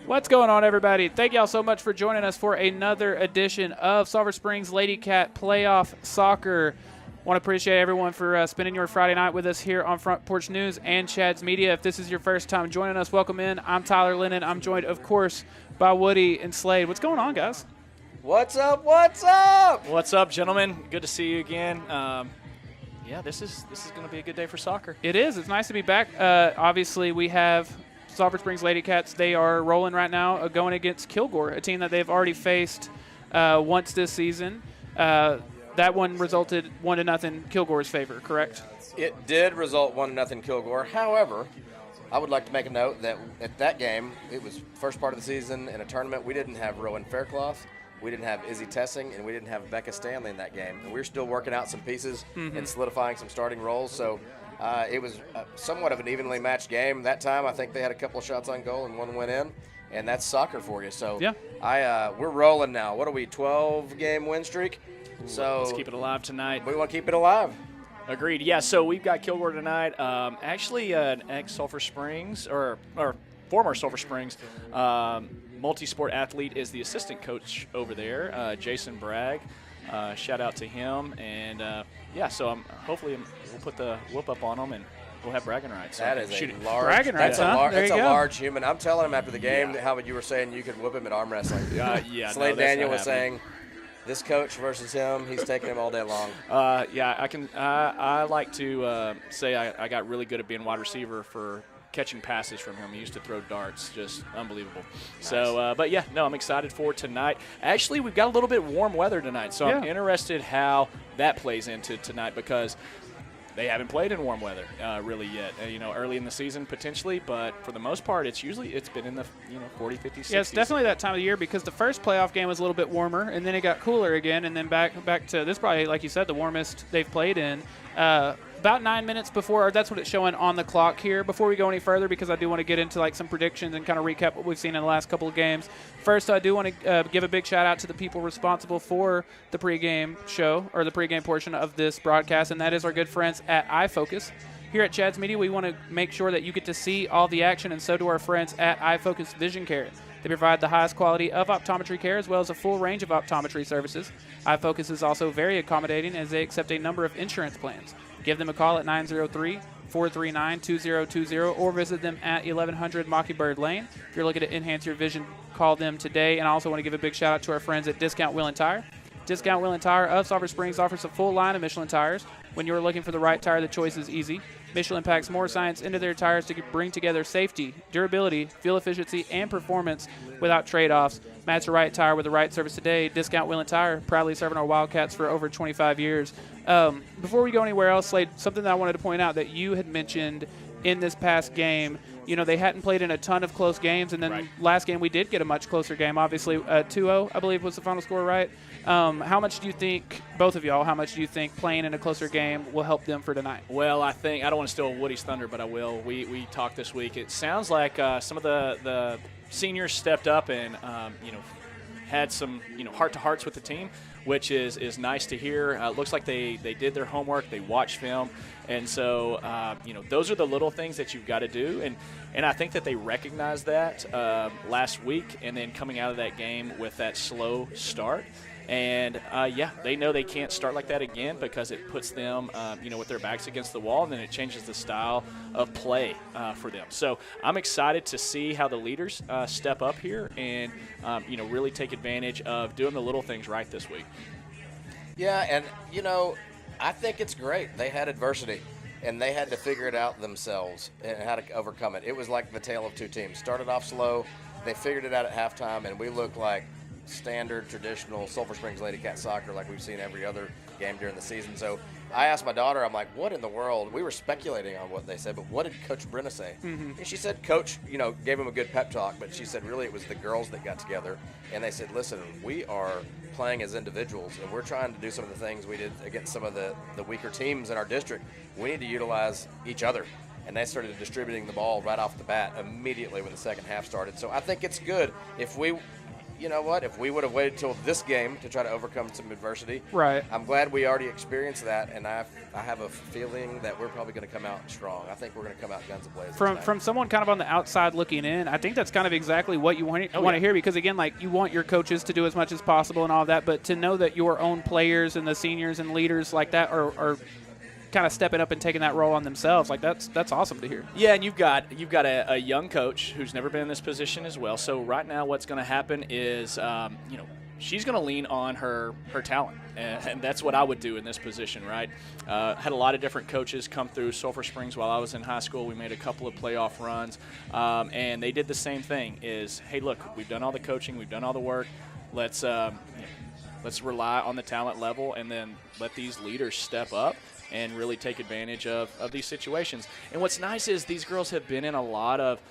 What's going on, everybody? Thank y'all so much for joining us for another edition of Sulphur Springs Lady Cat Playoff Soccer. Want to appreciate everyone for spending your Friday night with us here on Front Porch News and Chad's Media. If this is your first time joining us, welcome in. I'm Tyler Lennon. I'm joined, of course, by Woody and Slade. What's going on, guys? What's up? What's up? What's up, gentlemen? Good to see you again. Yeah, this is going to be a good day for soccer. It is. It's nice to be back. Obviously, we have Sulphur Springs Lady Cats. They are rolling right now, going against Kilgore, a team that they've already faced once this season. That one resulted 1-0 Kilgore's favor, correct? It did result 1-0 Kilgore. However, I would like to make a note that at that game, it was first part of the season in a tournament. We didn't have Rowan Faircloth, we didn't have Izzy Tessing, and we didn't have Becca Stanley in that game. And we were still working out some pieces and solidifying some starting roles. So it was somewhat of an evenly matched game. That time, I think they had a couple of shots on goal and one went in. And that's soccer for you. So yeah. We're rolling now. What are we, 12-game win streak? So let's keep it alive tonight. We want to keep it alive. Agreed. Yeah, so we've got Kilgore tonight. Actually, an ex-Sulphur Springs or former Sulphur Springs multi-sport athlete is the assistant coach over there, Jason Bragg. Shout out to him. And, yeah, so hopefully we'll put the whoop up on them and we'll have bragging rights. So that is a large. Bragging rights, huh? That's a large human. I'm telling him after the game how you were saying you could whoop him at arm wrestling. Yeah. Slade Daniel was saying this coach versus him, he's taking him all day long. Yeah, I can. I like to say I got really good at being wide receiver for catching passes from him. He used to throw darts, just unbelievable. Nice. So, but yeah, no, I'm excited for tonight. Actually, we've got a little bit warm weather tonight, so I'm interested how that plays into tonight because they haven't played in warm weather really yet. Early in the season potentially, but for the most part, it's been in the 40, 50, 60s. Yeah, it's definitely that time of the year because the first playoff game was a little bit warmer, and then it got cooler again, and then back to this probably, like you said, the warmest they've played in. About 9 minutes before, or that's what it's showing on the clock here. Before we go any further, because I do want to get into like some predictions and kind of recap what we've seen in the last couple of games. First, I do want to give a big shout out to the people responsible for the pregame show or the pregame portion of this broadcast, and that is our good friends at iFocus. Here at Chad's Media, we want to make sure that you get to see all the action, and so do our friends at iFocus Vision Care. They provide the highest quality of optometry care as well as a full range of optometry services. iFocus is also very accommodating as they accept a number of insurance plans. Give them a call at 903-439-2020 or visit them at 1100 Mockingbird Lane. If you're looking to enhance your vision, call them today. And I also want to give a big shout out to our friends at Discount Wheel and Tire. Discount Wheel and Tire of Sulphur Springs offers a full line of Michelin tires. When you're looking for the right tire, the choice is easy. Michelin packs more science into their tires to bring together safety, durability, fuel efficiency, and performance without trade-offs. Match the right tire with the right service today. Discount Wheel and Tire, proudly serving our Wildcats for over 25 years. Before we go anywhere else, Slade, something that I wanted to point out that you had mentioned in this past game, they hadn't played in a ton of close games, and then last game we did get a much closer game. Obviously, 2-0, I believe, was the final score, right? How much do you think, both of y'all, playing in a closer game will help them for tonight? Well, I don't want to steal Woody's thunder, but I will. We talked this week. It sounds like some of the seniors stepped up and, had some, heart-to-hearts with the team, which is nice to hear. It looks like they did their homework. They watched film. And so, those are the little things that you've got to do. And I think that they recognized that last week and then coming out of that game with that slow start. And, they know they can't start like that again because it puts them, with their backs against the wall, and then it changes the style of play for them. So I'm excited to see how the leaders step up here and, really take advantage of doing the little things right this week. Yeah, and, I think it's great. They had adversity, and they had to figure it out themselves and how to overcome it. It was like the tale of two teams. Started off slow. They figured it out at halftime, and we looked like standard, traditional Sulphur Springs Lady Cat soccer like we've seen every other game during the season. So I asked my daughter, I'm like, what in the world? We were speculating on what they said, but what did Coach Brenna say? And she said Coach, gave him a good pep talk, but she said really it was the girls that got together, and they said, listen, we are playing as individuals, and we're trying to do some of the things we did against some of the weaker teams in our district. We need to utilize each other. And they started distributing the ball right off the bat immediately when the second half started. So I think it's good if we you know what? If we would have waited till this game to try to overcome some adversity, Right. I'm glad we already experienced that, and I have a feeling that we're probably going to come out strong. I think we're going to come out guns a-blazing. From someone kind of on the outside looking in, I think that's kind of exactly what you want to hear, because again, like, you want your coaches to do as much as possible and all of that, but to know that your own players and the seniors and leaders like that are kind of stepping up and taking that role on themselves, like that's awesome to hear. Yeah, and you've got a young coach who's never been in this position as well. So right now, what's going to happen is, she's going to lean on her talent, and that's what I would do in this position, right? Had a lot of different coaches come through Sulphur Springs while I was in high school. We made a couple of playoff runs, and they did the same thing. Is, hey, look, we've done all the coaching, we've done all the work. Let's rely on the talent level, and then let these leaders step up and really take advantage of these situations. And what's nice is these girls have been in a lot of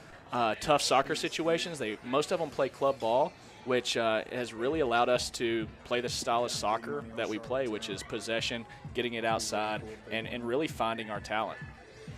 tough soccer situations. Most of them play club ball, which has really allowed us to play the style of soccer that we play, which is possession, getting it outside, and really finding our talent.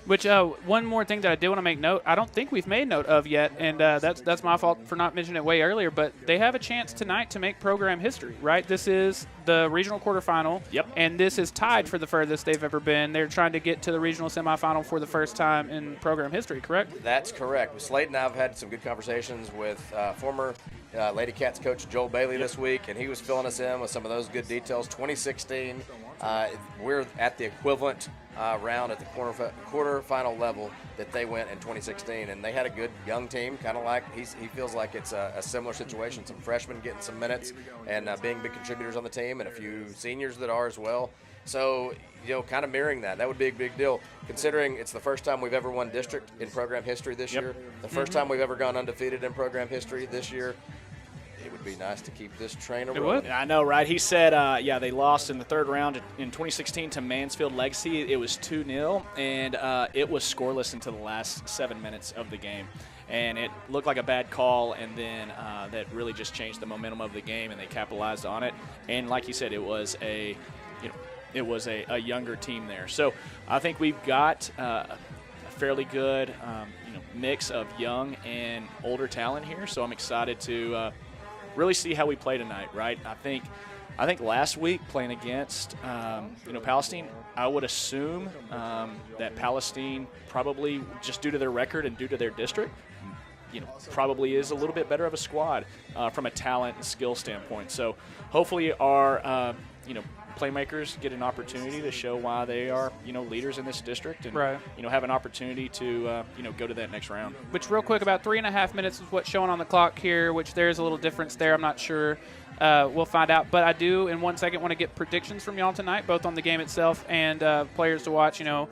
Which one more thing that I do want to make note, I don't think we've made note of yet, and that's my fault for not mentioning it way earlier, but they have a chance tonight to make program history, right? This is the regional quarterfinal, Yep. And this is tied for the furthest they've ever been. They're trying to get to the regional semifinal for the first time in program history, correct? That's correct. Slade and I have had some good conversations with former Lady Cats coach Joel Bailey this week, and he was filling us in with some of those good details. 2016, we're at the equivalent round at the quarterfinal level that they went in 2016, and they had a good young team, kind of like he feels like it's a similar situation. Some freshmen getting some minutes and being big contributors on the team, and a few seniors that are as well. So, kind of mirroring that. That would be a big deal, considering it's the first time we've ever won district in program history this year. The first time we've ever gone undefeated in program history this year. It would be nice to keep this train rolling. I know, right? He said, they lost in the third round in 2016 to Mansfield Legacy. It was 2-0, and it was scoreless until the last 7 minutes of the game. And it looked like a bad call, and then that really just changed the momentum of the game, and they capitalized on it. And like you said, it was a younger team there. So I think we've got a fairly good mix of young and older talent here. So I'm excited to really see how we play tonight, right? I think last week playing against Palestine, I would assume that Palestine probably, just due to their record and due to their district, probably is a little bit better of a squad from a talent and skill standpoint. So hopefully our playmakers get an opportunity to show why they are leaders in this district, and right. Have an opportunity to go to that next round. Which, real quick, about 3.5 minutes is what's showing on the clock here, which there's a little difference there. I'm not sure. We'll find out. But I do, in 1 second, want to get predictions from y'all tonight, both on the game itself and players to watch, a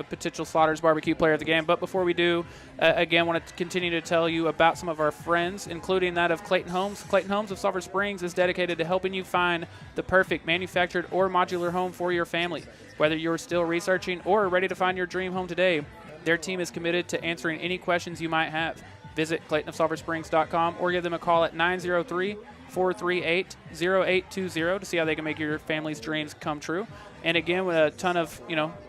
potential Slaughter's Barbecue player of the game. But before we do, again, want to continue to tell you about some of our friends, including that of Clayton Homes. Clayton Homes of Sulphur Springs is dedicated to helping you find the perfect manufactured or modular home for your family. Whether you're still researching or are ready to find your dream home today, their team is committed to answering any questions you might have. Visit ClaytonofSulphurSprings.com or give them a call at 903-438-0820 to see how they can make your family's dreams come true. And again, with a ton of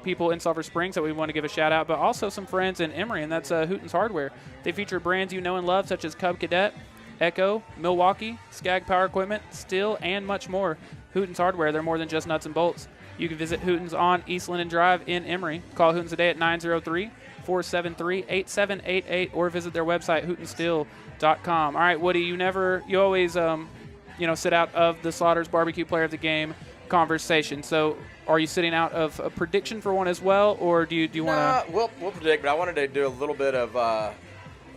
people in Sulphur Springs that we want to give a shout out, but also some friends in Emory, and that's Hooten's Hardware. They feature brands you know and love, such as Cub Cadet, Echo, Milwaukee, Skag Power Equipment, Stihl, and much more. Hooten's Hardware, they're more than just nuts and bolts. You can visit Hooten's on East Linden Drive in Emory. Call Hooten's today at 903-473-8788 or visit their website, hootenstihl.com. All right, Woody, you always sit out of the Slaughter's Barbecue Player of the Game conversation. So are you sitting out of a prediction for one as well, or do you want to? We'll predict, but I wanted to do a little bit of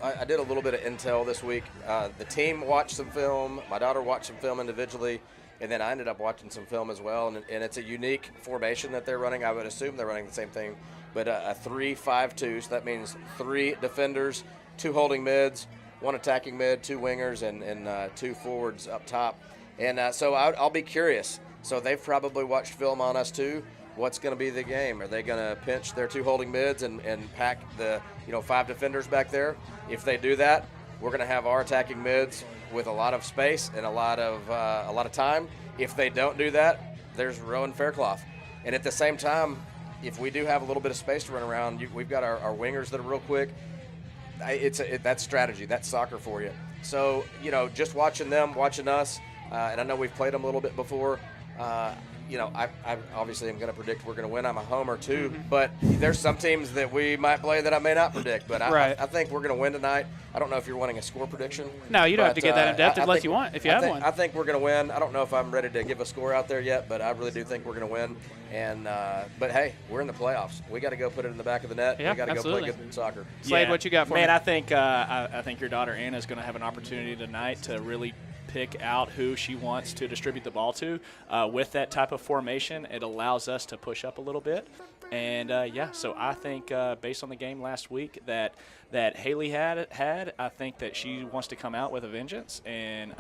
I did a little bit of intel this week. The team watched some film. My daughter watched some film individually, and then I ended up watching some film as well. And it's a unique formation that they're running. I would assume they're running the same thing, but a 3-5-2. So that means 3 defenders, 2 holding mids, 1 attacking mid, 2 wingers, and 2 forwards up top. And so I'll be curious. So they've probably watched film on us too. What's going to be the game? Are they going to pinch their 2 holding mids and pack the 5 defenders back there? If they do that, we're going to have our attacking mids with a lot of space and a lot of time. If they don't do that, there's Rowan Faircloth. And at the same time, if we do have a little bit of space to run around, we've got our wingers that are real quick. That's strategy. That's soccer for you. So, you know, just watching them, watching us, and I know we've played them a little bit before. You know, I obviously am going to predict we're going to win. I'm a homer too, but there's some teams that we might play that I may not predict. But I think we're going to win tonight. I don't know if you're wanting a score prediction. No, you don't have to get that in depth unless you want. If you have one, I think we're going to win. I don't know if I'm ready to give a score out there yet, but I really do think we're going to win. And but hey, we're in the playoffs. We got to go put it in the back of the net. Yeah, we got to go play absolutely. good soccer. Slade, what you got for me? Man, I think your daughter Anna is going to have an opportunity tonight to really pick out who she wants to distribute the ball to. With that type of formation, it allows us to push up a little bit. And, so I think based on the game last week that Haley had, I think that she wants to come out with a vengeance and,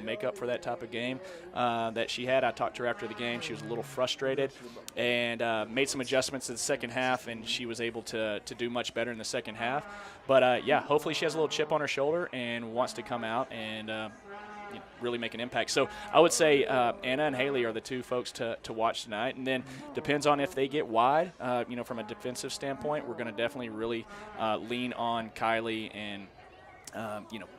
make up for that type of game that she had. I talked to her after the game. She was a little frustrated and made some adjustments in the second half, and she was able to do much better in the second half. But, hopefully she has a little chip on her shoulder and wants to come out and really make an impact. So I would say Anna and Haley are the two folks to watch tonight. And then depends on if they get wide. From a defensive standpoint, we're going to definitely really lean on Kylie and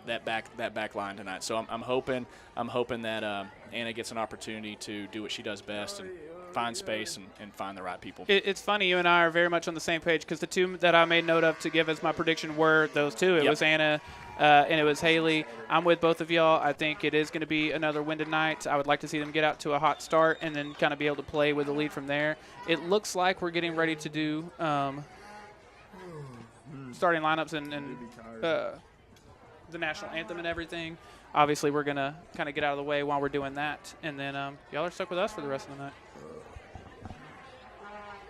that back line tonight. So I'm hoping that Anna gets an opportunity to do what she does best and find space and find the right people. It's funny, you and I are very much on the same page because the two that I made note of to give as my prediction were those two. It was Anna and it was Haley. I'm with both of y'all. I think it is going to be another win tonight. I would like to see them get out to a hot start and then kind of be able to play with the lead from there. It looks like we're getting ready to do starting lineups and the national anthem and everything. Obviously, we're going to kind of get out of the way while we're doing that. And then y'all are stuck with us for the rest of the night.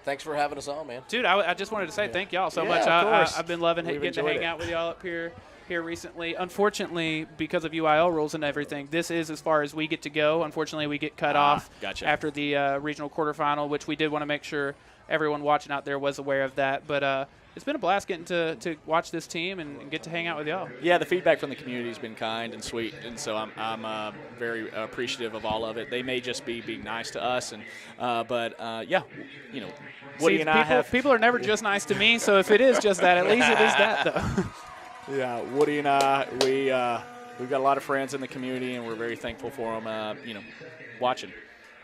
Thanks for having us on, man. Dude, I just wanted to say thank y'all so much. I've been loving getting to hang out with y'all up here recently. Unfortunately, because of UIL rules and everything, this is as far as we get to go. Unfortunately, we get cut off after the regional quarterfinal, which we did want to make sure everyone watching out there was aware of that. But it's been a blast getting to watch this team and get to hang out with y'all. Yeah, the feedback from the community has been kind and sweet, and so I'm very appreciative of all of it. They may just be being nice to us, and Woody and I have. People are never just nice to me, so if it is just that, at least it is that, though. Yeah, Woody and I, we've got a lot of friends in the community, and we're very thankful for them, watching.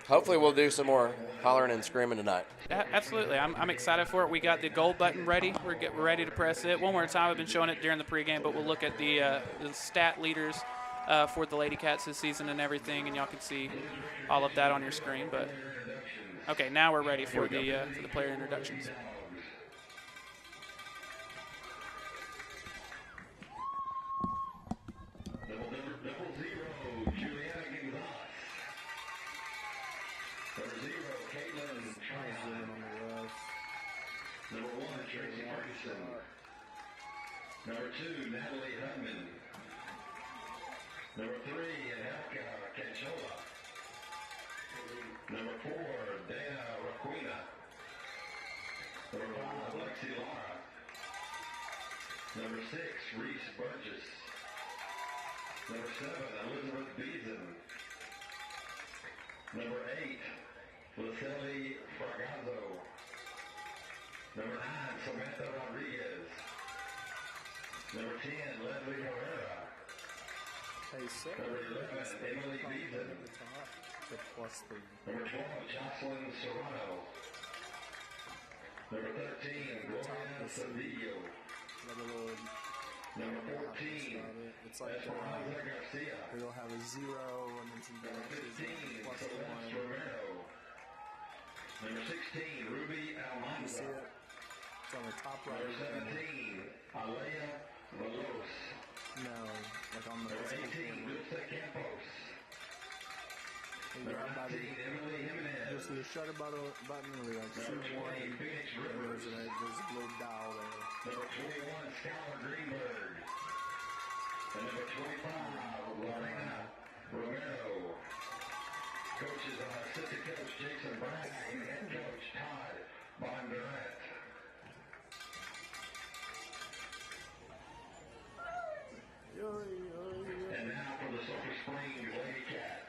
Hopefully we'll do some more hollering and screaming tonight. Absolutely. I'm excited for it. We got the gold button ready. We're ready to press it. One more time, I've been showing it during the pregame, but we'll look at the stat leaders for the Lady Cats this season and everything, and y'all can see all of that on your screen. But okay, now we're ready for the player introductions. Number 2, Natalie Hudman. Number 3, Helga Cachola. Number 4, Dana Raquina. Number 5, Lexi Lara. Number 6, Reese Burgess. Number 7, Elizabeth Beeson. Number 8, Lucely Fragazo. Number 9, Samantha Rodriguez. Number 10, Leslie Herrera. Number 11, Emily Beeson. Number 12, Jocelyn Serrano. Number 13, Gloria Cedillo. Number 14, Esperanza Garcia. It'll have a 0 and then some Number 15, plus Celeste 1. Romero. Number 16, Ruby You see Almanza. it? It's on the top right. Number 17, Alea Velos. No, like on the Number physical 18, camera. Dulce Campos. You Number grab by the, 19, Emily Jimenez. you'll see the shutter button and we like Number C1 20, and Phoenix Rivers. there's a little dial there. Number 21, Skylar Greenberg. And number 25, Lorena Romero. Coaches are assistant coach Jason Bragg and head coach Todd Bondurant. And now for the Sulphur Springs Lady Cats.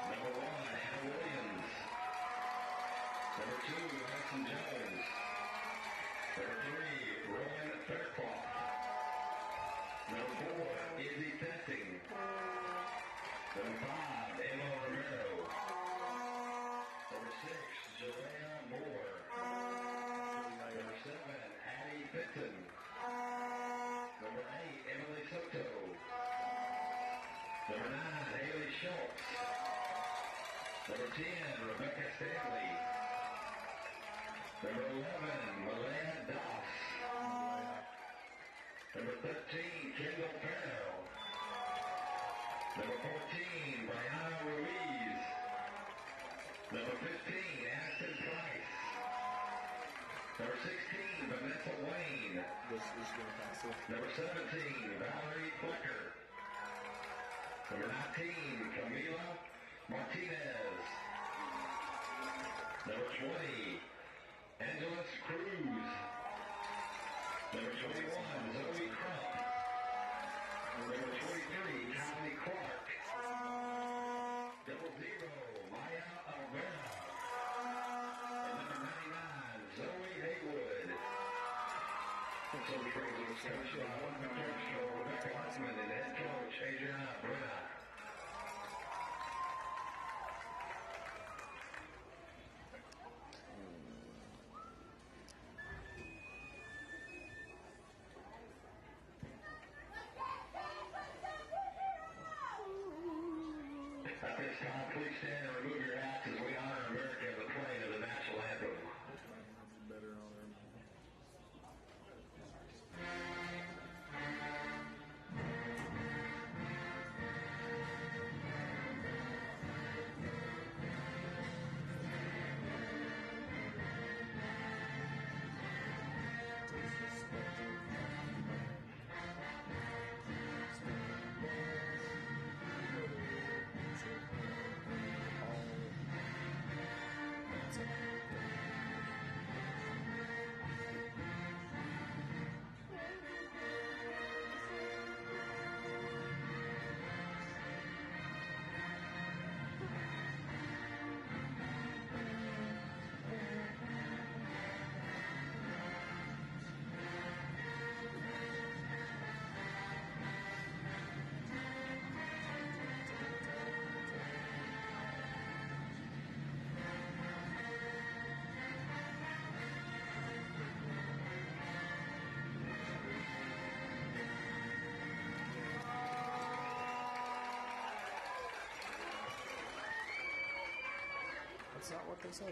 Number 1, Hannah Williams. Number 2, Madison Jones. Number 3, Rowan Faircloth. Number 4, Izzy Testing. Number 5, Emma Romero. Number 6, Joanna Moore. Number 7, Addie Fitton. Number 8, Emily Soto. Number 9, Haley Schultz. Number 10, Rebecca Stanley. Number 11, Malaya Doss. Number 13, Kendall Farrell. Number 14, Brianna Ruiz. Number 15, Ashton Price. Number 16, Vanessa Wayne. This is going to pass it. Number 17, Valerie Flecker. Number 19, Camila Martinez. Number 20, Angeles Cruz. Number 21, Zoe Crump. Number 23, Kylie Clark. Double 0, Maya Alvera. And number 99, Zoe Haywood. So we bring the coach Rebecca Hartman and head coach Adriana Brenna. At this time, please stand and remove your hats as we honor America in the playing of the national anthem. Better on him. That's not what they say.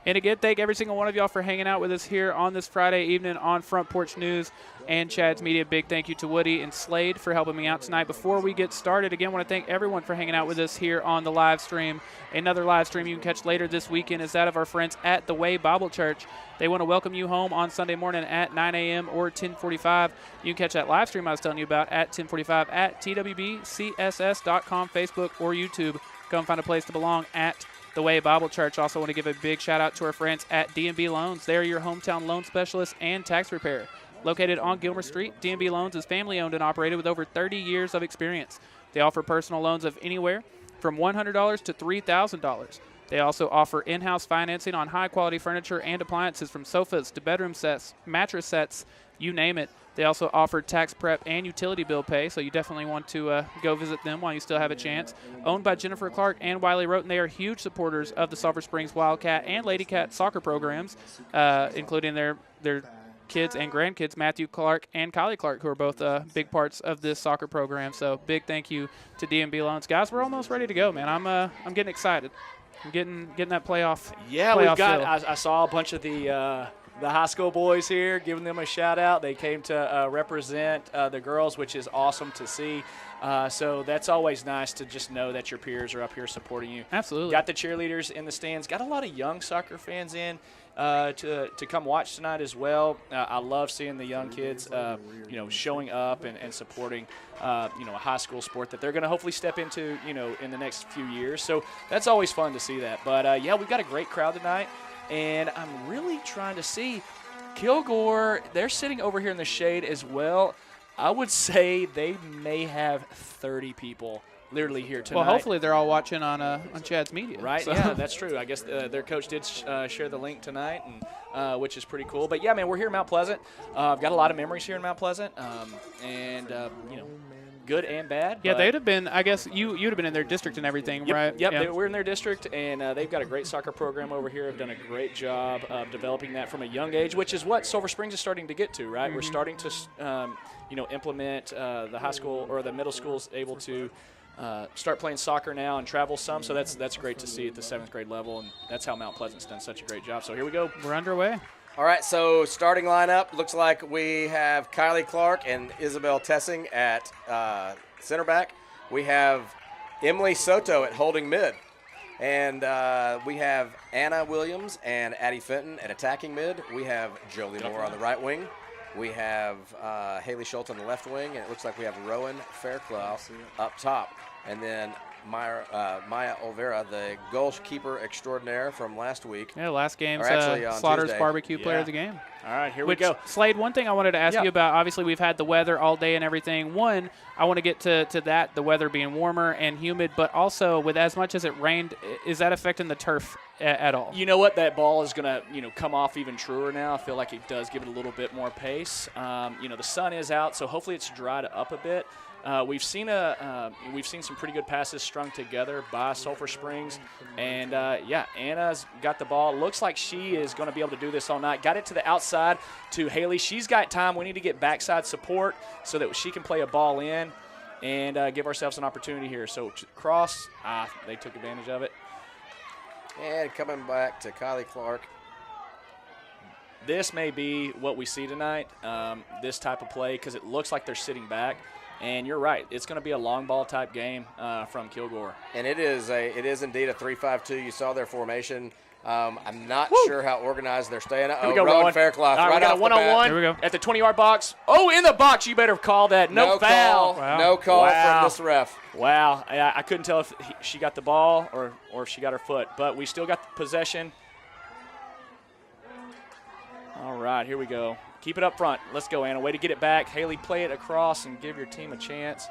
And again, thank every single one of y'all for hanging out with us here on this Friday evening on Front Porch News and Chad's Media. Big thank you to Woody and Slade for helping me out tonight. Before we get started, again, I want to thank everyone for hanging out with us here on the live stream. Another live stream you can catch later this weekend is that of our friends at the Way Bible Church. They want to welcome you home on Sunday morning at 9 a.m. or 10:45. You can catch that live stream I was telling you about at 10:45 at twbcss.com, Facebook, or YouTube. Come find a place to belong at the Way Bible Church. Also want to give a big shout out to our friends at D&B Loans. They are your hometown loan specialist and tax preparer. Located on Gilmer Street, D&B Loans is family owned and operated with over 30 years of experience. They offer personal loans of anywhere from $100 to $3,000. They also offer in-house financing on high-quality furniture and appliances, from sofas to bedroom sets, mattress sets, you name it. They also offer tax prep and utility bill pay, so you definitely want to go visit them while you still have a chance. Owned by Jennifer Clark and Wiley Roten, they are huge supporters of the Sulphur Springs Wildcat and Lady Cat soccer programs, including their kids and grandkids, Matthew Clark and Kylie Clark, who are both big parts of this soccer program. So big thank you to D&B Loans. Guys, we're almost ready to go, man. I'm getting excited. I'm getting that playoff. Yeah, playoff we've got. feel. I saw a bunch of the high school boys here, giving them a shout out. They came to represent the girls, which is awesome to see. So that's always nice to just know that your peers are up here supporting you. Absolutely. Got the cheerleaders in the stands. Got a lot of young soccer fans in to come watch tonight as well. I love seeing the young kids, showing up and supporting, a high school sport that they're going to hopefully step into, in the next few years. So that's always fun to see that. But, we've got a great crowd tonight, and I'm really trying to see Kilgore. They're sitting over here in the shade as well. I would say they may have 30 people literally here tonight. Well, hopefully they're all watching on Chad's media. Right, so. yeah, that's true. I guess their coach did share the link tonight, and which is pretty cool. But, yeah, man, we're here in Mount Pleasant. I've got a lot of memories here in Mount Pleasant, and, good and bad. Yeah, they'd have been, I guess, you'd have been in their district and everything, Yep, right? Yep, Yeah. we're in their district, and they've got a great soccer program over here. Have done a great job of developing that from a young age, which is what Sulphur Springs is starting to get to, right? We're starting to, implement the high school or the middle schools able to start playing soccer now and travel some. So that's great to see at the 7th grade level, and that's how Mount Pleasant's done such a great job. So here we go. We're underway. All right, so starting lineup looks like we have Kylie Clark and Isabel Tessing at center back. We have Emily Soto at holding mid. And we have Anna Williams and Addie Fenton at attacking mid. We have Jolie Moore on the right wing. We have Haley Schultz on the left wing. And it looks like we have Rowan Fairclough up top. And then Maya Olvera, the goalkeeper extraordinaire from last week. Yeah, last game's on Slaughter's Tuesday. barbecue player of the game. All right, here Which, we go. Slade, one thing I wanted to ask you about, obviously we've had the weather all day and everything. One, I want to get to that, the weather being warmer and humid, but also with as much as it rained, is that affecting the turf at all? You know what? That ball is going to, come off even truer now. I feel like it does give it a little bit more pace. The sun is out, so hopefully it's dried up a bit. We've seen some pretty good passes strung together by Sulphur Springs, and Anna's got the ball. Looks like she is going to be able to do this all night. Got it to the outside to Haley. She's got time. We need to get backside support so that she can play a ball in and give ourselves an opportunity here. So cross, they took advantage of it. And coming back to Kylie Clark. This may be what we see tonight, this type of play, because it looks like they're sitting back. And you're right. It's going to be a long ball type game from Kilgore. And it is indeed a 3-5-2. You saw their formation. I'm not sure how organized they're staying. Here we go, Rowan Fairclough right, right we got off a one-on-one Here we go. at the 20-yard box. Oh, in the box. You better call that. No foul. Call, wow. No call from this ref. Wow. I couldn't tell if she got the ball or if she got her foot. But we still got the possession. All right, here we go. Keep it up front. Let's go, Anna. Way to get it back. Haley, play it across and give your team a chance.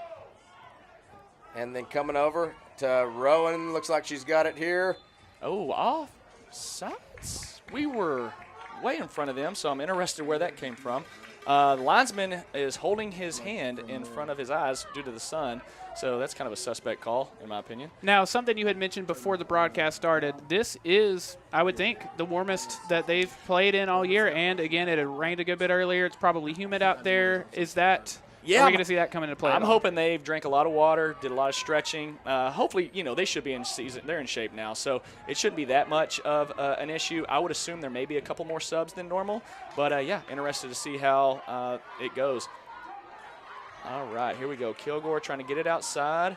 And then coming over to Rowan. Looks like she's got it here. Oh, off sides. We were way in front of them, so I'm interested where that came from. The linesman is holding his hand in front of his eyes due to the sun, so that's kind of a suspect call, in my opinion. Now, something you had mentioned before the broadcast started, this is, I would think, the warmest that they've played in all year. And, again, it had rained a good bit earlier. It's probably humid out there. Is that – Yeah, are we going to see that come into play? I'm hoping they've drank a lot of water, did a lot of stretching. Hopefully, they should be in season. They're in shape now, so it shouldn't be that much of an issue. I would assume there may be a couple more subs than normal, but, interested to see how it goes. All right, here we go. Kilgore trying to get it outside.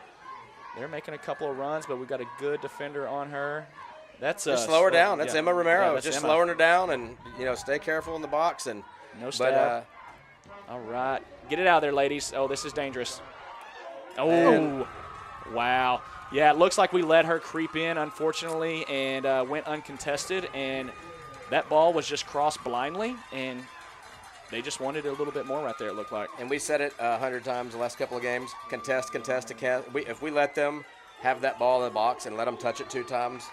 They're making a couple of runs, but we've got a good defender on her. That's just slow her down. That's Emma Romero. Yeah, just Emma. slowing her down and, stay careful in the box. And no stab. All right. Get it out of there, ladies. Oh, this is dangerous. Oh, wow. Yeah, it looks like we let her creep in, unfortunately, and went uncontested. And that ball was just crossed blindly, and they just wanted a little bit more right there, it looked like. And we said it 100 times the last couple of games. Contest. If we let them have that ball in the box and let them touch it 2 times,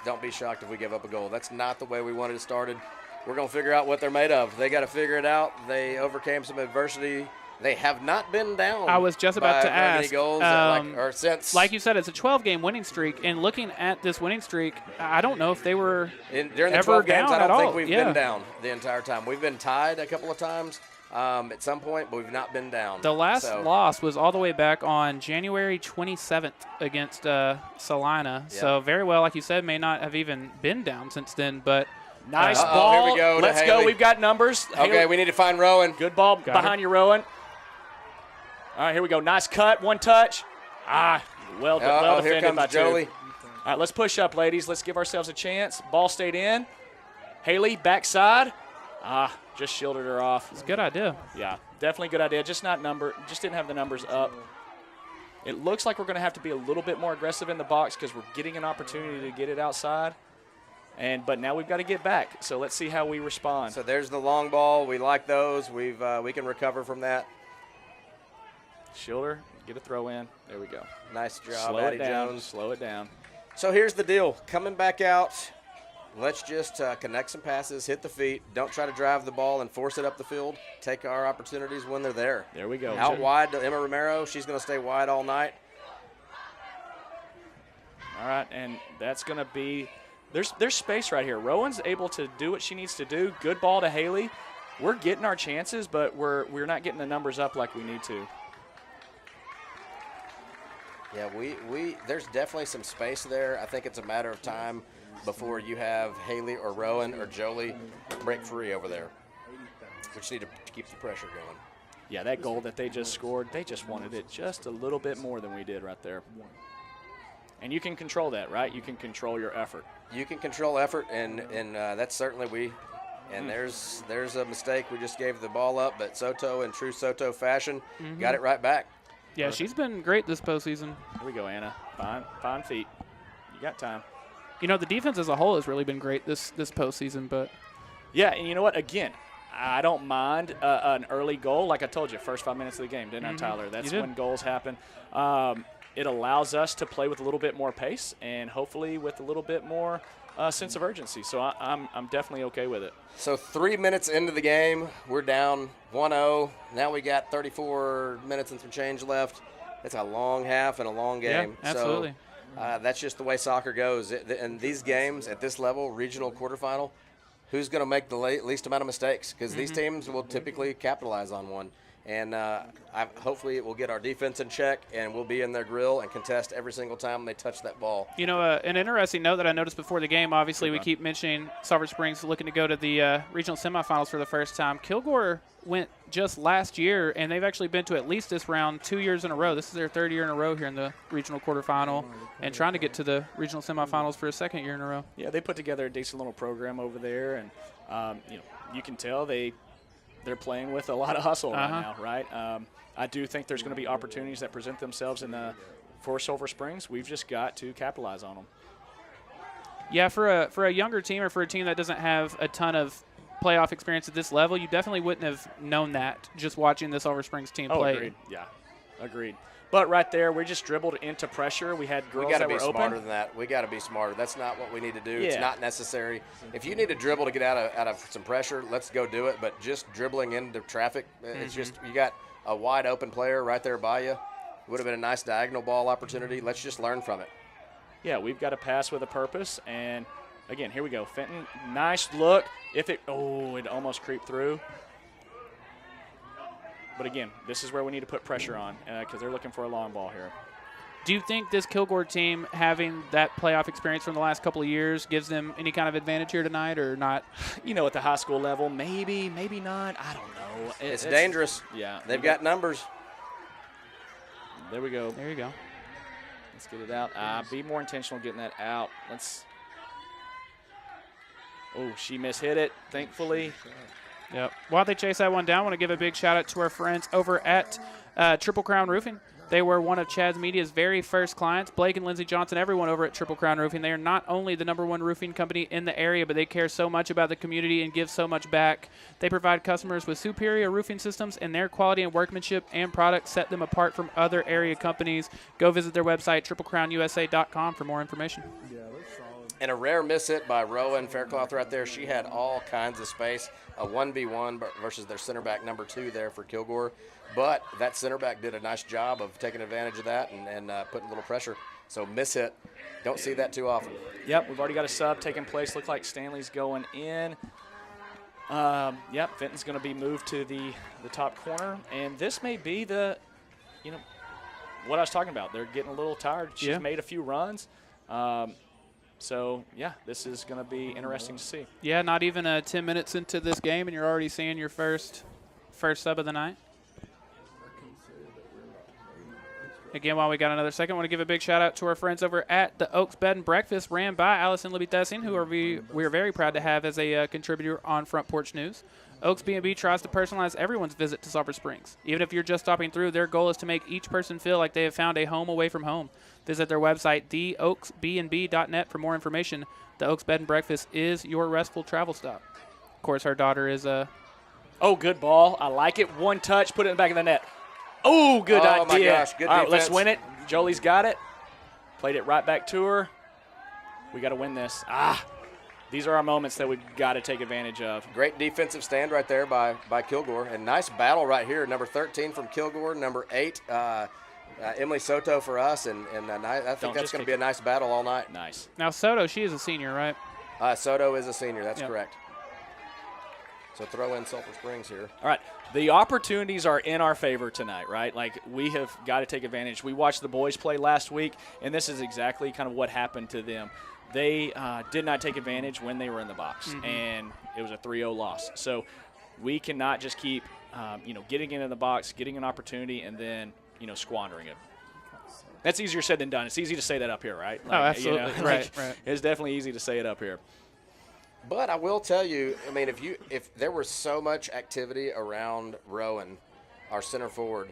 don't be shocked if we give up a goal. That's not the way we wanted it started. We're going to figure out what they're made of. They got to figure it out. They overcame some adversity. They have not been down. I was just about to ask. Many goals since. Like you said, it's a 12-game winning streak, and looking at this winning streak, I don't know if they were during the ever 12 games, down I at don't think all. we've been down the entire time. We've been tied a couple of times at some point, but we've not been down. The last loss was all the way back on January 27th against Salina. Yeah. So very well, like you said, may not have even been down since then, but nice ball. Here we go. Let's go. We've got numbers. Okay, Haley. we need to find Rowan. Good ball behind you, Rowan. All right, here we go. Nice cut. One touch. Well defended here comes by Jolie. All right, let's push up, ladies. Let's give ourselves a chance. Ball stayed in. Haley, backside. Just shielded her off. It's a good idea. Yeah, definitely good idea. Just didn't have the numbers up. It looks like we're going to have to be a little bit more aggressive in the box because we're getting an opportunity to get it outside. But now we've got to get back. So let's see how we respond. So there's the long ball. We like those. We can recover from that. Shielder, Get a throw in. There we go. Nice job, Slow Addie it down. Jones. Slow it down. So here's the deal. Coming back out, let's just connect some passes, hit the feet. Don't try to drive the ball and force it up the field. Take our opportunities when they're there. There we go. Out wide to Emma Romero. She's going to stay wide all night. All right, and that's going to be there's space right here. Rowan's able to do what she needs to do. Good ball to Haley. We're getting our chances, but we're not getting the numbers up like we need to. Yeah, there's definitely some space there. I think it's a matter of time before you have Haley or Rowan or Jolie break free over there. We just need to keep the pressure going. Yeah, that goal that they just scored, they just wanted it just a little bit more than we did right there. And you can control that, right? You can control your effort. You can control effort, and that's certainly And there's a mistake. We just gave the ball up, but Soto, in true Soto fashion, got it right back. Yeah, she's been great this postseason. Here we go, Anna. Fine feet. You got time. You know, the defense as a whole has really been great this postseason, but yeah, and you know what? Again, I don't mind an early goal. Like I told you, first 5 minutes of the game, didn't I, Tyler? That's when goals happen. It allows us to play with a little bit more pace and hopefully with a little bit more sense of urgency. So I'm definitely okay with it. So 3 minutes into the game, we're down 1-0. Now we got 34 minutes and some change left. It's a long half and a long game. Yeah, absolutely. So that's just the way soccer goes. In these games at this level, regional quarterfinal, who's going to make the least amount of mistakes? Because these teams will typically capitalize on one. And hopefully it will get our defense in check, and we'll be in their grill and contest every single time they touch that ball. You know, an interesting note that I noticed before the game, obviously we keep mentioning Sulphur Springs looking to go to the regional semifinals for the first time. Kilgore went just last year, and they've actually been to at least this round 2 years in a row. This is their third year in a row here in the regional quarterfinal and trying to get to the regional semifinals for a second year in a row. Yeah, they put together a decent little program over there, and you can tell they're playing with a lot of hustle right now, right? I do think there's going to be opportunities that present themselves for Sulphur Springs. We've just got to capitalize on them. Yeah, for a younger team or for a team that doesn't have a ton of playoff experience at this level, you definitely wouldn't have known that just watching this Sulphur Springs team play. Agreed. Yeah, agreed. But right there, we just dribbled into pressure. We had girls that were open. We got to be smarter than that. We got to be smarter. That's not what we need to do. Yeah. It's not necessary. If you need to dribble to get out of some pressure, let's go do it. But just dribbling into traffic, it's just you got a wide open player right there by you. Would have been a nice diagonal ball opportunity. Let's just learn from it. Yeah, we've got to pass with a purpose. And again, here we go. Fenton, nice look. It almost creeped through. But again, this is where we need to put pressure on because they're looking for a long ball here. Do you think this Kilgore team, having that playoff experience from the last couple of years, gives them any kind of advantage here tonight or not? You know, at the high school level, maybe not. I don't know. It's dangerous. Yeah. They've got numbers. There we go. There you go. Let's get it out. Be more intentional getting that out. Oh, she mishit it, thankfully. Yep. While they chase that one down, I want to give a big shout out to our friends over at Triple Crown Roofing. They were one of Chad's Media's very first clients. Blake and Lindsey Johnson, everyone over at Triple Crown Roofing. They are not only the #1 roofing company in the area, but they care so much about the community and give so much back. They provide customers with superior roofing systems, and their quality and workmanship and products set them apart from other area companies. Go visit their website, triplecrownusa.com, for more information. Yeah, they're solid. And a rare miss hit by Rowan Faircloth right there. She had all kinds of space. A 1v1 versus their center back #2 there for Kilgore. But that center back did a nice job of taking advantage of that and putting a little pressure. So miss hit. Don't see that too often. Yep, we've already got a sub taking place. Look like Stanley's going in. Yep, Fenton's going to be moved to the top corner. And this may be what I was talking about. They're getting a little tired. She's made a few runs. So, yeah, this is going to be interesting to see. Yeah, not even 10 minutes into this game, and you're already seeing your first sub of the night. Again, while we got another second, I want to give a big shout-out to our friends over at the Oaks Bed and Breakfast, ran by Allison Libby-Thessing, who we are very proud to have as a contributor on Front Porch News. Oaks B&B tries to personalize everyone's visit to Sulphur Springs. Even if you're just stopping through, their goal is to make each person feel like they have found a home away from home. Visit their website, theoaksbnb.net, for more information. The Oaks Bed and Breakfast is your restful travel stop. Of course, our daughter is Oh, good ball. I like it. One touch, put it in the back of the net. Oh, good idea. Oh, my gosh, good All right, let's defense. win it. Jolie's got it. Played it right back to her. We got to win this. These are our moments that we've got to take advantage of. Great defensive stand right there by Kilgore. And nice battle right here. Number 13 from Kilgore. Number 8, Emily Soto for us. And I think that's going to be a nice battle all night. Nice. Now, Soto, she is a senior, right? Soto is a senior. That's Yep. correct. So throw in Sulphur Springs here. All right. The opportunities are in our favor tonight, right? Like, we have got to take advantage. We watched the boys play last week, and this is exactly kind of what happened to them. They did not take advantage when they were in the box, and it was a 3-0 loss. So we cannot just keep, getting into the box, getting an opportunity, and then, squandering it. That's easier said than done. It's easy to say that up here, right? Like, absolutely. Right. It's definitely easy to say it up here. But I will tell you, I mean, if there was so much activity around Rowan, our center forward,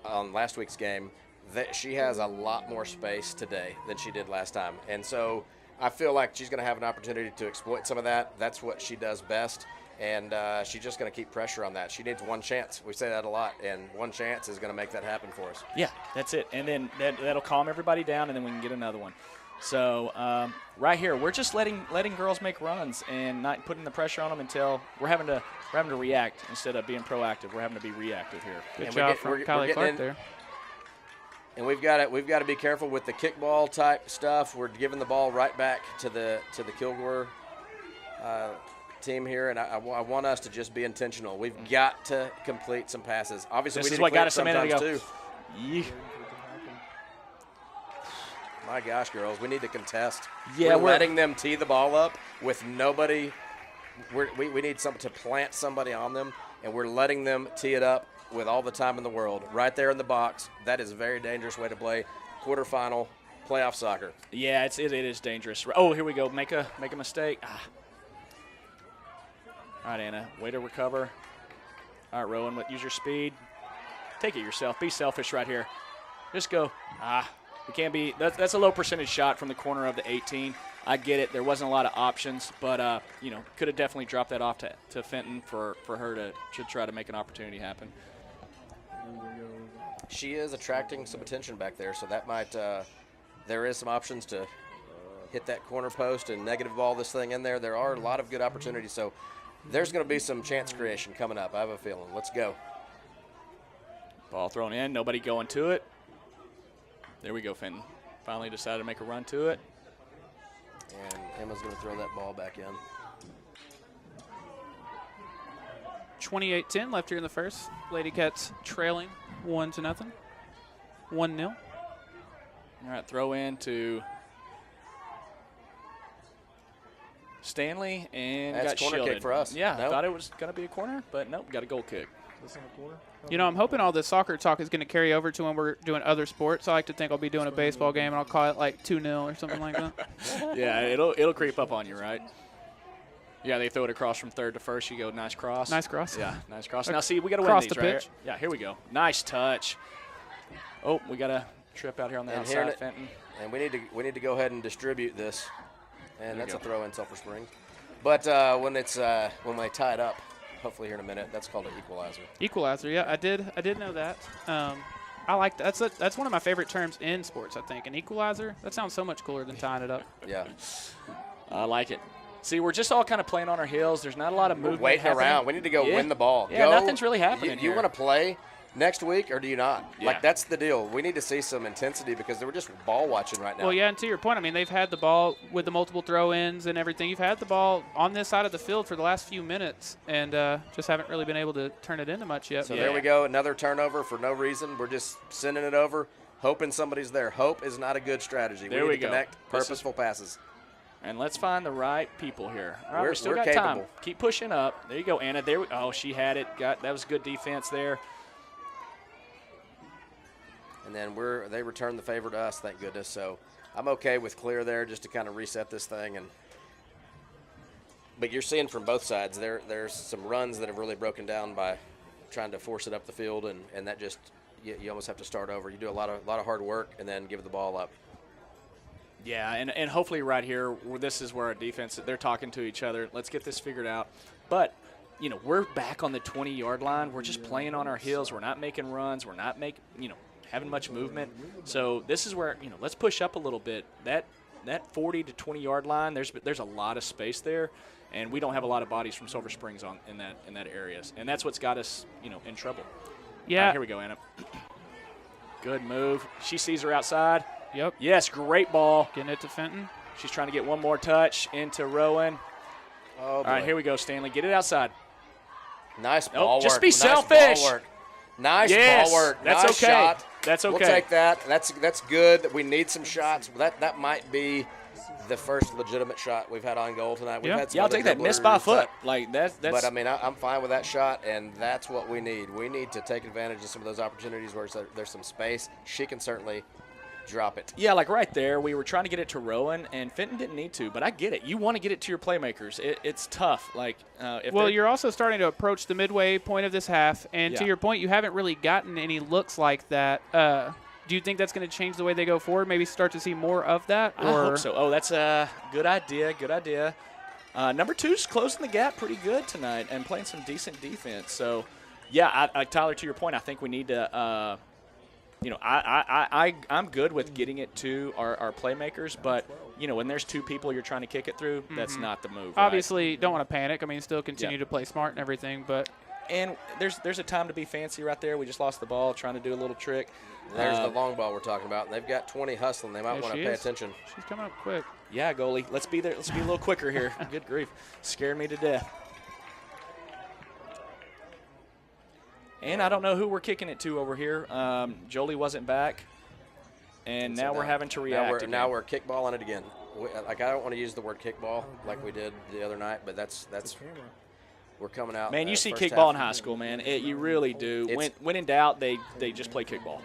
on last week's game, that she has a lot more space today than she did last time. And so I feel like she's going to have an opportunity to exploit some of that. That's what she does best. And she's just going to keep pressure on that. She needs one chance. We say that a lot, and one chance is going to make that happen for us. Yeah, that's it. And then that'll calm everybody down, and then we can get another one. So right here, we're just letting girls make runs and not putting the pressure on them until we're having to react instead of being proactive. We're having to be reactive here. Good And job from we're Kylie getting Clark in- there. And we've got to be careful with the kickball type stuff. We're giving the ball right back to the Kilgore team here, and I want us to just be intentional. We've got to complete some passes. Obviously, This we is need what to got clean us a minute sometimes ago. too. Yeah. My gosh, girls, we need to contest. Yeah, we're letting them tee the ball up with nobody. We need something to plant somebody on them, and we're letting them tee it up with all the time in the world right there in the box. That is a very dangerous way to play quarterfinal playoff soccer. Yeah, it is dangerous. Oh, here we go. Make a mistake. All right, Anna, way to recover. All right, Rowan, use your speed. Take it yourself. Be selfish right here. Just go. We can't be. That's a low percentage shot from the corner of the 18. I get it. There wasn't a lot of options, but could have definitely dropped that off to Fenton for her to try to make an opportunity happen. She is attracting some attention back there, so that might. There is some options to hit that corner post and negative ball this thing in there. There are a lot of good opportunities, so there's going to be some chance creation coming up. I have a feeling. Let's go. Ball thrown in. Nobody going to it. There we go, Fenton. Finally decided to make a run to it. And Emma's going to throw that ball back in. 28-10 left here in the first. Lady Cats trailing 1-0. 1-0. All right, throw in to Stanley and That's got corner kick shielded. for us. Yeah, Nope. thought it was going to be a corner, but nope, got a goal kick. This in the corner? You know, I'm hoping all this soccer talk is going to carry over to when we're doing other sports. I like to think I'll be doing a baseball game, and I'll call it like 2-0 or something like that. Yeah, it'll creep up on you, right? Yeah, they throw it across from third to first. You go, nice cross. Nice cross. Yeah, nice cross. Now, see, we got to win Across these, the right? pitch. Yeah, here we go. Nice touch. Oh, we got a trip out here on the And here outside, it- Fenton. And we need to go ahead and distribute this. And There that's we a go. throw in Sulphur Springs. But when they tie it up, hopefully here in a minute, that's called an equalizer. Equalizer, yeah, I did know that. I like that. That's one of my favorite terms in sports, I think. An equalizer, that sounds so much cooler than tying it up. Yeah. I like it. See, we're just all kind of playing on our heels. There's not a lot of We're movement waiting happening. around. We need to go Yeah. win the ball. Yeah, Go. nothing's really happening You here. want to play next week or do you not? Yeah. Like, that's the deal. We need to see some intensity because they were just ball watching right now. Well, yeah, and to your point, I mean, they've had the ball with the multiple throw-ins and everything. You've had the ball on this side of the field for the last few minutes and just haven't really been able to turn it into much yet. So Yeah. there we go. Another turnover for no reason. We're just sending it over, hoping somebody's there. Hope is not a good strategy. There we we need to go. connect This is- purposeful passes. And let's find the right people here. All right, We're- we still we're got time. capable. Keep pushing up. There you go, Anna. There. She had it. That was good defense there. And then they return the favor to us, thank goodness. So I'm okay with clear there just to kind of reset this thing. But you're seeing from both sides, there's some runs that have really broken down by trying to force it up the field, and that just you almost have to start over. You do a lot of hard work and then give the ball up. Yeah, and hopefully right here, this is where our defense, they're talking to each other. Let's get this figured out. But, we're back on the 20-yard line. We're just playing on our heels. We're not making runs. We're not having much movement. So this is where, let's push up a little bit. That 40 to 20-yard line, there's a lot of space there, and we don't have a lot of bodies from Sulphur Springs in that areas, and that's what's got us, in trouble. Yeah. Here we go, Anna. Good move. She sees her outside. Yep. Yes, great ball. Getting it to Fenton. She's trying to get one more touch into Rowan. Oh, all right, here we go, Stanley. Get it outside. Nice ball work. Just be nice selfish. Ball work. Nice yes, ball work. That's nice okay. Shot. That's okay. We'll take that. That's good. We need some shots. That might be the first legitimate shot we've had on goal tonight. We've had some I'll other take that. Miss by a foot. That's. But I mean, I'm fine with that shot, and that's what we need. We need to take advantage of some of those opportunities where there's some space. She can certainly drop it. Yeah, like right there, we were trying to get it to Rowan, and Fenton didn't need to, but I get it. You want to get it to your playmakers. It's tough. Well, you're also starting to approach the midway point of this half, and to your point, you haven't really gotten any looks like that. Do you think that's going to change the way they go forward? Maybe start to see more of that? I hope so. Oh, that's a good idea. Good idea. Number 2's closing the gap pretty good tonight and playing some decent defense. So, yeah, Tyler, to your point, I think we need to I'm good with getting it to our playmakers, but, when there's 2 people you're trying to kick it through, that's not the move. Obviously, don't want to panic. I mean, still continue to play smart and everything, but – and there's a time to be fancy right there. We just lost the ball trying to do a little trick. There's the long ball we're talking about. They've got 20 hustling. They might want to pay attention. She's coming up quick. Yeah, goalie. Let's be there. Let's be a little quicker here. Good grief. Scared me to death. And I don't know who we're kicking it to over here. Jolie wasn't back. And now we're having to react. Now we're kickballing it again. I don't want to use the word kickball like we did the other night, but that's we're coming out. Man, you see kickball in high school, man. You really do. When in doubt, they just play kickball.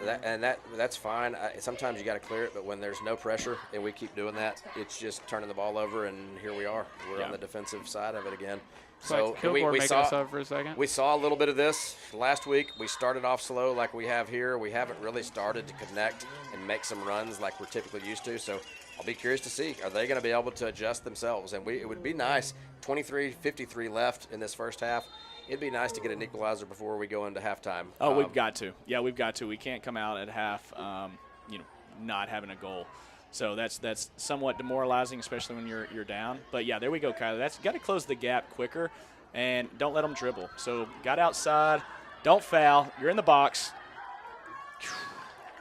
That's fine. Sometimes you got to clear it, but when there's no pressure and we keep doing that, it's just turning the ball over, and here we are. We're on the defensive side of it again. So Kilgore making us up for a second. We saw a little bit of this last week. We started off slow like we have here. We haven't really started to connect and make some runs like we're typically used to. So I'll be curious to see, are they going to be able to adjust themselves? And it would be nice, 23-53 left in this first half. It'd be nice to get an equalizer before we go into halftime. Oh, we've got to. Yeah, we've got to. We can't come out at half, not having a goal. So that's somewhat demoralizing, especially when you're down. But, yeah, there we go, Kyler. That's got to close the gap quicker, and don't let them dribble. So got outside. Don't foul. You're in the box.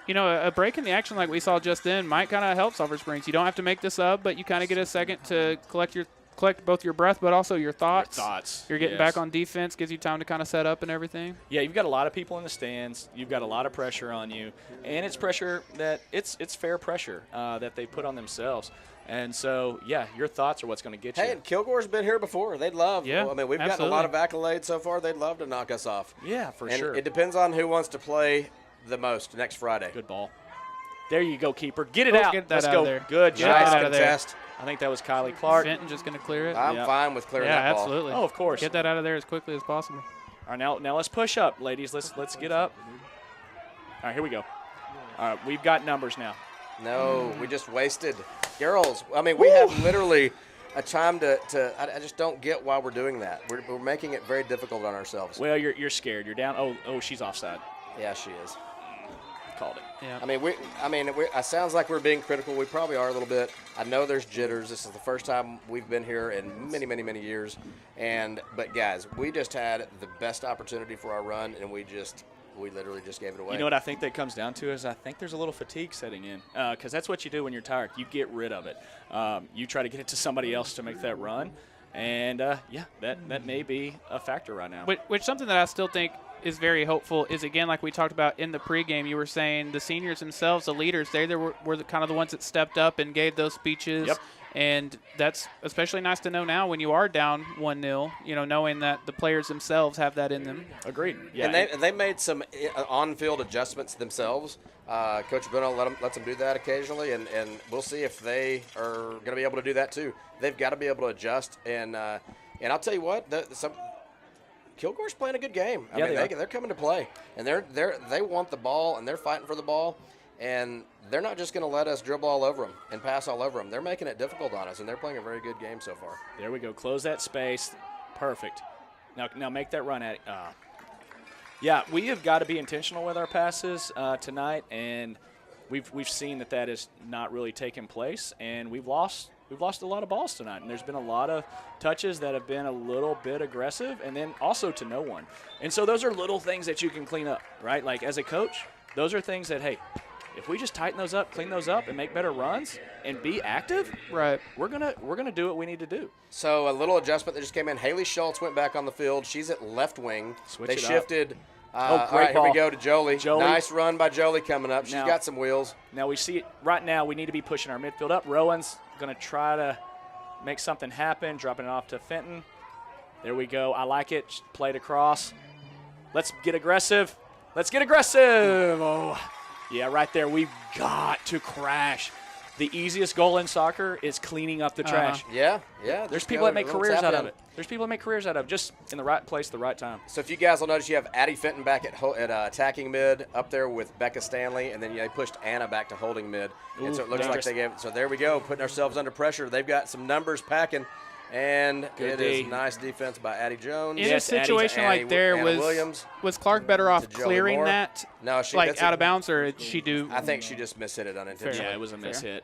A break in the action like we saw just then might kind of help Sulphur Springs. You don't have to make the sub, but you kind of get a second to collect both your breath, but also your thoughts. You're getting back on defense, gives you time to kind of set up and everything. Yeah, you've got a lot of people in the stands. You've got a lot of pressure on you, and it's pressure that it's fair pressure that they put on themselves. And so, yeah, your thoughts are what's going to get you. Hey, and Kilgore's been here before. They'd love. Yeah, I mean, we've gotten a lot of accolades so far. They'd love to knock us off. Yeah, for sure. It depends on who wants to play the most next Friday. Good ball. There you go, keeper. Get it out. Get that Let's out go. Of there. Good nice job. contest. I think that was Kylie Clark. Fenton just going to clear it. I'm fine with clearing that ball. Yeah, absolutely. Oh, of course. Get that out of there as quickly as possible. All right, now let's push up, ladies. Let's get up. All right, here we go. All right, we've got numbers now. No, we just wasted. Girls, I mean, we have literally a time to I just don't get why we're doing that. We're making it very difficult on ourselves. Well, you're scared. You're down. Oh, she's offside. Yeah, she is. Called it. Yeah. I mean, it sounds like we're being critical. We probably are a little bit. I know there's jitters. This is the first time we've been here in many, many, many years. But guys, we just had the best opportunity for our run, and we literally just gave it away. You know what I think that comes down to is I think there's a little fatigue setting in because that's what you do when you're tired. You get rid of it. You try to get it to somebody else to make that run, and that may be a factor right now. Which something that I still think is very hopeful is, again, like we talked about in the pregame, you were saying the seniors themselves, the leaders, they were kind of the ones that stepped up and gave those speeches. Yep. And that's especially nice to know now when you are down 1-0, knowing that the players themselves have that in them. Agreed. Yeah. And they made some on-field adjustments themselves. Coach Bruno lets them do that occasionally, and we'll see if they are going to be able to do that too. They've got to be able to adjust, and I'll tell you what, Kilgore's playing a good game. I mean, they're coming to play, and they want the ball, and they're fighting for the ball, and they're not just going to let us dribble all over them and pass all over them. They're making it difficult on us, and they're playing a very good game so far. There we go. Close that space. Perfect. Now make that run at it. Yeah, we have got to be intentional with our passes tonight, and we've seen that is not really taking place, and we've lost a lot of balls tonight, and there's been a lot of touches that have been a little bit aggressive, and then also to no one. And so those are little things that you can clean up, right? Like as a coach, those are things that, hey, if we just tighten those up, clean those up, and make better runs and be active, right, we're gonna do what we need to do. So a little adjustment that just came in. Haley Schultz went back on the field. She's at left wing. Switch they it up. shifted. Oh, all great right, here we ball. go to Jolie. Jolie. Nice run by Jolie coming up. She's Now- got some wheels. Now we see it right now. We need to be pushing our midfield up. Rowan's going to try to make something happen, dropping it off to Fenton. There we go. I like it. Just played across. Let's get aggressive. Let's get aggressive. Oh, yeah, right there. We've got to crash. The easiest goal in soccer is cleaning up the trash. Yeah. There's just people go that make a little careers tap out in. of it. There's people that make careers out of it, just in the right place, the right time. So if you guys will notice, you have Addie Fenton back at attacking mid up there with Becca Stanley, and then they pushed Anna back to holding mid. And so it looks dangerous. like they gave. So there we go, putting ourselves under pressure. They've got some numbers packing, and Good it is D. nice defense by Addie Jones. In a Yes, Addie- situation Annie- like there, Anna Williams was Clark better off to Joey clearing Moore. that, No, she like that's out a- of bounds, or did she do? I think she just mishit it unintentionally. Yeah, it was a miss hit.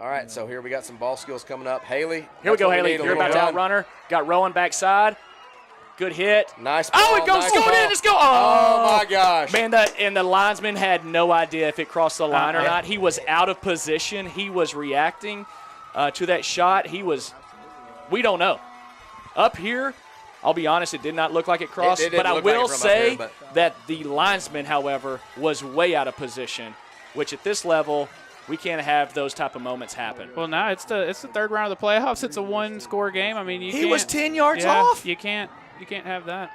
All right, so here we got some ball skills coming up. Haley. Here we that's go, what Haley. need, a You're little about to run. outrun her. Got Rowan backside. Good hit. Nice ball. Oh, it goes nice going ball. in. Let's go. Oh, my gosh. Man, the linesman had no idea if it crossed the line or not. He was out of position. He was reacting to that shot. We don't know. Up here, I'll be honest, it did not look like it crossed. It didn't but I look like it will from up say here, but- that the linesman, however, was way out of position, which at this level, we can't have those type of moments happen. Well, now it's the third round of the playoffs. It's a one-score game. I mean, He was 10 yards off. You can't have that.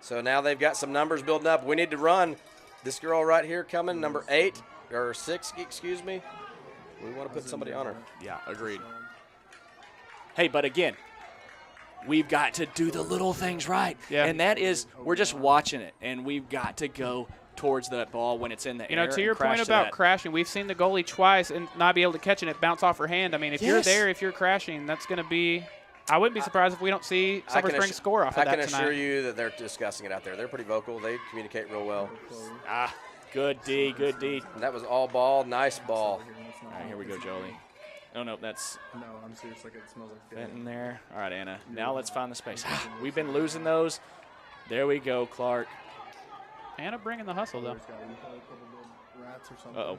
So now they've got some numbers building up. We need to run. This girl right here coming, number 8, or 6, excuse me. We want to put somebody on her. Yeah, agreed. Hey, but again, we've got to do the little things right. Yeah. And that is, we're just watching it, and we've got to go towards that ball when it's in the air. You know, to and your crash point to about that. crashing, we've seen the goalie twice and not be able to catch it and it bounce off her hand. I mean, if you're Yes. there, if you're crashing, that's going to be – I wouldn't be surprised if we don't see Sulphur Springs score off of that I can tonight. assure you that they're discussing it out there. They're pretty vocal. They communicate real well. Good D, good D. And that was all ball. Nice ball. All right, here we go, Jolie. Oh, no, that's No, I'm serious. Like it smells like Fenton there. All right, Anna. Now let's find the space. We've been losing those. There we go, Clark. Anna bringing the hustle, though. rats or something. Uh-oh.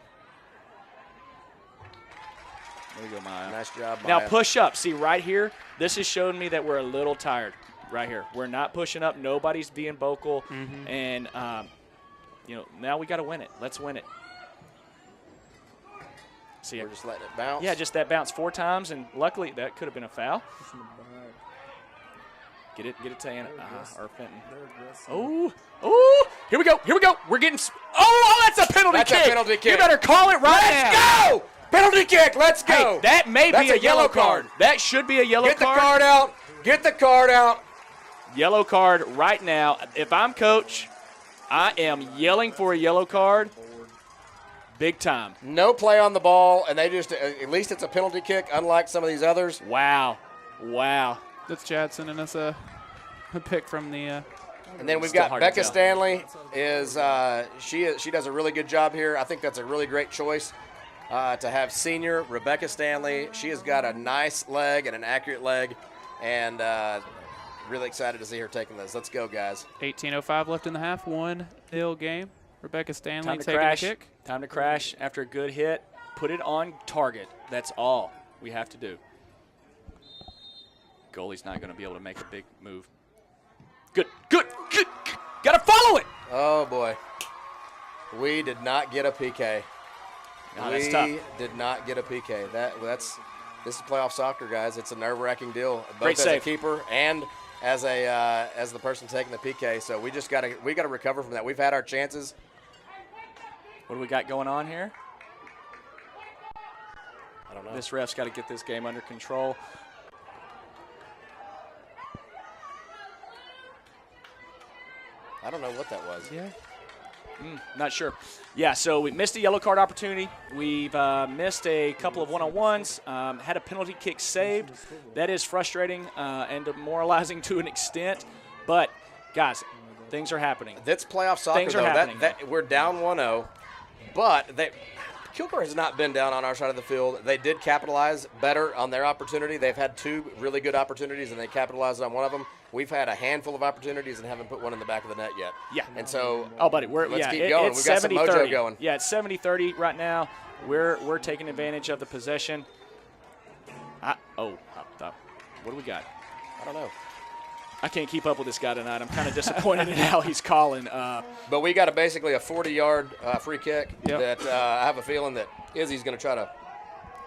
There you go, Maya. Nice job, Now Maya. push up. See, right here, this is showing me that we're a little tired right here. We're not pushing up. Nobody's being vocal. And, now we got to win it. Let's win it. See, We're just letting it bounce. yeah, just that bounce 4 times, and luckily that could have been a foul. It's in the back. Get it to Anna or Fenton. They're aggressive. Oh, here we go. We're getting. That's a penalty That's a kick. penalty kick. You better call it right Let's now. go! Penalty kick. Let's go. Hey, that may That's be a yellow card. That should be a yellow Get the card. card out. Get the card out. Yellow card right now. If I'm coach, I am yelling for a yellow card. Big time. No play on the ball, and they just, at least it's a penalty kick, unlike some of these others. Wow. That's Chad sending us a pick from the And then we've Still got hard to Becca tell. Stanley. She does a really good job here. I think that's a really great choice to have senior Rebecca Stanley. She has got a nice leg and an accurate leg, and really excited to see her taking this. Let's go, guys. 18:05 left in the half. 1-0 game. Rebecca Stanley Time to taking crash. the kick. Time to crash after a good hit. Put it on target. That's all we have to do. Goalie's not going to be able to make a big move. Good. Got to follow it. Oh, boy. We did not get a PK. No, that's we tough. did not get a PK. This is playoff soccer, guys. It's a nerve-wracking deal, both Great as save. a keeper and as the person taking the PK. So we got to recover from that. We've had our chances. What do we got going on here? I don't know. This ref's got to get this game under control. I don't know what that was. Yeah. Not sure. Yeah, so we missed a yellow card opportunity. We've missed a couple of one-on-ones, had a penalty kick saved. That is frustrating and demoralizing to an extent. But Guys, things are happening. That's playoff soccer, Things are though. happening. We're down 1-0, but Kilgore has not been down on our side of the field. They did capitalize better on their opportunity. They've had 2 really good opportunities, and they capitalized on one of them. We've had a handful of opportunities and haven't put one in the back of the net yet. Yeah. And so, buddy, let's keep going. We've got some mojo going. Yeah, it's 70-30 right now. We're taking advantage of the possession. What do we got? I don't know. I can't keep up with this guy tonight. I'm kind of disappointed in how he's calling. But we got basically a 40-yard free kick Yep. that I have a feeling that Izzy's going to try to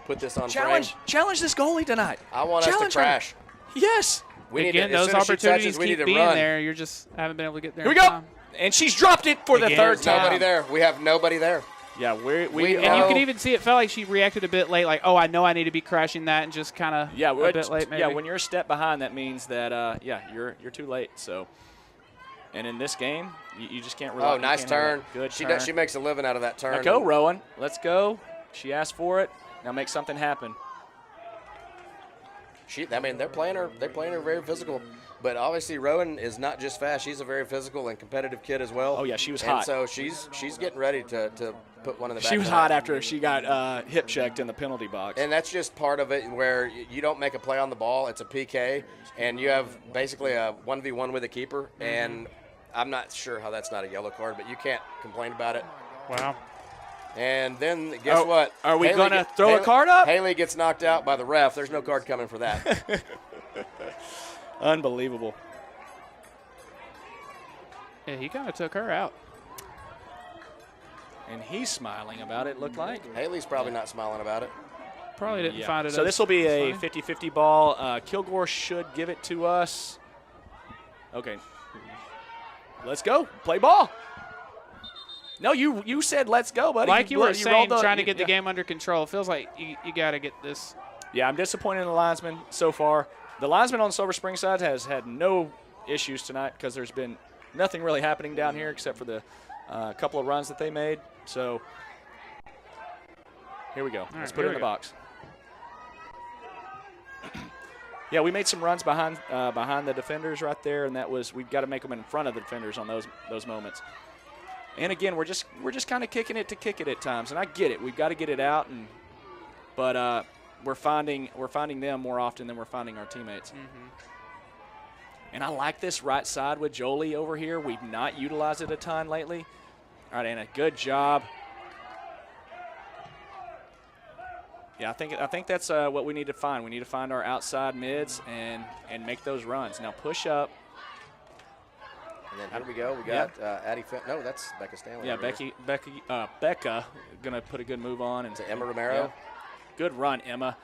put this on Challenge this goalie tonight. frame. I want us to crash. Yes. We need Again, to, as those soon as she opportunities touches, we keep need to being run. there. You just haven't been able to get there. Here we in go. time. And she's dropped it for the Again, third there's time. Nobody there. We have nobody there. Yeah, we And And you Oh. could even see it felt like she reacted a bit late, like, oh, I know I need to be crashing that, and just kind of a bit late maybe. Yeah, when you're a step behind, that means that you're too late. So, and in this game, you just can't rely. Oh, nice turn. Good She turn. She makes a living out of that turn. Now go, Rowan. Let's go. She asked for it. Now make something happen. They're playing her very physical. But obviously, Rowan is not just fast. She's a very physical and competitive kid as well. Oh, yeah, she was and hot. So she's getting ready to put one in the back. She was of the hot net. after she got hip checked in the penalty box. And that's just part of it where you don't make a play on the ball. It's a PK, and you have basically a 1v1 with a keeper. Mm-hmm. And I'm not sure how that's not a yellow card, but you can't complain about it. Wow. And then guess what? Are we Haley going to throw a card up? Haley gets knocked out by the ref. There's no card coming for that. Unbelievable. Yeah, he kind of took her out. And he's smiling about it, looked like. Haley's probably not smiling about it. Probably didn't find it. So this will be a 50-50 ball. Kilgore should give it to us. Okay. Let's go. Play ball. No, you said let's go, buddy. Like you were saying, rolled trying to get the game under control. It feels like you got to get this. Yeah, I'm disappointed in the linesman so far. The linesman on the Sulphur Springs side has had no issues tonight because there's been nothing really happening down here except for the couple of runs that they made. So here we go. Let's put it in the box. Yeah, we made some runs behind the defenders right there, and we've got to make them in front of the defenders on those moments. And again, we're just kind of kicking it to kick it at times, and I get it. We've got to get it out, but we're finding them more often than we're finding our teammates. Mm-hmm. And I like this right side with Jolie over here. We've not utilized it a ton lately. All right, Anna, good job. Yeah, I think that's what we need to find. We need to find our outside mids and make those runs. Now push up. And then here we go. We got Addie. No, that's Becca Stanley. Yeah, Becca gonna put a good move on and to Emma Romero. Yeah. Good run, Emma.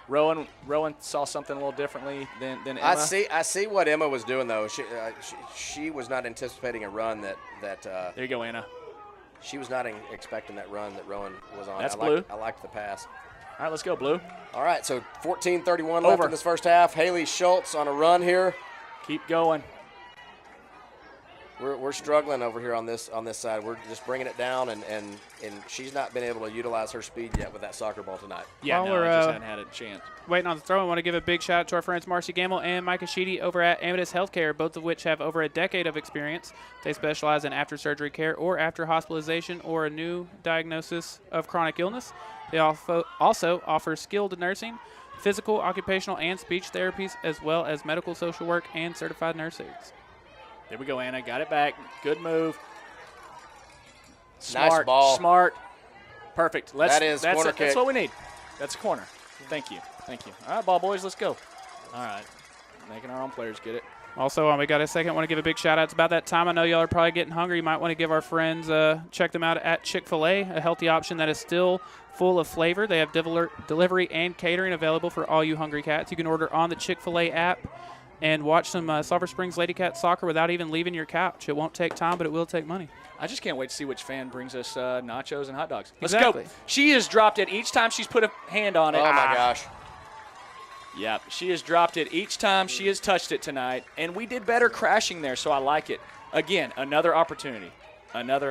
Rowan saw something a little differently than Emma. I see what Emma was doing though. She was not anticipating a run that. There you go, Anna. She was not expecting that run that Rowan was on. That's Blue. I liked the pass. All right, let's go, Blue. All right, so 14:31 left in this first half. Haley Schultz on a run here. Keep going. We're struggling over here on this side. We're just bringing it down, and she's not been able to utilize her speed yet with that soccer ball tonight. Yeah, While no, we're, I just hadn't had a chance. Waiting on the throw, I want to give a big shout out to our friends Marcy Gamble and Micah Sheedy over at Amadeus Healthcare, both of which have over a decade of experience. They specialize in after surgery care or after hospitalization or a new diagnosis of chronic illness. They also offer skilled nursing, physical, occupational, and speech therapies, as well as medical social work and certified nurse aides. There we go, Anna. Got it back. Good move. Nice Smart, ball. Smart. Perfect. Corner kick. That's what we need. That's a corner. Thank you. All right, ball boys, let's go. All right. Making our own players get it. Also, we got a second. I want to give a big shout out. It's about that time. I know y'all are probably getting hungry. You might want to give our friends, check them out at Chick-fil-A, a healthy option that is still full of flavor. They have delivery and catering available for all you hungry cats. You can order on the Chick-fil-A app and watch some Sulphur Springs Lady Cats soccer without even leaving your couch. It won't take time, but it will take money. I just can't wait to see which fan brings us nachos and hot dogs. Let's Exactly. go. She has dropped it each time she's put a hand on it. Oh, my gosh. Yeah, she has dropped it each time she has touched it tonight, and we did better crashing there, so I like it. Again, another opportunity.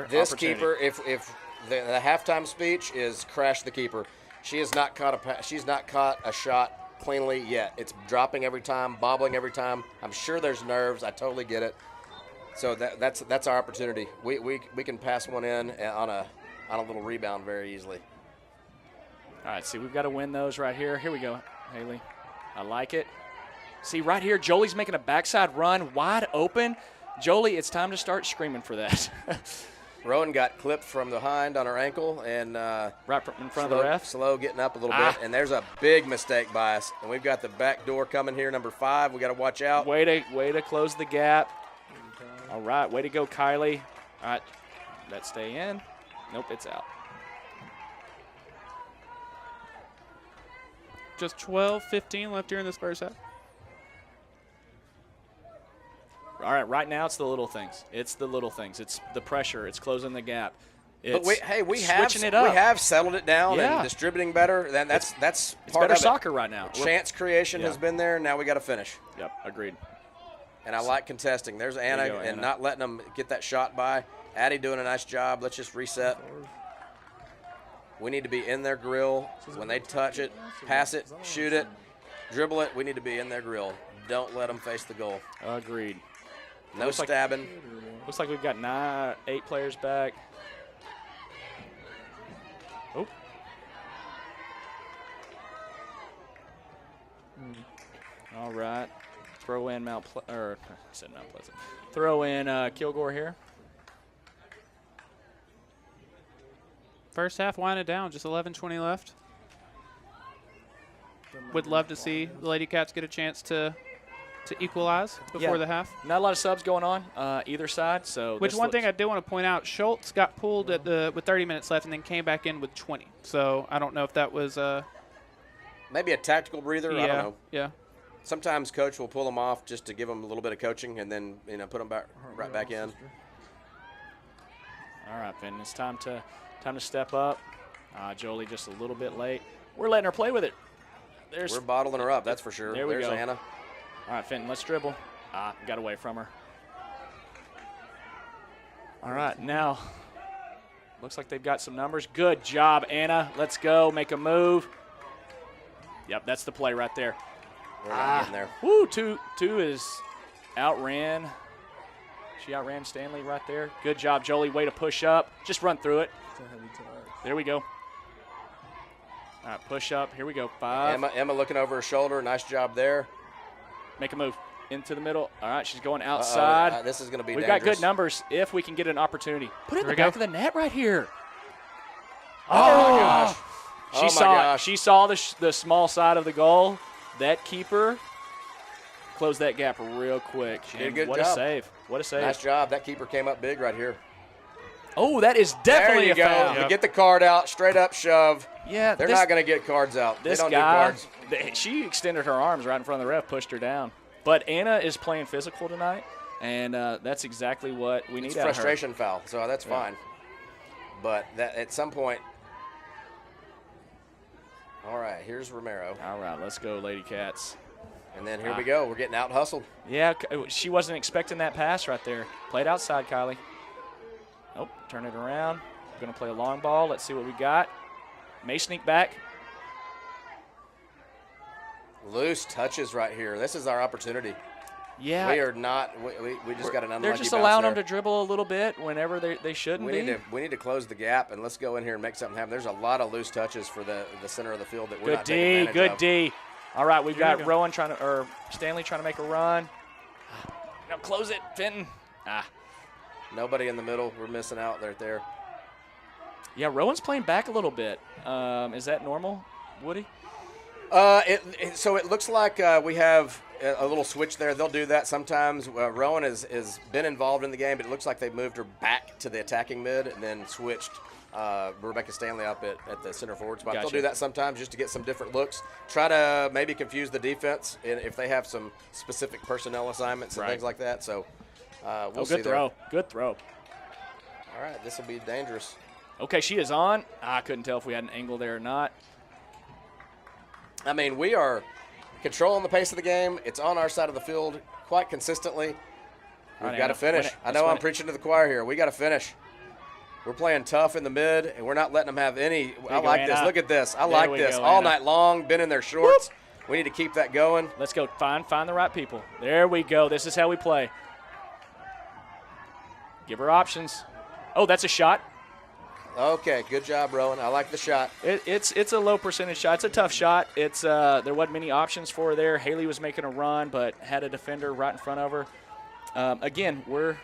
This keeper, if the halftime speech is crash the keeper, she's not caught a shot cleanly yet. It's dropping every time, bobbling every time. I'm sure there's nerves. I totally get it. So that's our opportunity. We can pass one in on a little rebound very easily. All right, see, we've got to win those right here. Here we go, Haley. I like it. See, right here, Jolie's making a backside run, wide open. Jolie, it's time to start screaming for that. Rowan got clipped from behind on her ankle, and right in front of the ref. Slow getting up a little bit, and there's a big mistake by us. And we've got the back door coming here, number 5. We got to watch out. Way to close the gap. All right, way to go, Kylie. All right, that stay in. Nope, it's out. Just 12-15 left here in this first half. All right, right now it's the little things. It's the little things. It's the pressure. It's closing the gap. But we have switching it up. We have settled it down and distributing better. That's it's part better of soccer right now. Chance creation has been there. Now we got to finish. Yep, agreed. And I like contesting. There's Anna, There you go, and Anna. not letting them get that shot by. Addie doing a nice job. Let's just reset. We need to be in their grill. When they touch it, pass it, shoot it, dribble it, we need to be in their grill. Don't let them face the goal. Agreed. No stabbing. Looks like we've got 8 players back. Oh. All right. Throw in Mount Pleasant. Throw in Kilgore here. First half winding down, just 11-20 left. Would love to see the Lady Cats get a chance to equalize before the half. Not a lot of subs going on either side. So Which one thing I do want to point out, Schultz got pulled with 30 minutes left and then came back in with 20. So I don't know if that was maybe a tactical breather. I don't know. Yeah. Sometimes coach will pull them off just to give them a little bit of coaching and then put them right back in. All right, Finn. It's time to step up. Jolie just a little bit late. We're letting her play with it. We're bottling her up, that's for sure. There's go. Anna. All right, Fenton, let's dribble. Got away from her. All right, now looks like they've got some numbers. Good job, Anna. Let's go. Make a move. Yep, that's the play right there. We're not getting there. Woo, two is outran. She outran Stanley right there. Good job, Jolie. Way to push up. Just run through it. There we go. All right, push up. Here we go. 5. Emma looking over her shoulder. Nice job there. Make a move into the middle. All right, she's going outside. This is going to be We've dangerous. got good numbers if we can get an opportunity. Put it in the back of the net right here. Oh, my gosh. She saw the small side of the goal. That keeper closed that gap real quick. She did a good job. What a save. Nice job. That keeper came up big right here. Oh, that is definitely there you a go. foul. You get the card out, straight up shove. Yeah, they're not going to get cards out. They don't do cards. She extended her arms right in front of the ref, pushed her down. But Anna is playing physical tonight, and that's exactly what we need out of her. It's frustration foul, so that's fine. But that at some point. All right, here's Romero. All right, let's go, Lady Cats. And then here we go. We're getting out hustled. Yeah, she wasn't expecting that pass right there. Played outside, Kylie. Oh, turn it around. Going to play a long ball. Let's see what we got. May sneak back. Loose touches right here. This is our opportunity. Yeah. We are not. We just got an unlucky They're just bounce allowing there. them to dribble a little bit whenever they shouldn't be. We need to close the gap, and let's go in here and make something happen. There's a lot of loose touches for the center of the field that we're not taking advantage Good of. D. All right, we've got Rowan Stanley trying to make a run. Now close it, Fenton. Nobody in the middle. We're missing out right there. Yeah, Rowan's playing back a little bit. Is that normal, Woody? So it looks like we have a little switch there. They'll do that sometimes. Rowan has been involved in the game, but it looks like they've moved her back to the attacking mid and then switched Rebecca Stanley up at the center forward spot. Gotcha. They'll do that sometimes just to get some different looks. Try to maybe confuse the defense if they have some specific personnel assignments and things like that. So we'll see. Good throw. Good throw. All right, this will be dangerous. Okay, she is on. I couldn't tell if we had an angle there or not. I mean, we are controlling the pace of the game. It's on our side of the field quite consistently. We've got to finish. I know I'm preaching to the choir here. We got to finish. We're playing tough in the mid, and we're not letting them have any. I like this. Look at this. I like this. All night long, been in their shorts. Whoop. We need to keep that going. Let's go. Find the right people. There we go. This is how we play. Give her options. Oh, that's a shot. Okay, good job, Rowan. I like the shot. It's a low percentage shot. It's a tough shot. It's there wasn't many options for her there. Haley was making a run, but had a defender right in front of her. Again, we're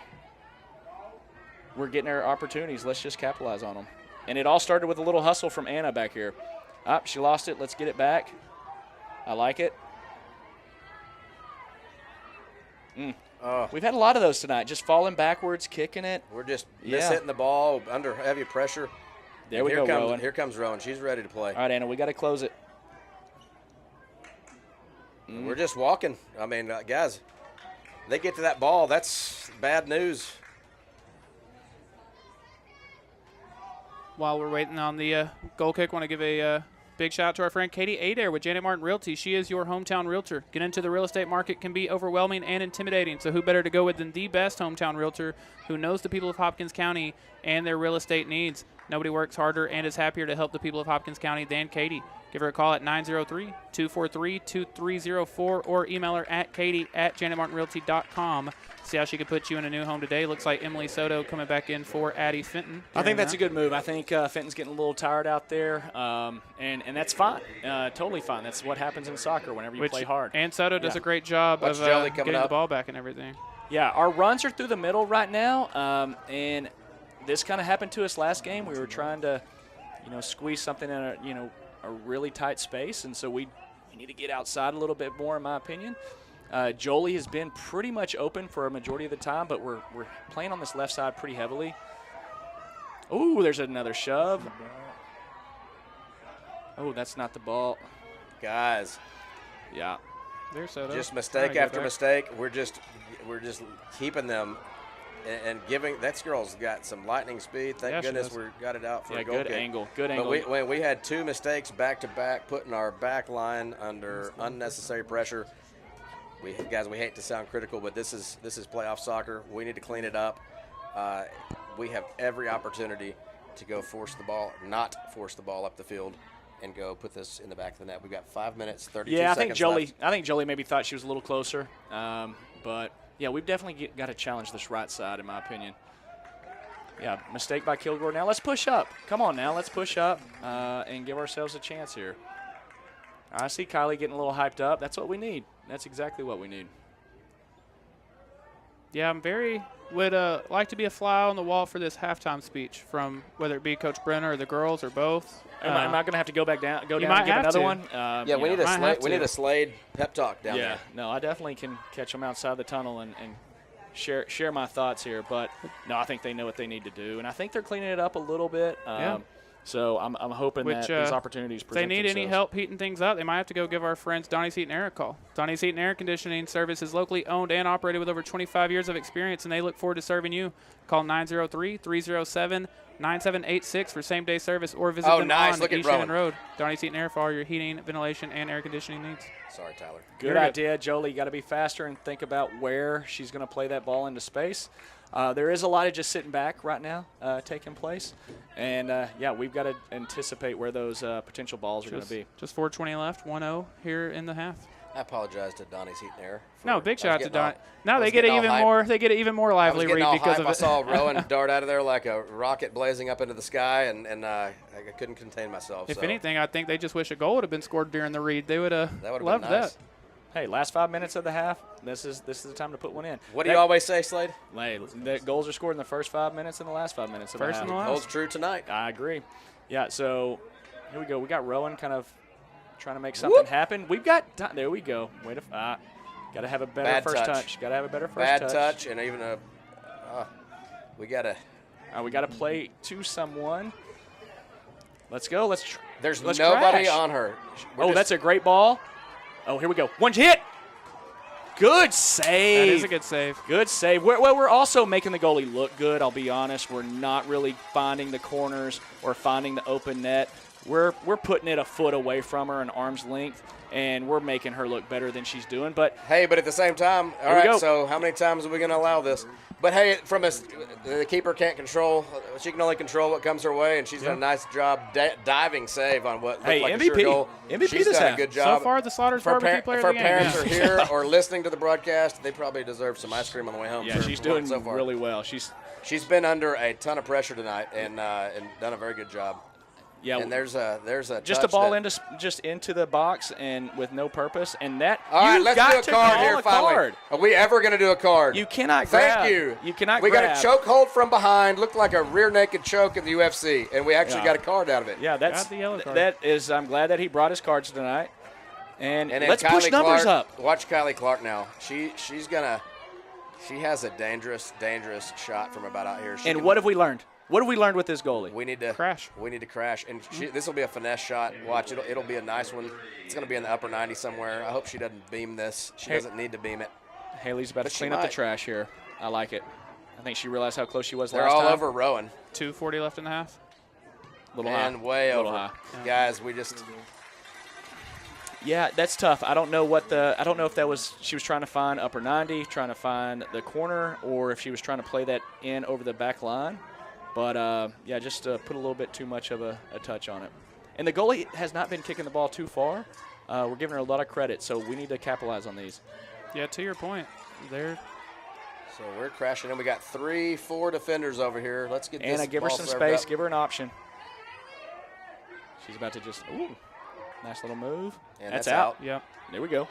getting our opportunities. Let's just capitalize on them. And it all started with a little hustle from Anna back here. She lost it. Let's get it back. I like it. We've had a lot of those tonight, just falling backwards, kicking it. We're just mishitting the ball under heavy pressure. There we go, Rowan. Here comes Rowan. She's ready to play. All right, Anna, we got to close it. We're just walking. I mean, guys, they get to that ball. That's bad news. While we're waiting on the goal kick, want to give a big shout out to our friend Katie Adair with Janet Martin Realty. She is your hometown realtor. Get into the real estate market can be overwhelming and intimidating, so who better to go with than the best hometown realtor who knows the people of Hopkins County and their real estate needs. Nobody works harder and is happier to help the people of Hopkins County than Katie. Give her a call at 903-243-2304 or email her at katie@janetmartinrealty.com. See how she could put you in a new home today. Looks like Emily Soto coming back in for Addie Fenton. I think that's a good move. I think Fenton's getting a little tired out there, and that's fine. Totally fine. That's what happens in soccer whenever you play hard. And Soto does a great job of getting the ball back and everything. Yeah, our runs are through the middle right now, and this kind of happened to us last game. We were trying to, squeeze something in a really tight space, and so we need to get outside a little bit more, in my opinion. Jolie has been pretty much open for a majority of the time, but we're playing on this left side pretty heavily. Ooh, there's another shove. Oh, that's not the ball. Guys. Yeah. There's Soto. Just mistake after mistake. We're just keeping them and giving. That girl's got some lightning speed. Thank goodness we got it out for a goal good kick. angle. Good angle. But we had two mistakes back to back, putting our back line under unnecessary pressure. We hate to sound critical, but this is playoff soccer. We need to clean it up. We have every opportunity to go not force the ball up the field, and go put this in the back of the net. We've got 5 minutes, 32 seconds left. I think Jolie maybe thought she was a little closer, but yeah, we've definitely got to challenge this right side, in my opinion. Yeah, mistake by Kilgore. Now let's push up. Come on now, let's push up and give ourselves a chance here. I see Kylie getting a little hyped up. That's what we need. That's exactly what we need. Yeah, would like to be a fly on the wall for this halftime speech from whether it be Coach Brenner or the girls or both. Am I going to have to go down and give have another to. one? We need a Slade pep talk down there. No, I definitely can catch them outside the tunnel and share my thoughts here. But, no, I think they know what they need to do. And I think they're cleaning it up a little bit. So I'm hoping that these opportunities present If they need themselves. any help heating things up, they might have to go give our friends Donnie Seaton Air a call. Donnie Seaton Air Conditioning Service is locally owned and operated with over 25 years of experience, and they look forward to serving you. Call 903-307-9786 for same-day service or visit them on East Shannon Road. Donnie Seaton Air for all your heating, ventilation, and air conditioning needs. Sorry, Tyler. Good idea, Jolie. You got to be faster and think about where she's going to play that ball into space. There is a lot of just sitting back right now taking place. And, we've got to anticipate where those potential balls are going to be. Just 4:20 left, 1-0 here in the half. I apologize to Donnie Seaton Air. No, big shout out to Donnie. Now they get it even more lively, Reed, because of it. I saw Rowan dart out of there like a rocket blazing up into the sky, and I couldn't contain myself. If anything, I think they just wish a goal would have been scored during the Reed. They would have loved nice. that. Hey, last 5 minutes of the half, this is the time to put one in. What do you always say, Slade? The goals are scored in the first 5 minutes and the last 5 minutes of the half. And the last. Holds true tonight. I agree. Yeah, so here we go. We got Rowan kind of trying to make something happen. We've got – there we go. Got to have a better first touch. Got to have a better first touch. Bad touch and even we got to – we got to play to someone. Let's go. There's let's nobody crash. on her. That's a great ball. Oh, here we go. One hit. Good save. That is a good save. Good save. We're also making the goalie look good, I'll be honest. We're not really finding the corners or finding the open net. We're putting it a foot away from her, an arm's length, and we're making her look better than she's doing. But at the same time, all right, so how many times are we going to allow this? But, hey, the keeper can't control. She can only control what comes her way, and she's done a nice job diving save on what looked like a sure goal. MVP she's this done half. a good job. So far, the Slaughters barbecue player of the game. If our parents are here or listening to the broadcast, they probably deserve some ice cream on the way home. Yeah, she's doing really well. She's She's been under a ton of pressure tonight and done a very good job. Yeah, and there's a just touch a ball that, into the box and with no purpose, and that all right, you've let's got do a to card call here a finally. card. Are we ever going to do a card? You cannot grab. Thank you. You cannot we grab. got a choke hold from behind, looked like a rear naked choke in the UFC, and we actually Yeah. got a card out of it. Yeah, that's Got the yellow card. that is. I'm glad that he brought his cards tonight. And then let's Kylie push numbers Clark, up. Watch Kylie Clark now. She has a dangerous shot from about out here. And what have we learned? What have we learned with this goalie? We need to Crash. We need to crash, and this will be a finesse shot. Watch, it'll be a nice one. It's going to be in the upper 90 somewhere. I hope she doesn't beam this. She doesn't need to beam it. Haley's about But to she clean up the might. trash here. I like it. I think she realized how close she was They're last all time. over Rowan. 2:40 left in the half. Little and high. way Little over. high. Guys, we just Yeah, that's tough. I don't know if that was she was trying to find upper 90, trying to find the corner, or if she was trying to play that in over the back line. But yeah, just put a little bit too much of a touch on it. And the goalie has not been kicking the ball too far. We're giving her a lot of credit, so we need to capitalize on these. Yeah, to your point, there. so we're crashing in. We got 3-4 defenders over here. Let's get this Anna, give her ball some served space. up. Give her an option. She's about to just nice little move. And that's that's out. Yep. There we go.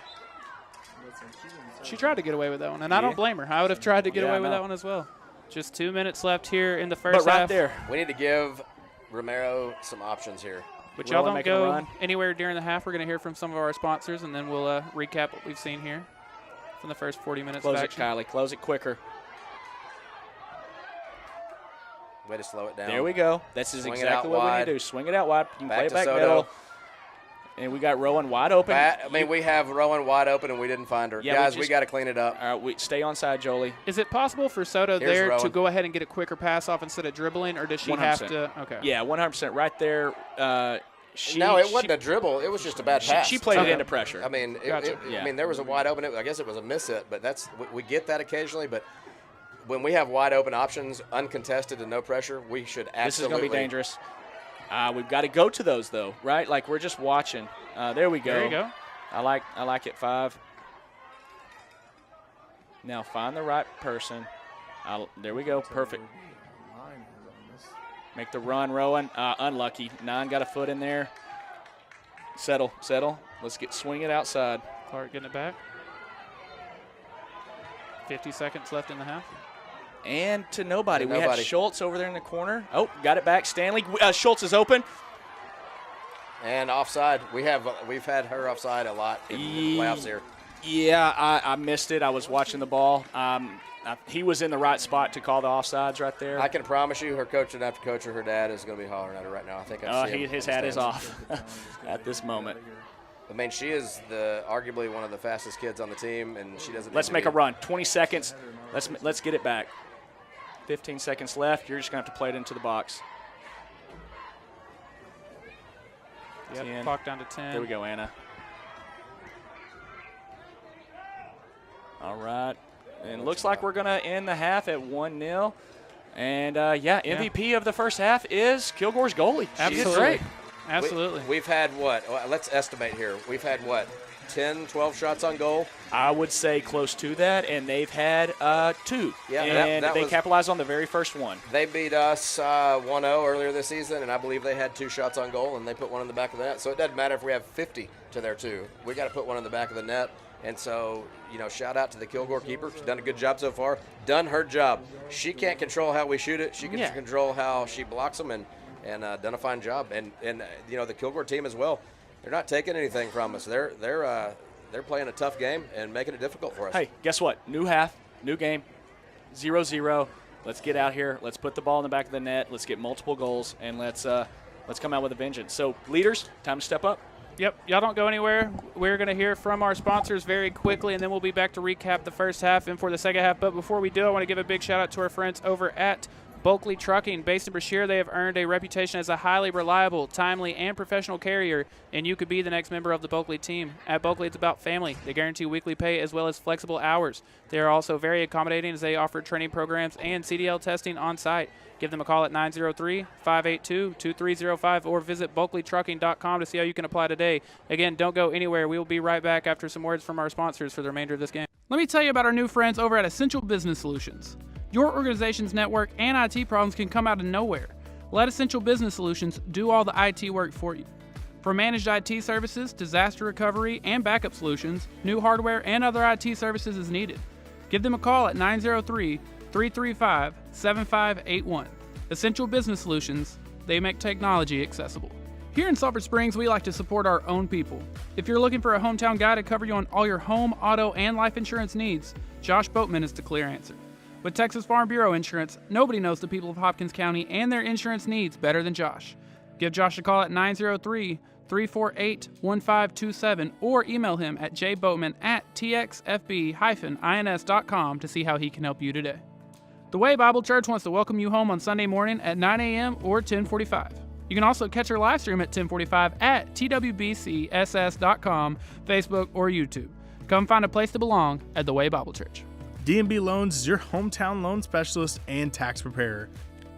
She tried to get away with that one, and I don't blame her. I would have tried to get Yeah, away with no. that one as well. Just 2 minutes left here in the first But right half. there, We need to give Romero some options here. But y'all Rowan don't making a go run. anywhere during the half. We're going to hear from some of our sponsors, and then we'll recap what we've seen here from the first 40 minutes close of it, action. Kylie. Close it quicker. Way to slow it down. There we go. This is Swing it exactly out what we wide. need to do. Swing it out wide. You can Back play it to back Soto. middle. And we got Rowan wide open. We have Rowan wide open, and we didn't find her. Yeah, Guys, we we got to clean it up. All right, we stay on side, Jolie. Is it possible for Soto Here's there to Rowan. go ahead and get a quicker pass off instead of dribbling, or does she 100%. have to? Okay. Yeah, 100% right there. No, it wasn't a dribble. It was just a bad pass. She played Okay. it into pressure. I mean, Gotcha. Yeah. I mean, there was a wide open. I guess it was a miss hit, but we get that occasionally. But when we have wide open options, uncontested and no pressure, we should absolutely. This is going to be dangerous. We've got to go to those, though, right? Like, we're just watching. There we go. There you go. I like it, 5. Now find the right person. There we go. Perfect. Make the run, Rowan. Unlucky. 9 got a foot in there. Settle. Let's swing it outside. Clark getting it back. 50 seconds left in the half. And to nobody. To We had nobody. Schultz over there in the corner. Oh, got it back. Stanley. Schultz is open. And offside. We've had her offside a lot in the playoffs here. Yeah, I missed it. I was watching the ball. He was in the right spot to call the offsides right there. I can promise you, her coach didn't have to coach her. Her dad is going to be hollering at her right now. I think I see him His on the hat is stands. off at this moment. I mean, she is arguably one of the fastest kids on the team, and she doesn't. Let's need to make be- a run. 20 seconds. Let's get it back. 15 seconds left. You're just going to have to play it into the box. Yep. 10. Clock down to 10. There we go, Anna. All right. And it looks like we're going to end the half at 1-0. And, MVP of the first half is Kilgore's goalie. She did Absolutely. great. Absolutely. We've had what? Well, let's estimate here. We've had what? 10, 12 shots on goal? I would say close to that, and they've had 2. Yeah, and that they was- capitalized on the very first one. They beat us 1-0 earlier this season, and I believe they had 2 shots on goal, and they put one in the back of the net. So it doesn't matter if we have 50 to their 2. We got to put one in the back of the net. And so, shout out to the Kilgore keeper. She's done a good job so far. Done her job. She can't control how we shoot it. She can control how she blocks them, and done a fine job. And the Kilgore team as well. They're not taking anything from us. They're playing a tough game and making it difficult for us. Hey, guess what? New half, new game, 0-0. Let's get out here. Let's put the ball in the back of the net. Let's get multiple goals, and let's come out with a vengeance. So, leaders, time to step up. Yep, y'all don't go anywhere. We're going to hear from our sponsors very quickly, and then we'll be back to recap the first half and for the second half. But before we do, I want to give a big shout-out to our friends over at Bulkley Trucking. Based in Brashear, they have earned a reputation as a highly reliable, timely, and professional carrier, and you could be the next member of the Bulkley team. At Bulkley, it's about family. They guarantee weekly pay as well as flexible hours. They are also very accommodating as they offer training programs and CDL testing on site. Give them a call at 903-582-2305 or visit bulkleytrucking.com to see how you can apply today. Again, don't go anywhere. We will be right back after some words from our sponsors for the remainder of this game. Let me tell you about our new friends over at Essential Business Solutions. Your organization's network and IT problems can come out of nowhere. Let Essential Business Solutions do all the IT work for you. From managed IT services, disaster recovery, and backup solutions, new hardware and other IT services is needed. Give them a call at 903-335-7581. Essential Business Solutions, they make technology accessible. Here in Sulphur Springs, we like to support our own people. If you're looking for a hometown guy to cover you on all your home, auto, and life insurance needs, Josh Boatman is the clear answer. With Texas Farm Bureau Insurance, nobody knows the people of Hopkins County and their insurance needs better than Josh. Give Josh a call at 903-348-1527 or email him at jboatman@txfb-ins.com to see how he can help you today. The Way Bible Church wants to welcome you home on Sunday morning at 9 a.m. or 10:45. You can also catch our live stream at 10:45 at twbcss.com, Facebook, or YouTube. Come find a place to belong at The Way Bible Church. D&B Loans is your hometown loan specialist and tax preparer.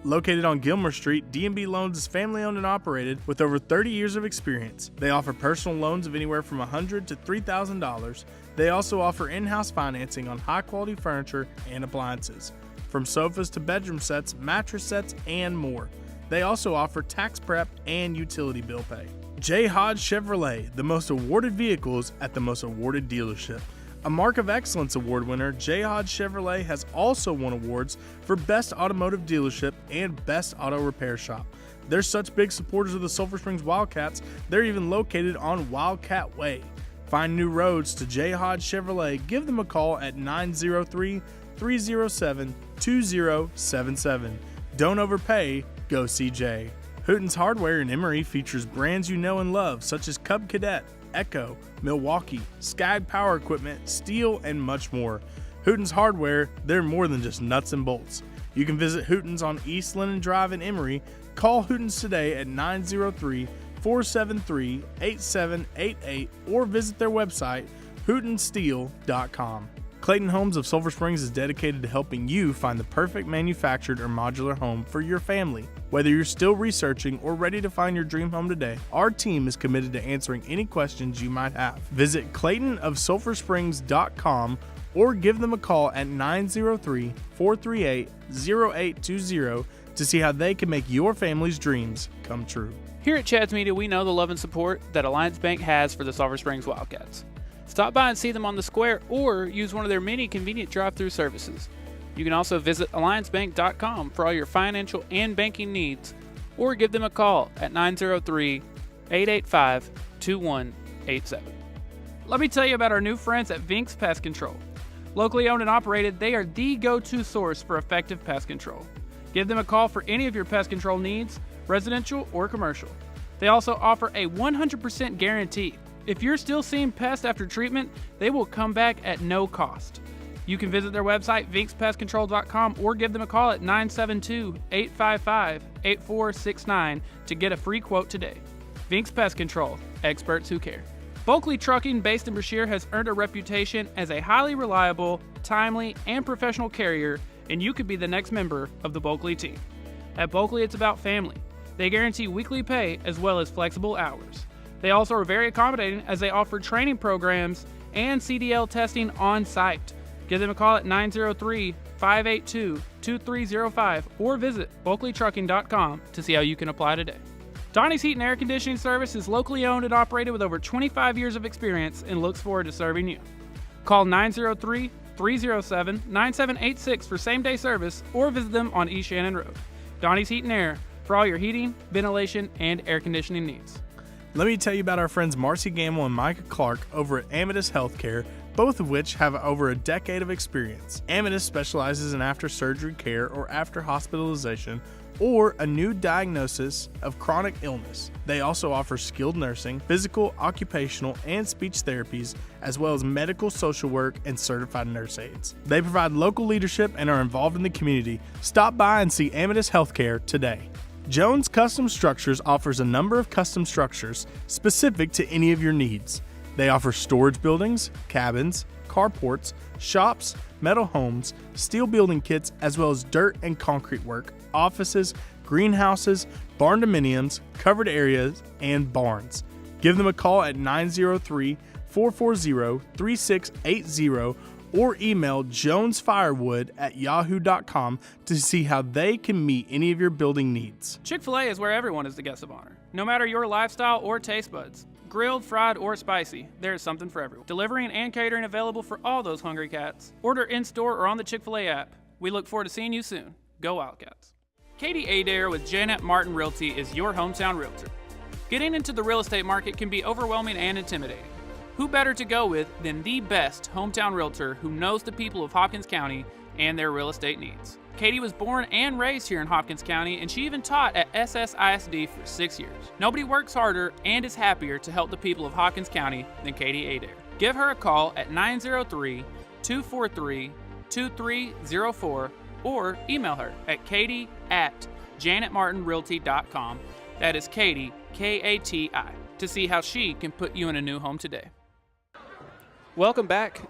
Located on Gilmer Street, D&B Loans is family-owned and operated with over 30 years of experience. They offer personal loans of anywhere from $100 to $3,000. They also offer in-house financing on high-quality furniture and appliances, from sofas to bedroom sets, mattress sets, and more. They also offer tax prep and utility bill pay. J. Hodge Chevrolet, the most awarded vehicles at the most awarded dealership. A Mark of Excellence Award winner, J. Hodge Chevrolet has also won awards for Best Automotive Dealership and Best Auto Repair Shop. They're such big supporters of the Sulphur Springs Wildcats, they're even located on Wildcat Way. Find new roads to J. Hodge Chevrolet. Give them a call at 903-307-2077. Don't overpay, go CJ. Hooten's Hardware in Emory features brands you know and love, such as Cub Cadet, Echo, Milwaukee, Skag Power Equipment, Steel, and much more. Hooten's Hardware, they're more than just nuts and bolts. You can visit Hooten's on East Lennon Drive in Emory. Call Hooten's today at 903-473-8788 or visit their website, hootensteel.com. Clayton Homes of Sulphur Springs is dedicated to helping you find the perfect manufactured or modular home for your family. Whether you're still researching or ready to find your dream home today, our team is committed to answering any questions you might have. Visit claytonofsulphursprings.com or give them a call at 903-438-0820 to see how they can make your family's dreams come true. Here at Chad's Media, we know the love and support that Alliance Bank has for the Sulphur Springs Wildcats. Stop by and see them on the square or use one of their many convenient drive-through services. You can also visit alliancebank.com for all your financial and banking needs or give them a call at 903-885-2187. Let me tell you about our new friends at Vinks Pest Control. Locally owned and operated, they are the go-to source for effective pest control. Give them a call for any of your pest control needs, residential or commercial. They also offer a 100% guarantee. If you're still seeing pests after treatment, they will come back at no cost. You can visit their website, vinkspestcontrol.com, or give them a call at 972-855-8469 to get a free quote today. Vinks Pest Control, experts who care. Bulkley Trucking, based in Brashear, has earned a reputation as a highly reliable, timely, and professional carrier, and you could be the next member of the Bulkley team. At Bulkley, it's about family. They guarantee weekly pay as well as flexible hours. They also are very accommodating as they offer training programs and CDL testing on site. Give them a call at 903-582-2305 or visit bulkleytrucking.com to see how you can apply today. Donnie's Heat and Air Conditioning Service is locally owned and operated with over 25 years of experience and looks forward to serving you. Call 903-307-9786 for same-day service or visit them on East Shannon Road. Donnie's Heat and Air for all your heating, ventilation, and air conditioning needs. Let me tell you about our friends Marcy Gamble and Micah Clark over at Amatus Healthcare, both of which have over a decade of experience. Amatus specializes in after-surgery care or after hospitalization or a new diagnosis of chronic illness. They also offer skilled nursing, physical, occupational, and speech therapies, as well as medical social work and certified nurse aides. They provide local leadership and are involved in the community. Stop by and see Amatus Healthcare today. Jones Custom Structures offers a number of custom structures specific to any of your needs. They offer storage buildings, cabins, carports, shops, metal homes, steel building kits, as well as dirt and concrete work, offices, greenhouses, barn dominiums, covered areas, and barns. Give them a call at 903-440-3680 or email jonesfirewood@yahoo.com to see how they can meet any of your building needs. Chick-fil-A is where everyone is the guest of honor. No matter your lifestyle or taste buds, grilled, fried, or spicy, there is something for everyone. Delivering and catering available for all those hungry cats. Order in-store or on the Chick-fil-A app. We look forward to seeing you soon. Go Wildcats. Katie Adair with Janet Martin Realty is your hometown realtor. Getting into the real estate market can be overwhelming and intimidating. Who better to go with than the best hometown realtor who knows the people of Hopkins County and their real estate needs? Katie was born and raised here in Hopkins County, and she even taught at SSISD for 6 years. Nobody works harder and is happier to help the people of Hopkins County than Katie Adair. Give her a call at 903-243-2304 or email her at katie@janetmartinrealty.com. That is Katie, K-A-T-I, to see how she can put you in a new home today. Welcome back.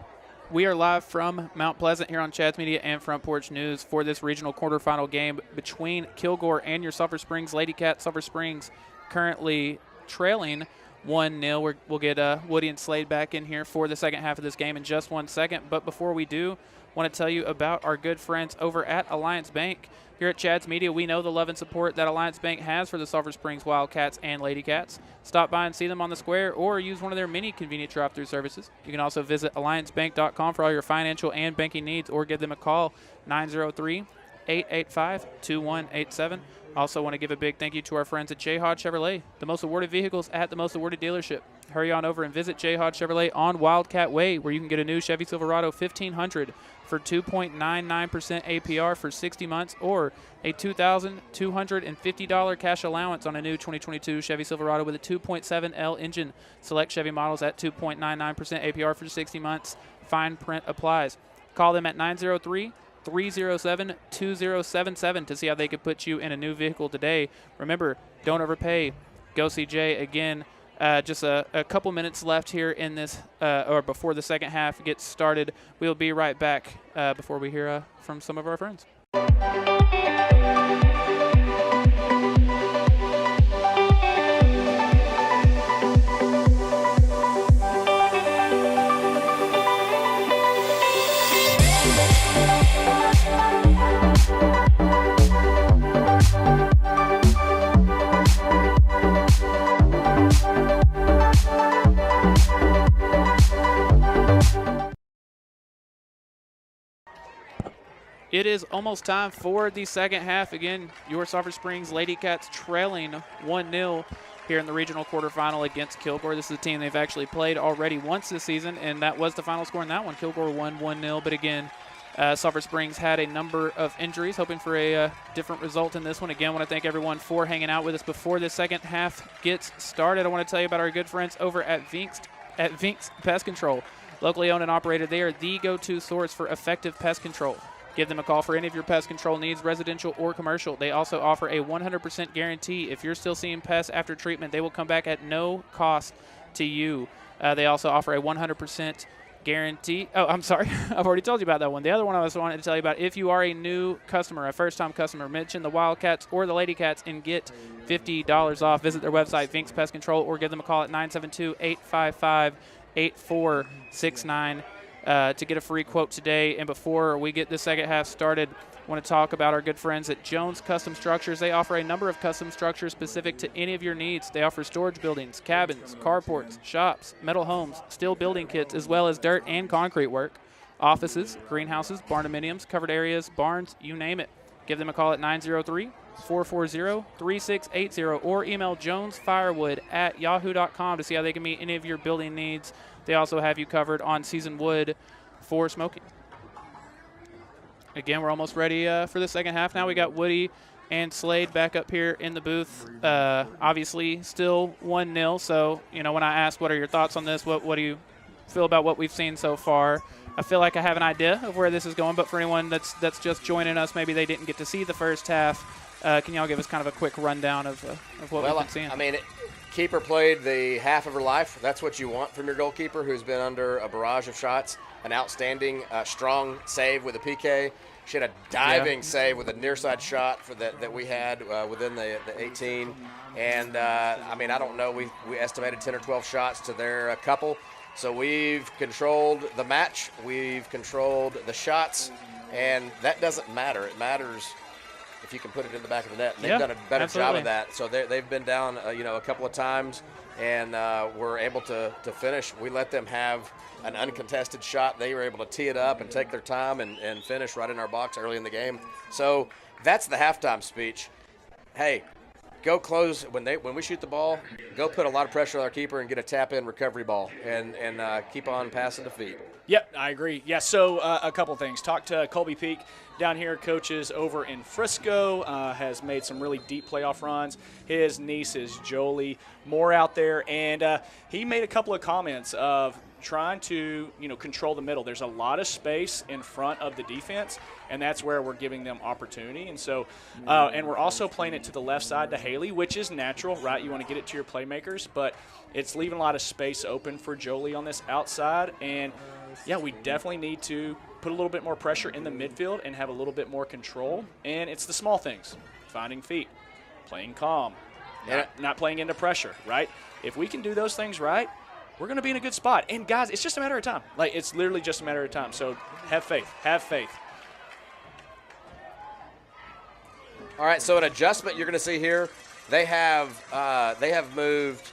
We are live from Mount Pleasant here on Chad's Media and Front Porch News for this regional quarterfinal game between Kilgore and your Sulphur Springs Lady Cats. Sulphur Springs currently trailing 1-0. We'll get Woody and Slade back in here for the second half of this game in just 1 second. But before we do, I want to tell you about our good friends over at Alliance Bank. Here at Chad's Media, we know the love and support that Alliance Bank has for the Sulphur Springs Wildcats and Lady Cats. Stop by and see them on the square or use one of their many convenient drive-through services. You can also visit alliancebank.com for all your financial and banking needs or give them a call, 903-885-2187. Also want to give a big thank you to our friends at J. Hodge Chevrolet, the most awarded vehicles at the most awarded dealership. Hurry on over and visit J. Hodge Chevrolet on Wildcat Way, where you can get a new Chevy Silverado 1500 for 2.99% APR for 60 months or a $2,250 cash allowance on a new 2022 Chevy Silverado with a 2.7L engine. Select Chevy models at 2.99% APR for 60 months. Fine print applies. Call them at 903-307-2077 to see how they could put you in a new vehicle today. Remember, don't overpay. Go see Jay again. Just a couple minutes left here in this, or before the second half gets started. We'll be right back before we hear from some of our friends. It is almost time for the second half. Again, your Sulphur Springs Lady Cats trailing 1-0 here in the regional quarterfinal against Kilgore. This is a team they've actually played already once this season, and that was the final score in that one. Kilgore won 1-0, but again, Sulphur Springs had a number of injuries, hoping for a different result in this one. Again, I want to thank everyone for hanging out with us before the second half gets started. I want to tell you about our good friends over at Vinks Pest Control. Locally owned and operated, they are the go-to source for effective pest control. Give them a call for any of your pest control needs, residential or commercial. They also offer a 100% guarantee. If you're still seeing pests after treatment, they will come back at no cost to you. They also offer a 100% guarantee. Oh, I'm sorry. I've already told you about that one. The other one I was wanting to tell you about, if you are a new customer, a first-time customer, mention the Wildcats or the Lady Cats and get $50 off. Visit their website, Vinks Pest Control, or give them a call at 972-855-8469. To get a free quote today. And before we get the second half started, I want to talk about our good friends at Jones Custom Structures. They offer a number of custom structures specific to any of your needs. They offer storage buildings, cabins, carports, shops, metal homes, steel building kits, as well as dirt and concrete work, offices, greenhouses, barndominiums, covered areas, barns, you name it. Give them a call at 903-440-3680 or email jonesfirewood@yahoo.com to see how they can meet any of your building needs. They also have you covered on seasoned wood for smoking. Again, we're almost ready for the second half now. We got Woody and Slade back up here in the booth. Obviously, still 1-0. So, when I ask what are your thoughts on this, what do you feel about what we've seen so far? I feel like I have an idea of where this is going, but for anyone that's just joining us, maybe they didn't get to see the first half. Can y'all give us kind of a quick rundown of what we've been seeing? I mean, keeper played the half of her life. That's what you want from your goalkeeper, who's been under a barrage of shots. An outstanding, strong save with a PK. She had a diving save with a near side shot that we had within the 18. And, I don't know, we estimated 10 or 12 shots to their couple. So we've controlled the match, we've controlled the shots, and that doesn't matter. It matters if you can put it in the back of the net. And they've done a better job absolutely. of that. So they've been down, a couple of times, and were able to finish. We let them have an uncontested shot. They were able to tee it up and take their time and finish right in our box early in the game. So that's the halftime speech. Hey, go close when we shoot the ball. Go put a lot of pressure on our keeper and get a tap-in recovery ball, and keep on passing the feet. Yep, I agree. Yeah, so a couple things. Talked to Colby Peak down here, coaches over in Frisco, has made some really deep playoff runs. His niece is Jolie Moore out there, and he made a couple of comments of trying to, control the middle. There's a lot of space in front of the defense, and that's where we're giving them opportunity. And so, and we're also playing it to the left side to Haley, which is natural, right? You want to get it to your playmakers, but it's leaving a lot of space open for Jolie on this outside. And yeah, we definitely need to put a little bit more pressure in the midfield and have a little bit more control. And it's the small things, finding feet, playing calm, not playing into pressure, right? If we can do those things right, we're going to be in a good spot. And, guys, it's just a matter of time. Like, it's literally just a matter of time. So have faith. Have faith. All right, so an adjustment you're going to see here, they have moved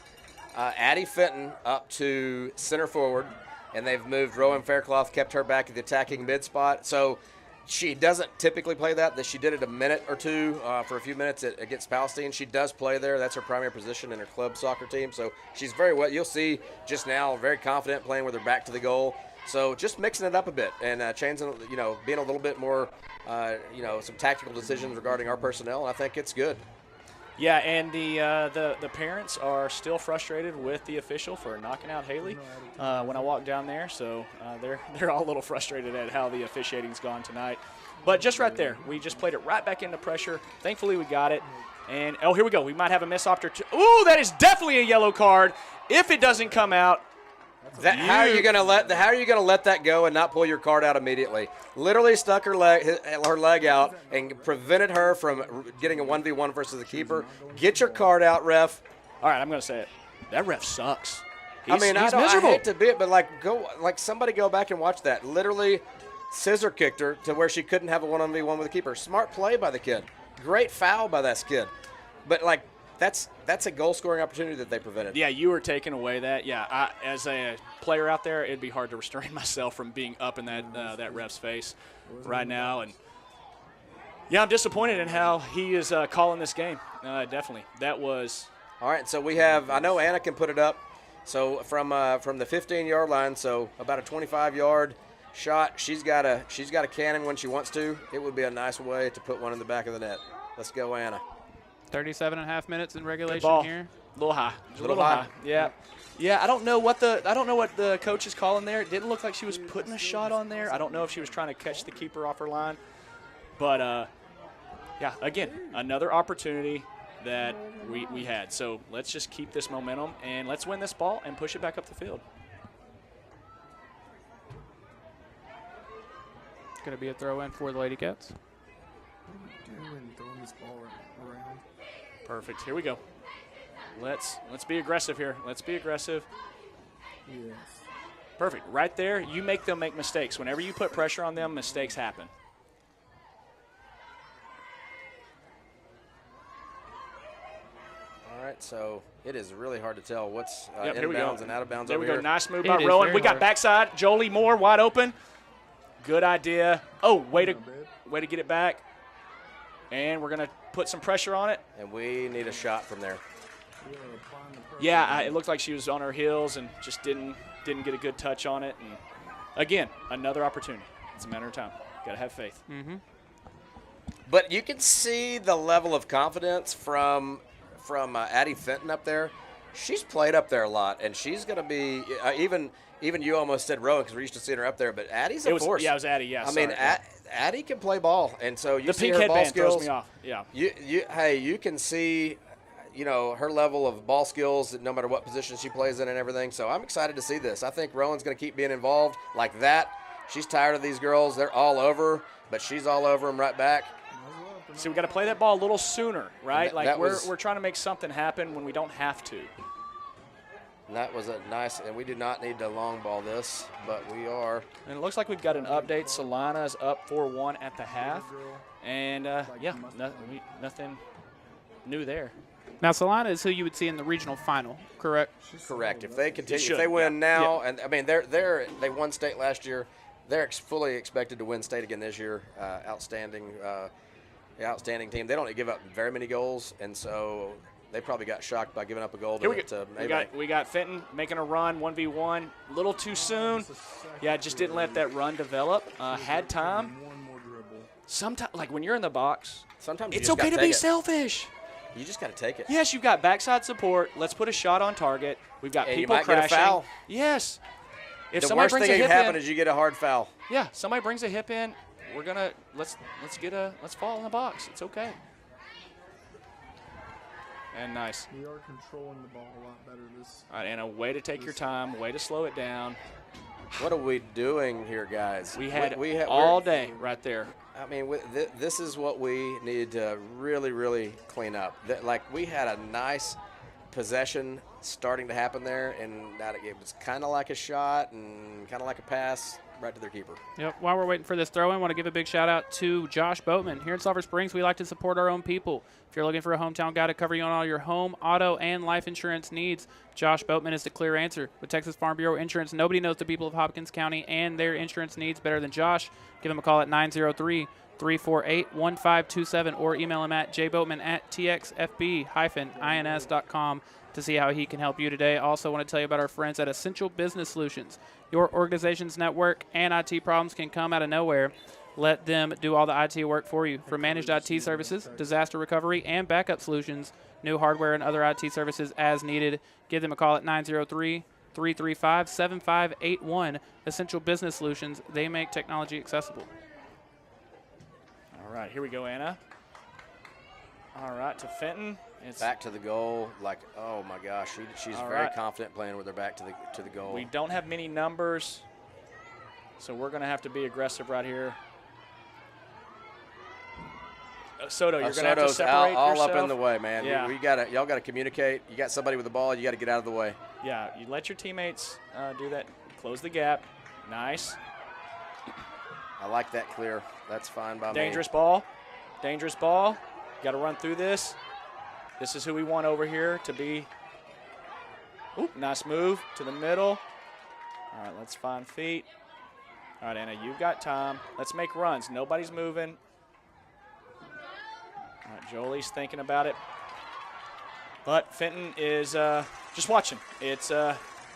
Addie Fenton up to center forward, and they've moved Rowan Faircloth, kept her back at the attacking mid spot. So she doesn't typically play that. She did it a minute or two for a few minutes against Palestine. She does play there. That's her primary position in her club soccer team. So she's very well. You'll see just now very confident playing with her back to the goal. So just mixing it up a bit and changing, being a little bit more, some tactical decisions regarding our personnel. And I think it's good. Yeah, and the parents are still frustrated with the official for knocking out Haley when I walked down there. So they're all a little frustrated at how the officiating's gone tonight. But just right there, we just played it right back into pressure. Thankfully, we got it. And, here we go. We might have a miss opportunity. Ooh, that is definitely a yellow card if it doesn't come out. How are you going to let that go and not pull your card out immediately? Literally stuck her leg out and prevented her from getting a 1v1 versus the keeper. Get your card out, ref. All right, I'm going to say it. That ref sucks. I miserable. hate to be it, but somebody go back and watch that. Literally scissor kicked her to where she couldn't have a 1v1 with the keeper. Smart play by the kid. Great foul by that kid. But that's a goal-scoring opportunity that they prevented. Yeah, you were taking away that. Yeah, as a player out there, it'd be hard to restrain myself from being up in that ref's face right now. And, yeah, I'm disappointed in how he is calling this game. Definitely. That was – All right, so we have – I know Anna can put it up. So from the 15-yard line, so about a 25-yard shot, she's got a cannon when she wants to. It would be a nice way to put one in the back of the net. Let's go, Anna. 37.5 minutes in regulation here. A little high. A little high. Yeah. Yeah, I don't know what the coach is calling there. It didn't look like she was putting a shot on there. I don't know if she was trying to catch the keeper off her line. But, yeah, again, another opportunity that we had. So let's just keep this momentum, and let's win this ball and push it back up the field. It's going to be a throw-in for the Lady Cats. Throwing this ball around. Perfect. Here we go. Let's be aggressive here. Let's be aggressive. Yes. Perfect. Right there, you make them make mistakes. Whenever you put pressure on them, mistakes happen. All right, so it is really hard to tell what's Here we go. inbounds and out of bounds There over we go. here. Nice move It by is Rowan. very We got hard. backside. Jolie Moore wide open. Good idea. Oh, way to get it back. And we're going to put some pressure on it. And we need a shot from there. Yeah, it looked like she was on her heels and just didn't get a good touch on it. And again, another opportunity. It's a matter of time. Got to have faith. Mm-hmm. But you can see the level of confidence from Addie Fenton up there. She's played up there a lot, and she's going to be even you almost said Rowan because we're used to seeing her up there, but Addie's a force. Yeah, it was Addie. Yeah, I mean, Addie can play ball, and so you the see pink her headband ball skills. throws me off. Yeah. You can see, her level of ball skills no matter what position she plays in and everything. So I'm excited to see this. I think Rowan's going to keep being involved like that. She's tired of these girls. They're all over, but she's all over them right back. See, we got to play that ball a little sooner, right? We're trying to make something happen when we don't have to. And that was a nice, and we do not need to long ball this, but we are. And it looks like we've got an update. Salina's up 4-1 at the half. And, yeah, nothing new there. Now, Salina is who you would see in the regional final, correct? Correct. If they continue, should, if they win yeah. now, and I mean they won state last year. They're fully expected to win state again this year. Outstanding team. They don't give up very many goals, and so they probably got shocked by giving up a goal Here we to go. We got Fenton making a run, 1v1, a little too soon. Yeah, just didn't let that run develop. Had time. One more dribble. Sometimes, like when you're in the box, Sometimes you it's just okay gotta to be take it. selfish. You just got to take it. Yes, you've got backside support. Let's put a shot on target. We've got And you people might get a crashing. foul. Yes. If The somebody worst brings thing a that hip can happen in, is you get a hard foul. yeah, somebody brings a hip in, we're gonna let's fall in the box. It's okay. And nice. We are controlling the ball a lot better this. All right, and a way to take your time, way to slow it down. What are we doing here, guys? We had we're- all day right there. I mean, this is what we need to really, really clean up. Like, we had a nice possession starting to happen there, and it was kind of like a shot and kind of like a pass right to their keeper. Yep. While we're waiting for this throw-in, I want to give a big shout-out to Josh Boatman. Here in Sulphur Springs, we like to support our own people. If you're looking for a hometown guy to cover you on all your home, auto, and life insurance needs, Josh Boatman is the clear answer. With Texas Farm Bureau Insurance, nobody knows the people of Hopkins County and their insurance needs better than Josh. Give him a call at 903-348-1527 or email him at jboatman@txfb-ins.com to see how he can help you today. Also want to tell you about our friends at Essential Business Solutions. Your organization's network and IT problems can come out of nowhere. Let them do all the IT work for you. From managed IT services, disaster recovery, and backup solutions, new hardware and other IT services as needed. Give them a call at 903-335-7581. Essential Business Solutions. They make technology accessible. All right, here we go, Anna. All right, to Fenton. It's Back to the goal, like, oh my gosh, she's All very right. confident playing with her back to the goal. We don't have many numbers, so we're going to have to be aggressive right here. Soto, you're going to have to Soto's separate all yourself. up in the way, man. Yeah. Y'all gotta communicate. You got somebody with the ball, you got to get out of the way. Yeah, you let your teammates do that. Close the gap. Nice. I like that clear. That's fine by Dangerous ball. Dangerous ball. Got to run through this. This is who we want over here to be. Oop, nice move to the middle. All right, let's find feet. All right, Anna, you've got time. Let's make runs. Nobody's moving. All right, Jolie's thinking about it. But Fenton is just watching. It's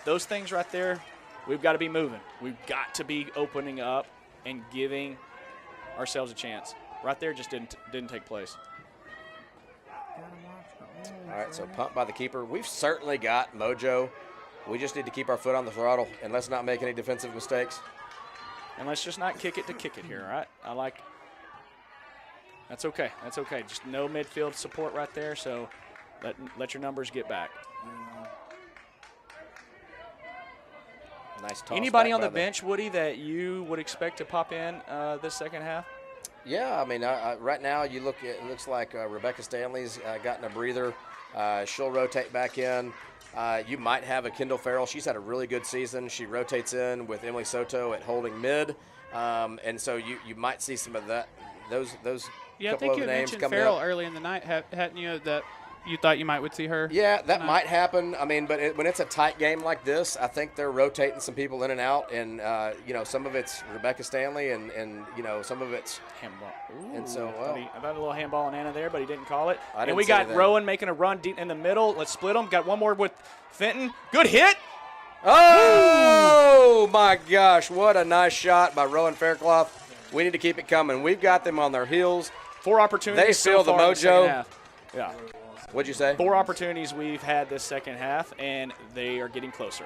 those things right there. We've got to be moving. We've got to be opening up and giving ourselves a chance. Right there just didn't take place. All right, so pump by the keeper. We've certainly got mojo. We just need to keep our foot on the throttle, and let's not make any defensive mistakes. And let's just not kick it to kick it here, all right? That's okay. That's okay. Just no midfield support right there, so let your numbers get back. Nice toss. Anybody back on by the bench, Woody, that you would expect to pop in this second half? Yeah, I mean, right now it looks like Rebecca Stanley's gotten a breather. She'll rotate back in. You might have a Kendall Farrell. She's had a really good season. She rotates in with Emily Soto at holding mid, and so you might see some of that. Those Yeah, I couple think of you had names mentioned coming Farrell up. early in the night, hadn't you, that you thought you would see her? Yeah, that tonight? might happen. I mean, but when it's a tight game like this, I think they're rotating some people in and out, and some of it's Rebecca Stanley, and some of it's Handball. And so, I thought a little handball on Anna there, but he didn't call it. I And didn't we see got anything. Rowan making a run deep in the middle. Let's split them. Got one more with Fenton. Good hit. Oh my gosh! What a nice shot by Rowan Faircloth. We need to keep it coming. We've got them on their heels. 4 opportunities. They so feel the far in second mojo. half. Yeah. What'd you say? 4 opportunities we've had this second half, and they are getting closer.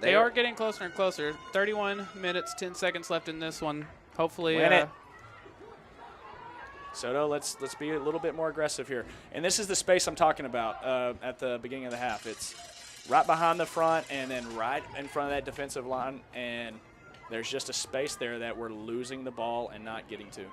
They are getting closer and closer. 31 minutes, 10 seconds left in this one. Hopefully, Win it. Soto, let's be a little bit more aggressive here. And this is the space I'm talking about at the beginning of the half. It's right behind the front and then right in front of that defensive line, and there's just a space there that we're losing the ball and not getting to.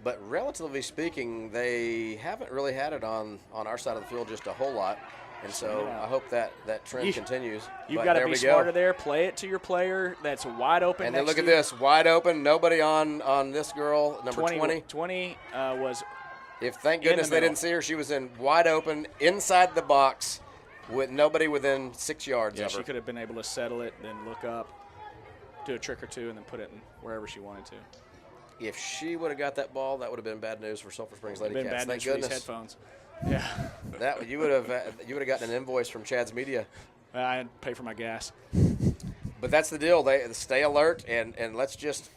But relatively speaking, they haven't really had it on our side of the field just a whole lot. And so I hope that trend continues. You've got to be smarter there. Play it to your player that's wide open. And then look at this, wide open. Nobody on this girl, number 20. 20 was. If thank goodness they didn't see her, she was in wide open inside the box with nobody within 6 yards of her. She could have been able to settle it, then look up, do a trick or two, and then put it in wherever she wanted to. If she would have got that ball, that would have been bad news for Sulphur Springs Lady Cats. Bad Thank news for goodness. these headphones. Yeah. That you would have gotten an invoice from Chad's Media. I had to pay for my gas. But that's the deal. They stay alert and let's just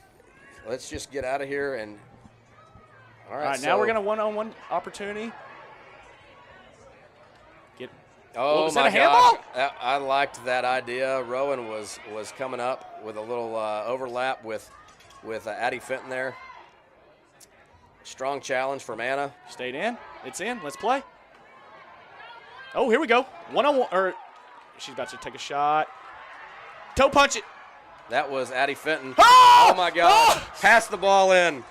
get out of here and. All right. Now we're gonna one-on-one opportunity. Oh, was my that a handball? gosh. I liked that idea. Rowan was coming up with a little overlap with Addie Fenton there. Strong challenge from Anna. Stayed in. It's in. Let's play. Oh, here we go. One-on-one. Or she's about to take a shot. Toe punch it. That was Addie Fenton. Oh, my God. Oh! Pass the ball in.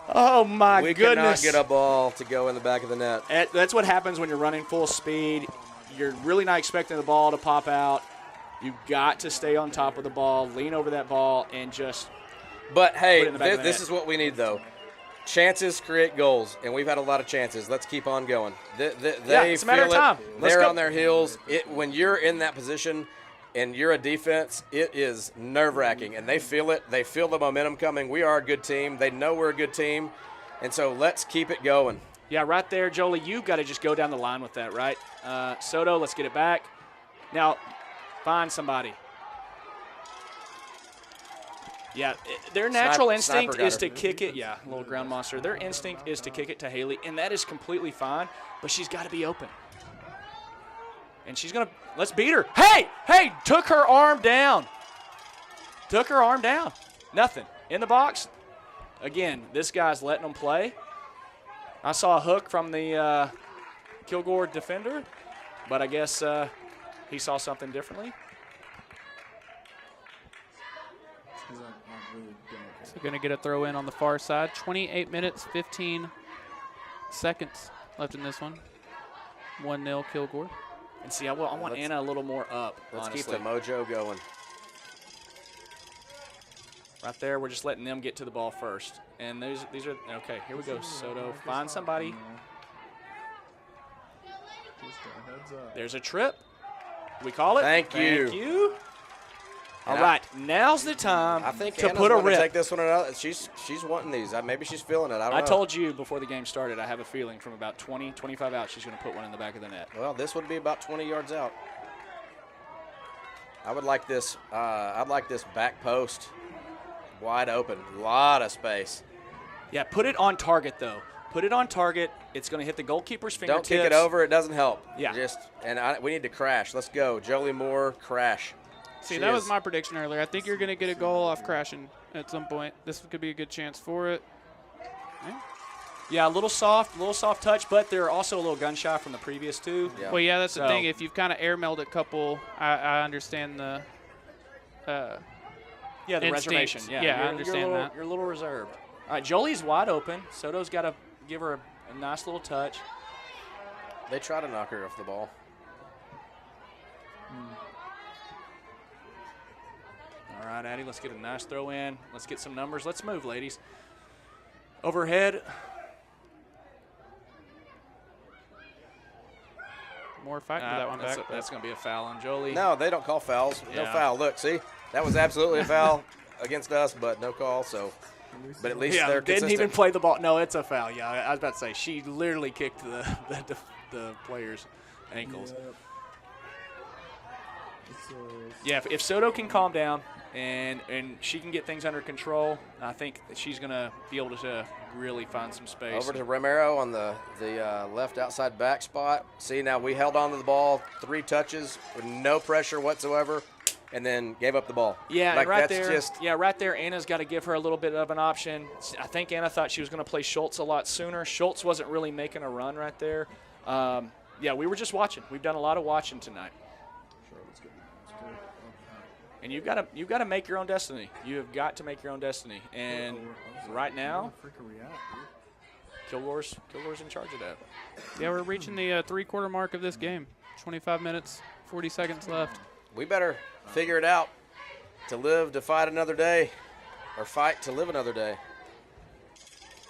Oh, my we goodness. We cannot get a ball to go in the back of the net. That's what happens when you're running full speed. You're really not expecting the ball to pop out. You've got to stay on top of the ball, lean over that ball, and just But, hey, put it in the back of the this net. is what we need, though. Chances create goals, and we've had a lot of chances. Let's keep on going. It's a matter of time. They're on their heels. When you're in that position and you're a defense, it is nerve-wracking, and they feel it. They feel the momentum coming. We are a good team. They know we're a good team, and so let's keep it going. Yeah, right there, Jolie, you've got to just go down the line with that, right? Soto, let's get it back. Now, find somebody. Yeah, their natural instinct is to kick it. Yeah, little ground monster. Their instinct is to kick it to Haley, and that is completely fine, but she's got to be open. And she's going to – let's beat her. Hey, took her arm down. Took her arm down. Nothing. In the box. Again, this guy's letting them play. I saw a hook from the Kilgore defender, but I guess he saw something differently. So going to get a throw in on the far side. 28 minutes, 15 seconds left in this one. 1-0 Kilgore. And see, I want Anna a little more up, Let's honestly. keep the mojo going. Right there, we're just letting them get to the ball first. And these are okay, here we go. Soto, find somebody. There's a trip. We call it. Thank you. Thank you. All right, now's the time I think to Anna's put a wanting to rip. take this one out. She's wanting these. Maybe she's feeling it. I don't know. I told you before the game started, I have a feeling from about 20, 25 out, she's going to put one in the back of the net. Well, this would be about 20 yards out. I would like this. I'd like this back post wide open. A lot of space. Yeah, put it on target, though. Put it on target. It's going to hit the goalkeeper's fingertips. Don't kick it over. It doesn't help. Yeah. We need to crash. Let's go. Jolie Moore, crash. See, that was my prediction earlier. I think you're going to get a goal off crashing at some point. This could be a good chance for it. Yeah, a little soft touch, but they're also a little gun shy from the previous two. Yeah. Well, yeah, that's the thing. If you've kind of air-mailed a couple, I understand the the instinct. reservation. Yeah, I understand that. You're a little reserved. All right, Jolie's wide open. Soto's got to give her a nice little touch. They try to knock her off the ball. All right, Addie, let's get a nice throw in. Let's get some numbers. Let's move, ladies. Overhead. More fight for that one back. That's going to be a foul on Jolie. No, they don't call fouls. No Yeah. foul. Look, see? That was absolutely a foul against us, but no call. So, but at least they're didn't consistent. even play the ball. No, it's a foul. Yeah, I was about to say she literally kicked the player's ankles. Yeah, if Soto can calm down and she can get things under control, I think that she's going to be able to really find some space. Over to Romero on the left outside back spot. See, now we held on to the ball 3 touches with no pressure whatsoever, and then gave up the ball. Yeah, like, and right that's there. Right there. Anna's got to give her a little bit of an option. I think Anna thought she was going to play Schultz a lot sooner. Schultz wasn't really making a run right there. We were just watching. We've done a lot of watching tonight. And you've got to make your own destiny. You have got to make your own destiny. And right now, Kilgore's in charge of that. Yeah, we're reaching the 3-quarter mark of this game. 25 minutes, 40 seconds left. We better figure it out to live to fight another day, or fight to live another day.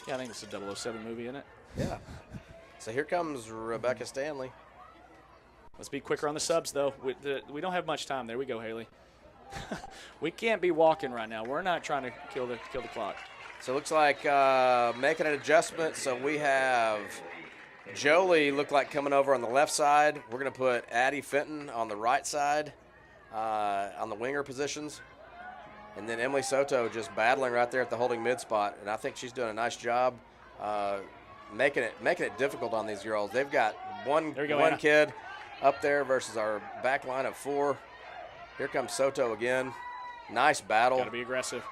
Yeah, I think it's a 007 movie, isn't it? Yeah. So here comes Rebecca Stanley. Let's be quicker on the subs, though. We don't have much time. There we go, Haley. We can't be walking right now. We're not trying to kill the clock. So it looks like making an adjustment. So we have Jolie look like coming over on the left side. We're going to put Addie Fenton on the right side on the winger positions. And then Emily Soto just battling right there at the holding mid spot. And I think she's doing a nice job making it difficult on these girls. They've got one kid up there versus our back line of 4. Here comes Soto again. Nice battle. Got to be aggressive.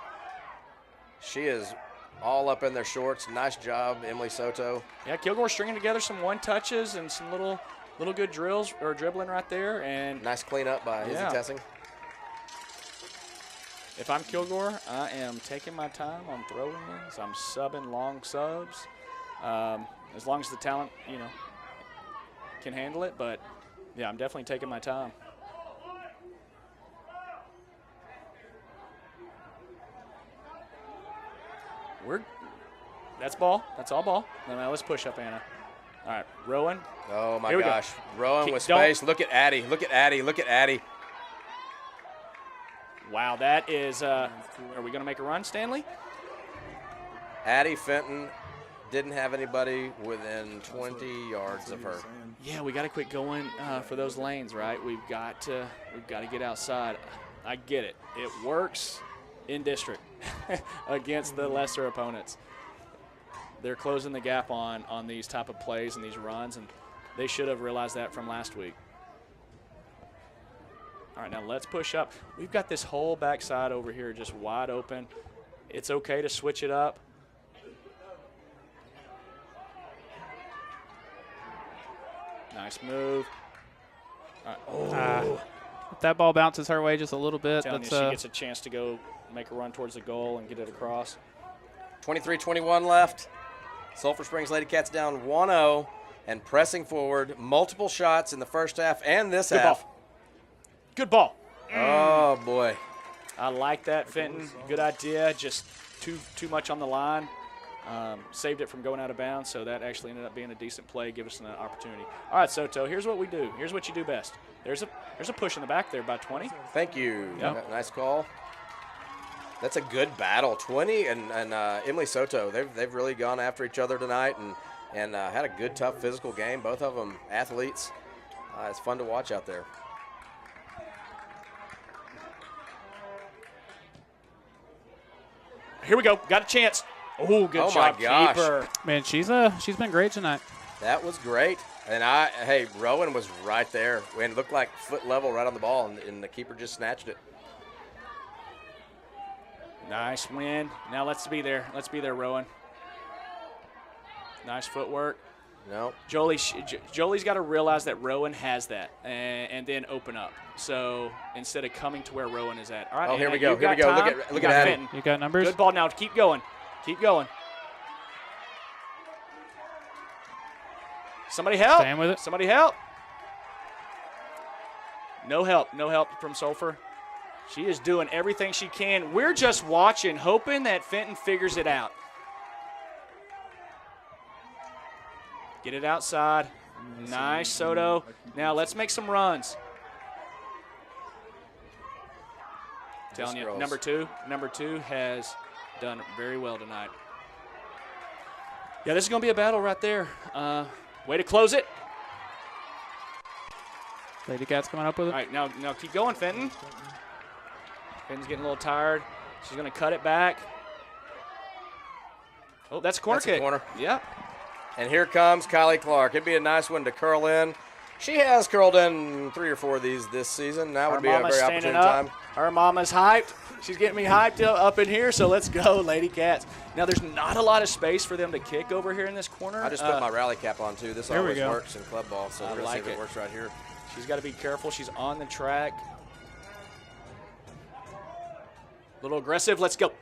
She is all up in their shorts. Nice job, Emily Soto. Yeah, Kilgore stringing together some one touches and some little good drills or dribbling right there. And nice cleanup by Izzy Tessing. If I'm Kilgore, I am taking my time on throwing these. I'm subbing long subs, as long as the talent, can handle it. But yeah, I'm definitely taking my time. That's ball. That's all ball. Now let's push up, Anna. All right, Rowan. Oh my gosh, Rowan with space. Look at Addie. Look at Addie. Look at Addie. Wow, that is. Are we going to make a run, Stanley? Addie Fenton didn't have anybody within 20 yards of her. Yeah, we got to quit going for those lanes, right? We've got to get outside. I get it. It works in district against the lesser opponents. They're closing the gap on these type of plays and these runs, and they should have realized that from last week. All right, now let's push up. We've got this whole backside over here just wide open. It's okay to switch it up. Nice move. All right. If that ball bounces her way just a little bit, Telling you, she gets a chance to go make a run towards the goal and get it across. 23-21 left. Sulphur Springs Lady Cats down 1-0 and pressing forward. Multiple shots in the first half and this half. Good ball. Oh, boy. I like that, Fenton. Good idea. Just too much on the line. Saved it from going out of bounds, so that actually ended up being a decent play, give us an opportunity. All right, Soto, here's what we do. Here's what you do best. There's a push in the back there by 20. Thank you. Yep. Nice call. That's a good battle. 20 and Emily Soto, they've really gone after each other tonight and had a good, tough physical game. Both of them athletes. It's fun to watch out there. Here we go. Got a chance. Oh, good job, keeper. Man, she's been great tonight. That was great. And hey, Rowan was right there. And it looked like foot level right on the ball, and the keeper just snatched it. Nice win. Now let's be there. Let's be there, Rowan. Nice footwork. No. Jolie's got to realize that Rowan has that and then open up. So instead of coming to where Rowan is at. All right. Oh, here we go. Here we go. Look at Addie. You got numbers? Good ball now. Keep going. Keep going. Somebody help. Staying with it. Somebody help. No help. No help from Sulphur. She is doing everything she can. We're just watching, hoping that Fenton figures it out. Get it outside. Nice, Soto. Now let's make some runs. Telling you, number two has done very well tonight. Yeah, this is going to be a battle right there. Way to close it. Lady Cats coming up with it. All right, now keep going, Fenton. Fenton's getting a little tired. She's going to cut it back. Oh, that's a corner kick. Corner. Yeah. And here comes Kylie Clark. It'd be a nice one to curl in. She has curled in 3 or 4 of these this season. That would be a very opportune time. Our mama's hyped. She's getting me hyped up in here, so let's go, Lady Cats. Now, there's not a lot of space for them to kick over here in this corner. I just put my rally cap on, too. This always works in club ball, so we're going to see if it works right here. She's got to be careful. She's on the track. A little aggressive. Let's go.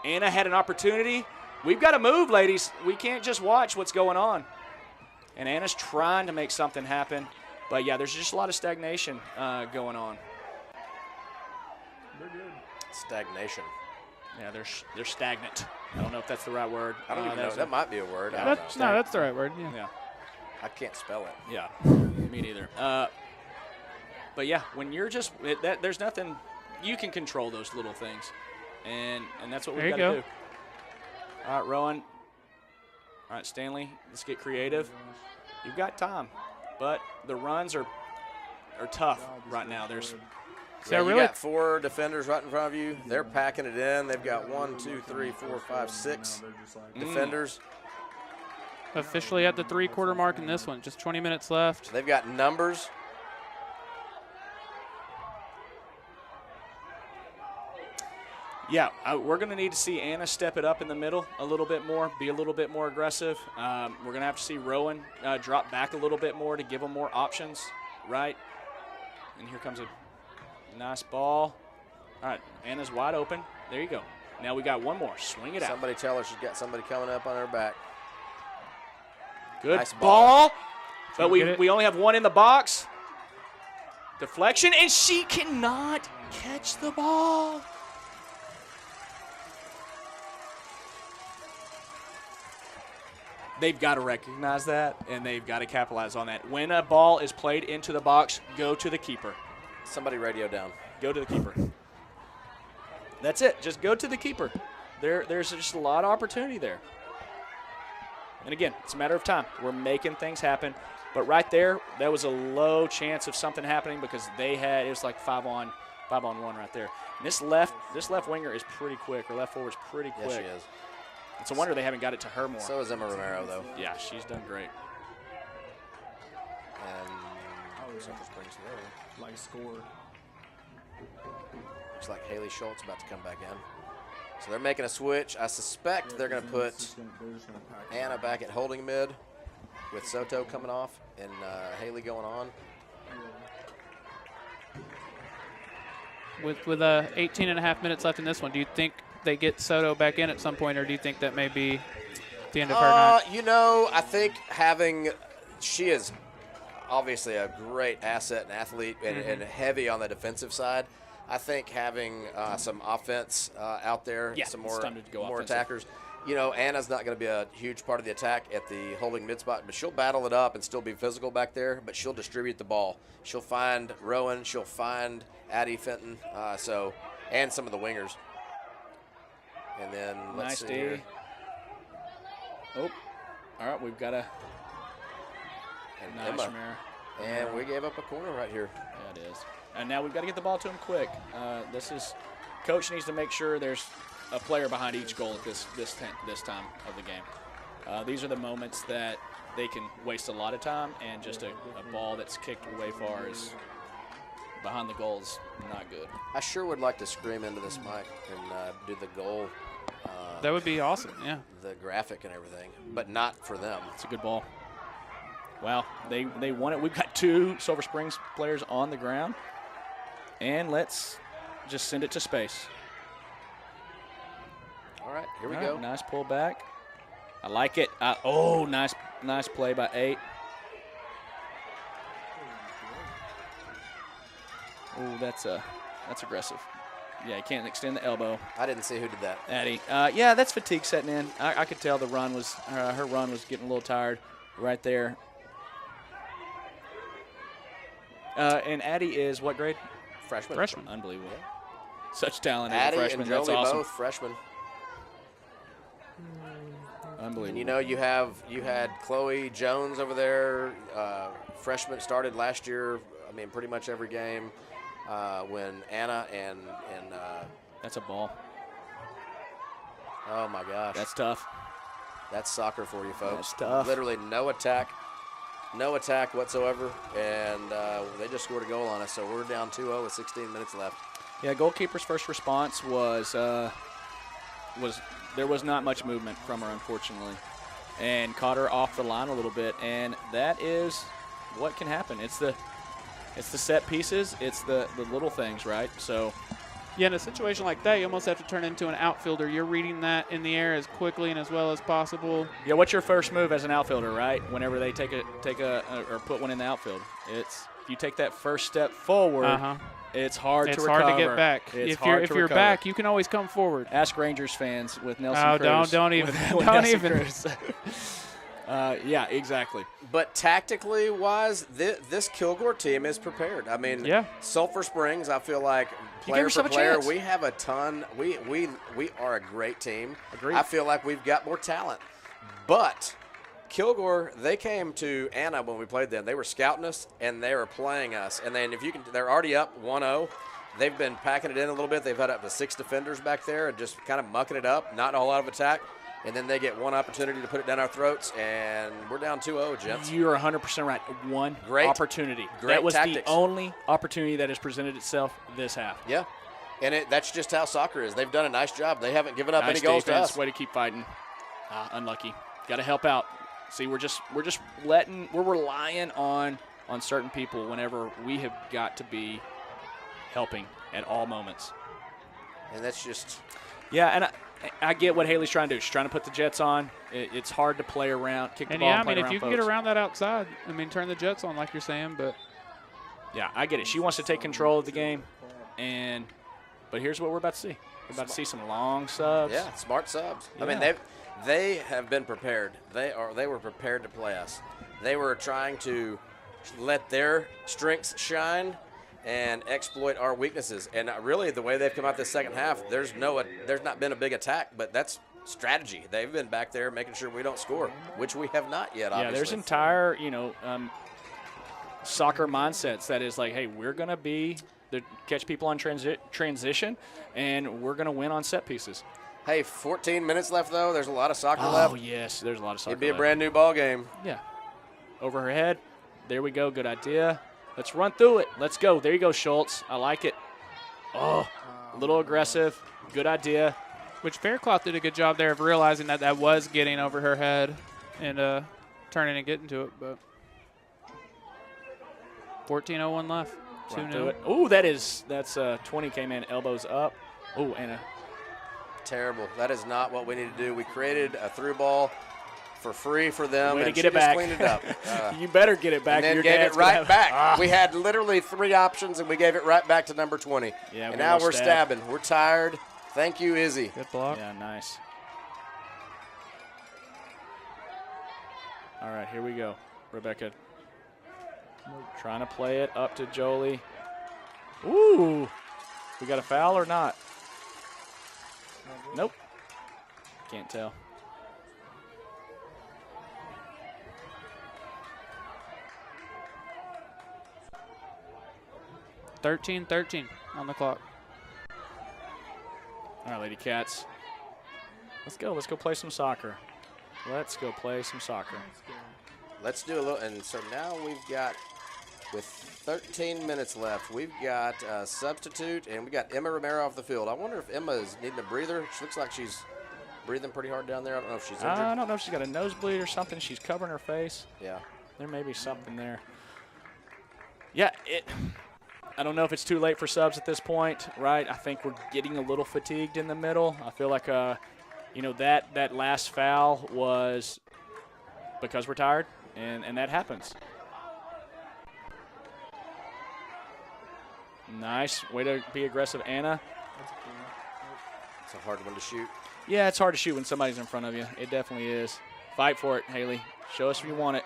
Anna had an opportunity. We've got to move, ladies. We can't just watch what's going on. And Anna's trying to make something happen, But, yeah, there's just a lot of stagnation going on. They're good. Stagnation. Yeah, they're stagnant. I don't know if that's the right word. I don't even know. That might be a word. I don't That's, know. no, that's the right word. Yeah. Yeah. I can't spell it. Yeah, me neither. But yeah, when you're just there's nothing you can control those little things, and that's what we've got to do. All right, Rowan. All right, Stanley. Let's get creative. You've got time, but the runs are tough right now. There's Yeah, you really- got 4 defenders right in front of you. They're packing it in. They've got 1, 2, 3, 4, 5, 6 They're just like, defenders. Officially at the 3-quarter mark in this one. Just 20 minutes left. They've got numbers. Yeah, we're going to need to see Anna step it up in the middle a little bit more, be a little bit more aggressive. We're going to have to see Rowan drop back a little bit more to give them more options, right? And here comes a nice ball. All right, Anna's wide open. There you go. Now we got one more. Swing it out. Somebody tell her she's got somebody coming up on her back. Good Nice ball. But Get it? we only have one in the box. Deflection, and she cannot catch the ball. They've got to recognize that, and they've got to capitalize on that. When a ball is played into the box, go to the keeper. Somebody radio down. Go to the keeper. That's it. Just go to the keeper. There's just a lot of opportunity there. And again, it's a matter of time. We're making things happen. But right there, that was a low chance of something happening because it was like 5 on 1 right there. And this left winger is pretty quick, or left forward's pretty quick. Yes, she is. It's a wonder they haven't got it to her more. So is Emma Romero, though. Yeah, she's done great. And yeah. Sulphur Springs Lady. like score. Looks like Haley Schultz about to come back in. So they're making a switch. I suspect they're going to put They're just gonna pack it. Anna back at holding mid with Soto coming off and Haley going on. With 18 and a half minutes left in this one, do you think they get Soto back in at some point, or do you think that may be the end of her night? You know, I think she is obviously a great asset and athlete and heavy on the defensive side. I think having some offense out there, Yeah, some it's more time to go offensive. attackers. You know, Anna's not going to be a huge part of the attack at the holding mid spot, but she'll battle it up and still be physical back there, but she'll distribute the ball. She'll find Rowan, she'll find Addie Fenton, and some of the wingers. And then let's Nice see here. D. Oh, all right, we've got a And nice Emma. mirror. And we gave up a corner right here. Yeah, it is. And now we've got to get the ball to him quick. Coach needs to make sure there's a player behind each goal at this time of the game. These are the moments that they can waste a lot of time, and just a ball that's kicked way far is behind the goal is not good. I sure would like to scream into this mic and do the goal, That would be awesome, yeah. the graphic and everything, but not for them. It's a good ball. Wow, they won it. We've got 2 Sulphur Springs players on the ground, and let's just send it to space. All right, here we All go. right, nice pull back. I like it. Nice play by 8. Oh, that's aggressive. Yeah, you can't extend the elbow. I didn't see who did that. Addie. Yeah, that's fatigue setting in. I could tell her run was getting a little tired right there. And Addie is what grade? Freshman. Unbelievable. Such talent as Addie a freshman. and That's Jolie awesome. both freshmen. Unbelievable. And you know you had Chloe Jones over there, freshman, started last year. I mean, pretty much every game. When Anna and That's a ball. oh my gosh, That's tough. that's soccer for you folks. That's tough. Literally no attack whatsoever, and they just scored a goal on us. So we're down 2-0 with 16 minutes left. Yeah, goalkeeper's first response was there was not much movement from her, unfortunately, and caught her off the line a little bit, and that is what can happen. It's the set pieces, it's the little things, right? So Yeah, in a situation like that, you almost have to turn into an outfielder. You're reading that in the air as quickly and as well as possible. Yeah, what's your first move as an outfielder, right? Whenever they take a or put one in the outfield, it's if you take that first step forward, it's hard to recover. It's hard to get back. If you're back, you can always come forward. Ask Rangers fans with Nelson Oh, Cruz. don't even. With Don't Nelson even. Cruz. Yeah, exactly. But tactically wise, this Kilgore team is prepared. I mean, Yeah. Sulphur Springs, I feel like You player give for yourself a player, chance. we have a ton. We are a great team. Agreed. I feel like we've got more talent. But Kilgore, they came to Anna when we played them. They were scouting us and they were playing us. And then they're already up 1-0. They've been packing it in a little bit. They've had up to 6 defenders back there and just kind of mucking it up. Not a whole lot of attack. And then they get one opportunity to put it down our throats, and we're down 2-0, gents. You're 100% right. One Great. opportunity. Great that was tactics. the only opportunity that has presented itself this half. Yeah, and that's just how soccer is. They've done a nice job. They haven't given up Nice any goals defense. to us. Way to keep fighting. Unlucky. Got to help out. See, we're relying on certain people whenever we have got to be helping at all moments. And that's just Yeah, and I get what Haley's trying to do. She's trying to put the Jets on. It's hard to play around, kick the And ball, yeah, I and play mean, if around you can folks. get around that outside, I mean, turn the Jets on like you're saying, but Yeah, I get it. She wants to take control of the game, but here's what we're about to see. We're about to see some long subs. yeah, smart subs. I mean, Yeah. they have been prepared. They were prepared to play us. They were trying to let their strengths shine and exploit our weaknesses. And really, the way they've come out this second half, there's not been a big attack, but that's strategy. They've been back there making sure we don't score, which we have not yet. Obviously. Yeah, there's entire soccer mindsets that is like, hey, we're gonna catch people on transition, and we're gonna win on set pieces. Hey, 14 minutes left though. There's a lot of soccer Oh left. yes, there's a lot of soccer. It'd be a left. brand new ball game. Yeah, over her head. There we go. Good idea. Let's run through it. Let's go. There you go, Schultz. I like it. Oh, a little aggressive. Good idea. which Faircloth did a good job there of realizing that was getting over her head and turning and getting to it. But 14:01 left. Run 2-0. through it. Ooh, that's 20 came in, elbows up. Ooh, and Terrible. That is not what we need to do. We created a through ball for free for them, way to and get she it just back. cleaned it up. You better get it back. And then Your gave it dad's gonna right have- back. We had literally 3 options, and we gave it right back to number 20. Yeah, and we now will we're stab. stabbing. We're tired. Thank you, Izzy. Good block. Yeah, nice. All right, here we go. Rebecca trying to play it up to Jolie. Ooh, we got a foul or not? Nope. Can't tell. $13-13 on the clock. All right, Lady Cats. Let's go. Let's go play some soccer. Let's go play some soccer. Let's do a little. And so now we've got, with 13 minutes left, we've got a substitute, and we got Emma Romero off the field. I wonder if Emma is needing a breather. She looks like she's breathing pretty hard down there. I don't know if she's injured. I don't know if she's got a nosebleed or something. She's covering her face. Yeah. There may be something there. Yeah, I don't know if it's too late for subs at this point, right? I think we're getting a little fatigued in the middle. I feel like, that last foul was because we're tired, and that happens. Nice. Way to be aggressive, Anna. It's a hard one to shoot. Yeah, it's hard to shoot when somebody's in front of you. It definitely is. Fight for it, Haley. Show us if you want it.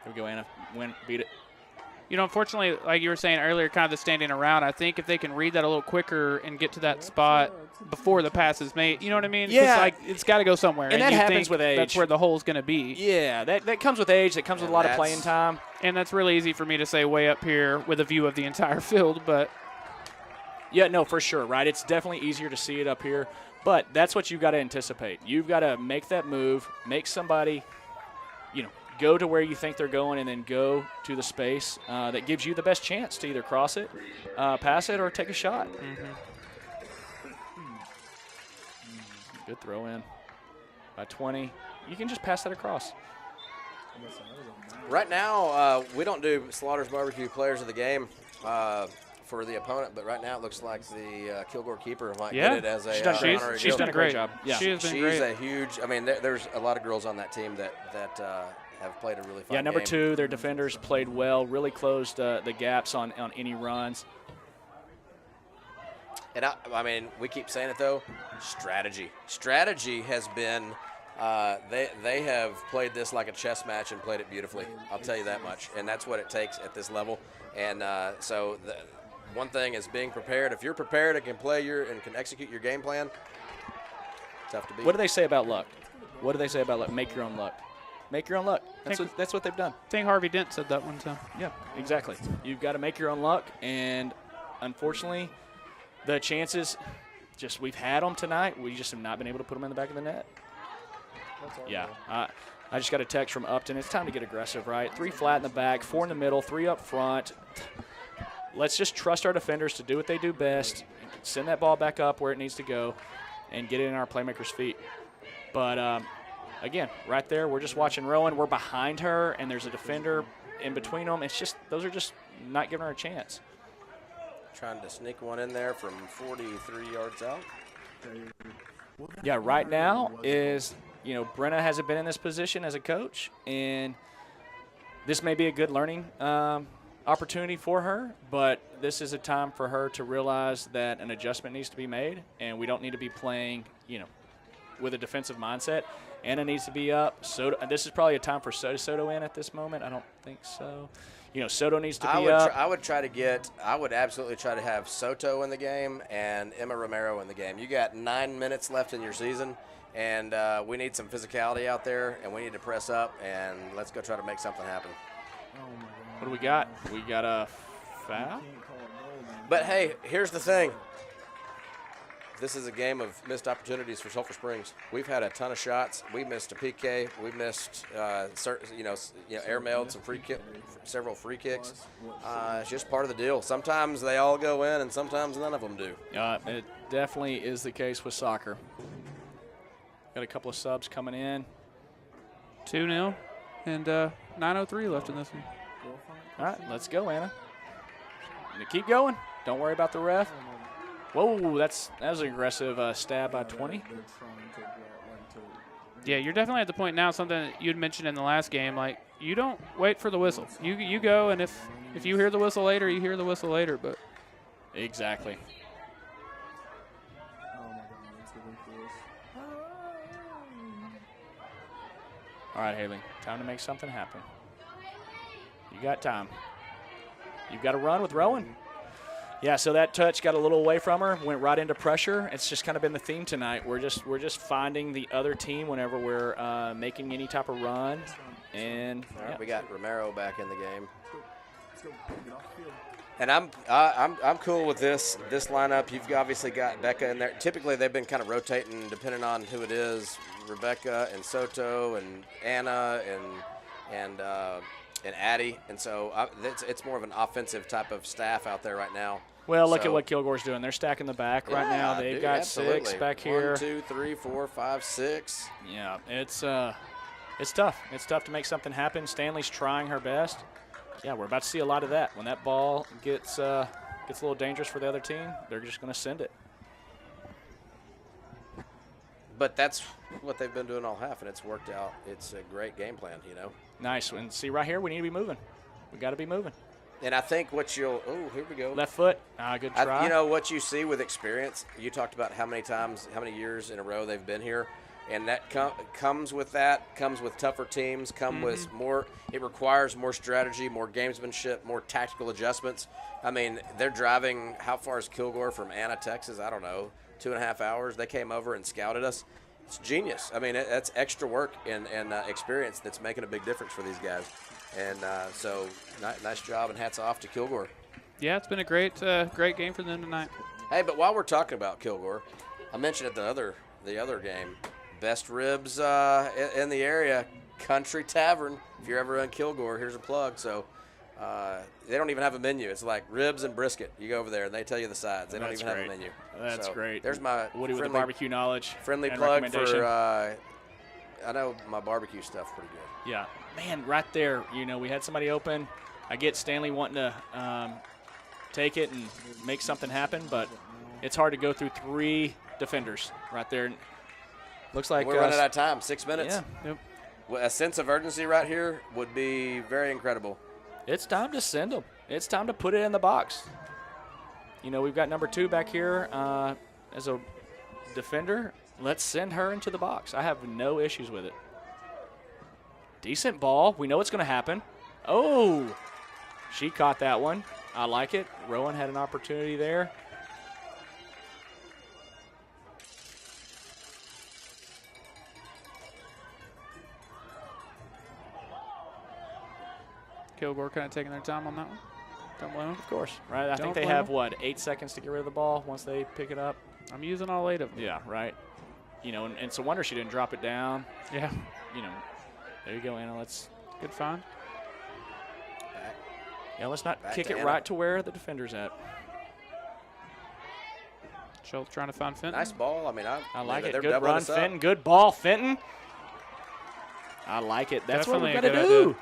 Here we go, Anna. Win. Beat it. Unfortunately, like you were saying earlier, kind of the standing around, I think if they can read that a little quicker and get to that spot before the pass is made, you know what I mean? 'Cause, Yeah. it's got to go somewhere. And that you happens think with age. That's where the hole's going to be. Yeah, that comes with age. That comes with a lot of playing time. And that's really easy for me to say way up here with a view of the entire field, but Yeah, no, for sure, right? It's definitely easier to see it up here, but that's what you've got to anticipate. You've got to make that move, make somebody, go to where you think they're going, and then go to the space that gives you the best chance to either cross it, pass it, or take a shot. Good throw in by 20. You can just pass that across. Right now, we don't do Slaughter's Barbecue Players of the Game for the opponent, but right now it looks like the Kilgore keeper might Yeah. get it as a She's done great. honorary She's guild. done a great job. Yeah. She has been She's great. a huge. I mean, there's a lot of girls on that team that have played a really fun Yeah, number game. 2, their defenders played well, really closed the gaps on any runs. And I mean, we keep saying it though. Strategy has been. They have played this like a chess match and played it beautifully. I'll tell you that much. And that's what it takes at this level. And so the one thing is being prepared. If you're prepared and can play and can execute your game plan, tough to beat. What do they say about luck? What do they say about luck? Make your own luck. Make your own luck. That's what they've done. I think Harvey Dent said that one time. Yeah, exactly. You've got to make your own luck, and unfortunately, the chances, we've had them tonight. We just have not been able to put them in the back of the net. Yeah, I just got a text from Upton. It's time to get aggressive, right? 3 flat in the back, 4 in the middle, 3 up front. Let's just trust our defenders to do what they do best, send that ball back up where it needs to go, and get it in our playmakers' feet. But again, right there, we're just watching Rowan. We're behind her, and there's a defender in between them. It's just those are just not giving her a chance. Trying to sneak one in there from 43 yards out. Yeah, right now is, Brenna hasn't been in this position as a coach, and this may be a good learning opportunity for her, but this is a time for her to realize that an adjustment needs to be made, and we don't need to be playing, with a defensive mindset. Anna needs to be up. This is probably a time for Soto in at this moment. I don't think so. Soto needs to be up. I would absolutely try to have Soto in the game and Emma Romero in the game. You got 9 minutes left in your season, and we need some physicality out there, and we need to press up, and let's go try to make something happen. What do we got? We got a foul? But, hey, here's the thing. This is a game of missed opportunities for Sulphur Springs. We've had a ton of shots. We missed a PK. We missed, airmailed several free kicks. It's just part of the deal. Sometimes they all go in, and sometimes none of them do. It definitely is the case with soccer. Got a couple of subs coming in. 2-0, and 9:03 left in this one. All right, let's go, Anna. And keep going. Don't worry about the ref. Whoa, that was an aggressive stab by 20. Yeah, you're definitely at the point now, something that you'd mentioned in the last game, like you don't wait for the whistle. You go, and if you hear the whistle later, you hear the whistle later. But exactly. All right, Haley, time to make something happen. You got time. You've got to run with Rowan. Yeah, so that touch got a little away from her, went right into pressure. It's just kind of been the theme tonight. We're just finding the other team whenever we're making any type of run. And all right, we got Romero back in the game. And I'm cool with this lineup. You've obviously got Becca in there. Typically, they've been kind of rotating depending on who it is. Rebecca and Soto and Anna and Addie, and so it's more of an offensive type of staff out there right now. Well, look at what Kilgore's doing. They're stacking the back right now. They've got absolutely. 6 back here. 1, 2, 3, 4, 5, 6. Yeah, it's tough. It's tough to make something happen. Stanley's trying her best. Yeah, we're about to see a lot of that. When that ball gets a little dangerous for the other team, they're just going to send it. But that's what they've been doing all half, and it's worked out. It's a great game plan, Nice. And see right here, we need to be moving. We got to be moving. And I think what here we go. Left foot. Good try. What you see with experience, you talked about how many years in a row they've been here. And that comes with tougher teams, with more. It requires more strategy, more gamesmanship, more tactical adjustments. I mean, they're driving, how far is Kilgore from Anna, Texas? I don't know, 2.5 hours. They came over and scouted us. It's genius. I mean, that's extra work and experience that's making a big difference for these guys. And so nice job, and hats off to Kilgore. Yeah, it's been a great game for them tonight. Hey, but while we're talking about Kilgore, I mentioned at the other game, best ribs in the area, Country Tavern. If you're ever in Kilgore, here's a plug. So they don't even have a menu. It's like ribs and brisket. You go over there, and they tell you the sides. They don't even have a menu. That's great. There's my Woody with the barbecue knowledge. Friendly plug for I know my barbecue stuff's pretty good. Yeah. Man, right there, we had somebody open. I get Stanley wanting to take it and make something happen, but it's hard to go through 3 defenders right there. Looks like we're running out of time. 6 minutes. Yeah. Yep. Well, a sense of urgency right here would be very incredible. It's time to send them. It's time to put it in the box. You know, we've got number 2 back here as a defender. Let's send her into the box. I have no issues with it. Decent ball. We know it's going to happen. Oh, she caught that one. I like it. Rowan had an opportunity there. Kilgore kind of taking their time on that one. Don't blame them. Of course, right? I Don't think they blame have, them. what, 8 seconds to get rid of the ball once they pick it up? I'm using all 8 of them. Yeah, right. You know, and it's a wonder she didn't drop it down. Yeah. You know, there you go, Anna. Let's Good find. let's not Back kick to it Anna. right to where the defender's at. Schultz trying to find Fenton. Nice ball. I mean, I like it. They're Good doubling run, us up. Fenton. Good ball, Fenton. I like it. That's Definitely what a we've got to good do. idea.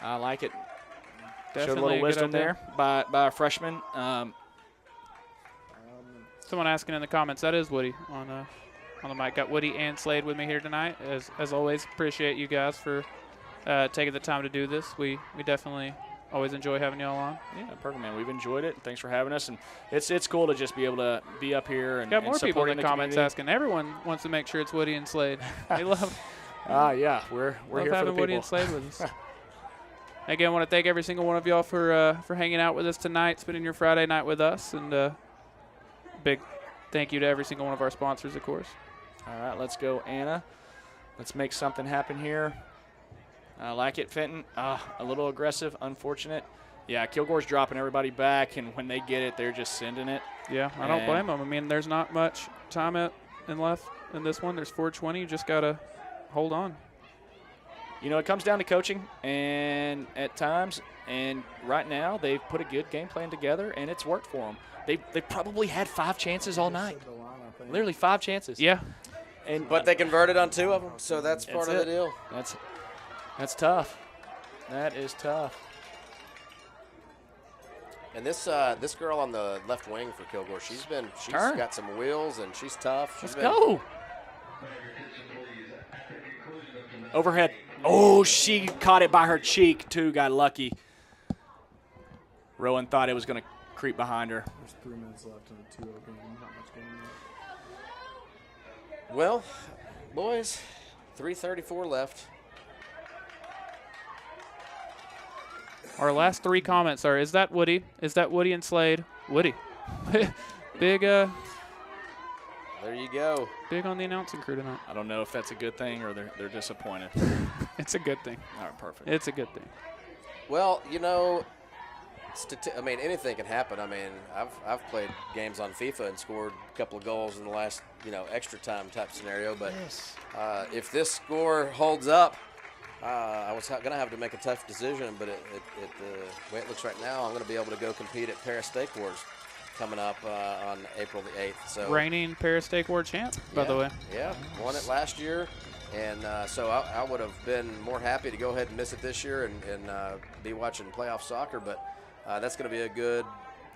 I like it. Showed a Definitely little good wisdom idea. there by a freshman. Someone asking in the comments, that is Woody on the mic. Got Woody and Slade with me here tonight. As always, appreciate you guys for taking the time to do this. We definitely always enjoy having y'all on. Yeah, perfect, man. We've enjoyed it. Thanks for having us, and it's cool to just be able to be up here and Got more and people in supporting the comments community. asking. Everyone wants to make sure it's Woody and Slade. They love Yeah, we're love here for having the Woody people. and Slade with us. Again, I want to thank every single one of y'all for hanging out with us tonight, spending your Friday night with us, and big thank you to every single one of our sponsors, of course. All right, let's go, Anna. Let's make something happen here. I like it, Fenton. A little aggressive, unfortunate. Yeah, Kilgore's dropping everybody back, and when they get it, they're just sending it. Yeah, I don't And- blame them. I mean, there's not much time left in this one. There's 4:20. You just got to hold on. You know, it comes down to coaching, and at times, and right now, they've put a good game plan together, and it's worked for them. They probably had 5 chances all night. Literally 5 chances. Yeah. But They converted on 2 of them, so that's part of the deal. That's tough. That is tough. And this girl on the left wing for Kilgore, she's Turn. got some wheels and she's tough. Let's go. Overhead. Oh, she caught it by her cheek, too. Got lucky. Rowan thought it was going to creep behind her. There's 3 minutes left in a 2-0 game. Not much game left. Well, boys, 3:34 left. Our last 3 comments are, is that Woody? Is that Woody and Slade? Woody. Big There you go. big on the announcing crew tonight. I don't know if that's a good thing or they're disappointed. It's a good thing. All right, perfect. It's a good thing. Well, you know, I mean, anything can happen. I mean, I've played games on FIFA and scored a couple of goals in the last, extra time type scenario. But if this score holds up, I was going to have to make a tough decision. But the way it looks right now, I'm going to be able to go compete at Paris Steak Wars coming up on April the 8th. So Reigning Paris Steak World champ, by the way. Yeah, won it last year. And so I would have been more happy to go ahead and miss it this year and be watching playoff soccer. But that's going to be a good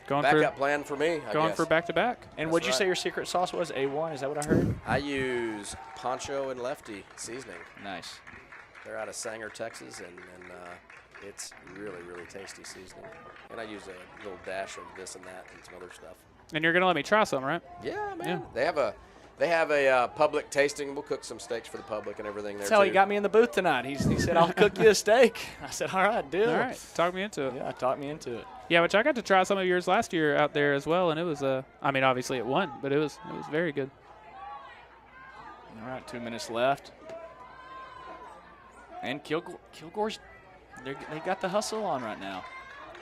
backup plan for me, I Going guess. for back-to-back. And That's what'd you right. say your secret sauce was? A1? Is that what I heard? I use Poncho and Lefty seasoning. Nice. They're out of Sanger, Texas, and it's really, really tasty seasoning. And I use a little dash of this and that and some other stuff. And you're going to let me try some, right? Yeah, man. Yeah. They have a public tasting. We'll cook some steaks for the public and everything there, That's how he too. got me in the booth tonight. He said, I'll cook you a steak. I said, all right, deal. All right. Talk me into it. Yeah, talk me into it. Yeah, which I got to try some of yours last year out there as well, and it was, I mean, obviously it won, but it was very good. All right, 2 minutes left. And Kilgore's, they got the hustle on right now.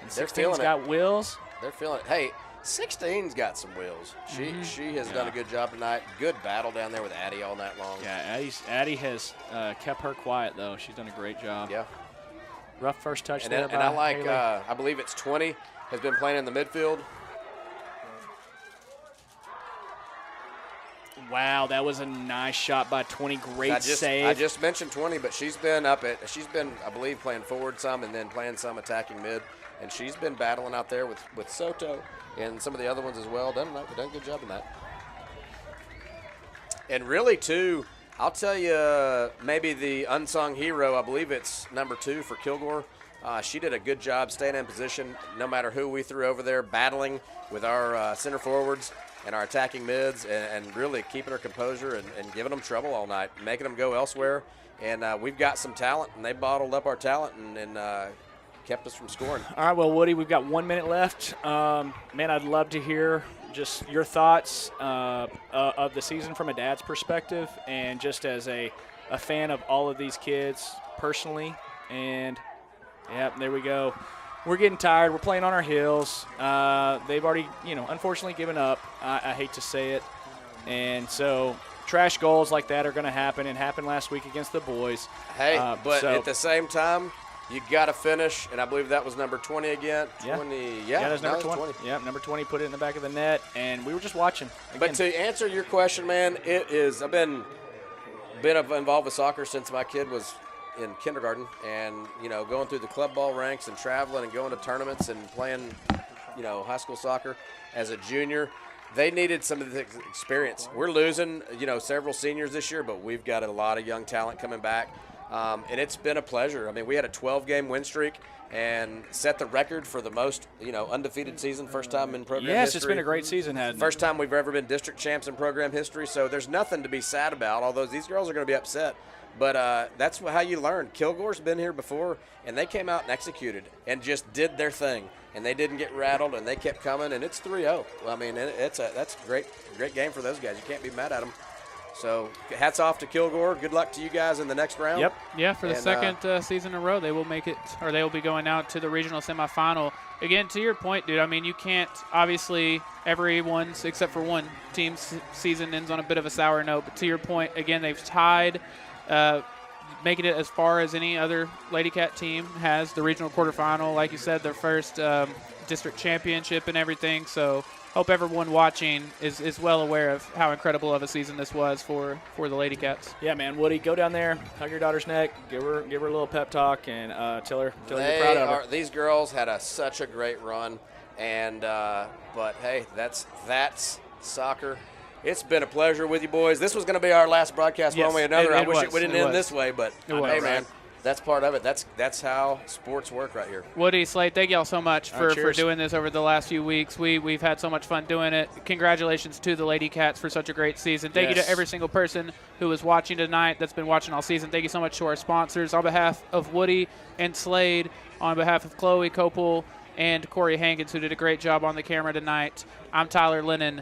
And They're 16's feeling it. got wheels. They're feeling it. Hey, 16's got some wheels. She has done a good job tonight. Good battle down there with Addie all night long. Yeah, Addie has kept her quiet, though. She's done a great job. Yeah. Rough first touch And, there and by I like, Haley. I believe it's 20, has been playing in the midfield. Wow, that was a nice shot by 20. Great save. I just mentioned 20, but she's been, I believe, playing forward some and then playing some attacking mid. And she's been battling out there with Soto and some of the other ones as well. Done a good job in that. And really, too, I'll tell you, maybe the unsung hero, I believe it's number 2 for Kilgore. She did a good job staying in position no matter who we threw over there, battling with our center forwards and our attacking mids and really keeping her composure and giving them trouble all night, making them go elsewhere. And we've got some talent, and they bottled up our talent and kept us from scoring. All right, well, Woody, we've got 1 minute left. Man, I'd love to hear just your thoughts of the season from a dad's perspective and just as a fan of all of these kids personally. And, yeah, there we go. We're getting tired. We're playing on our heels. They've already, unfortunately given up. I hate to say it. And so trash goals like that are going to happen and happened last week against the boys. Hey, but at the same time, you got to finish, and I believe that was number 20 again. 20, yeah, that's number 20. Yeah, number 20 put it in the back of the net, and we were just watching. Again. But to answer your question, man, I've been involved with soccer since my kid was in kindergarten, and going through the club ball ranks and traveling and going to tournaments and playing, high school soccer as a junior. They needed some of the experience. We're losing, several seniors this year, but we've got a lot of young talent coming back. And it's been a pleasure. I mean, we had a 12-game win streak and set the record for the most, undefeated season, first time in program history. Yes, it's been a great season, hasn't it? First time we've ever been district champs in program history, so there's nothing to be sad about, although these girls are going to be upset. But that's how you learn. Kilgore's been here before, and they came out and executed and just did their thing. And they didn't get rattled, and they kept coming, and it's 3-0. I mean, that's a great game for those guys. You can't be mad at them. So hats off to Kilgore. Good luck to you guys in the next round. Yep. Yeah, for the second season in a row, they will make it, or they will be going out to the regional semifinal. Again, to your point, dude, I mean, you can't, obviously, everyone's, except for one team's season ends on a bit of a sour note. But to your point, again, they've tied, making it as far as any other Lady Cat team has, the regional quarterfinal. Like you said, their first district championship and everything. So hope everyone watching is well aware of how incredible of a season this was for the Lady Cats. Yeah, man. Woody, go down there, hug your daughter's neck, give her a little pep talk, and tell her you're proud of her. These girls had such a great run, and but hey, that's soccer. It's been a pleasure with you boys. This was going to be our last broadcast one way or another. I wish we didn't end this way, but hey, man. That's part of it. That's how sports work right here. Woody, Slade, thank y'all so much for doing this over the last few weeks. We've had so much fun doing it. Congratulations to the Lady Cats for such a great season. Thank you to every single person who was watching tonight that's been watching all season. Thank you so much to our sponsors. On behalf of Woody and Slade, on behalf of Chloe Copel and Corey Hankins, who did a great job on the camera tonight, I'm Tyler Lennon.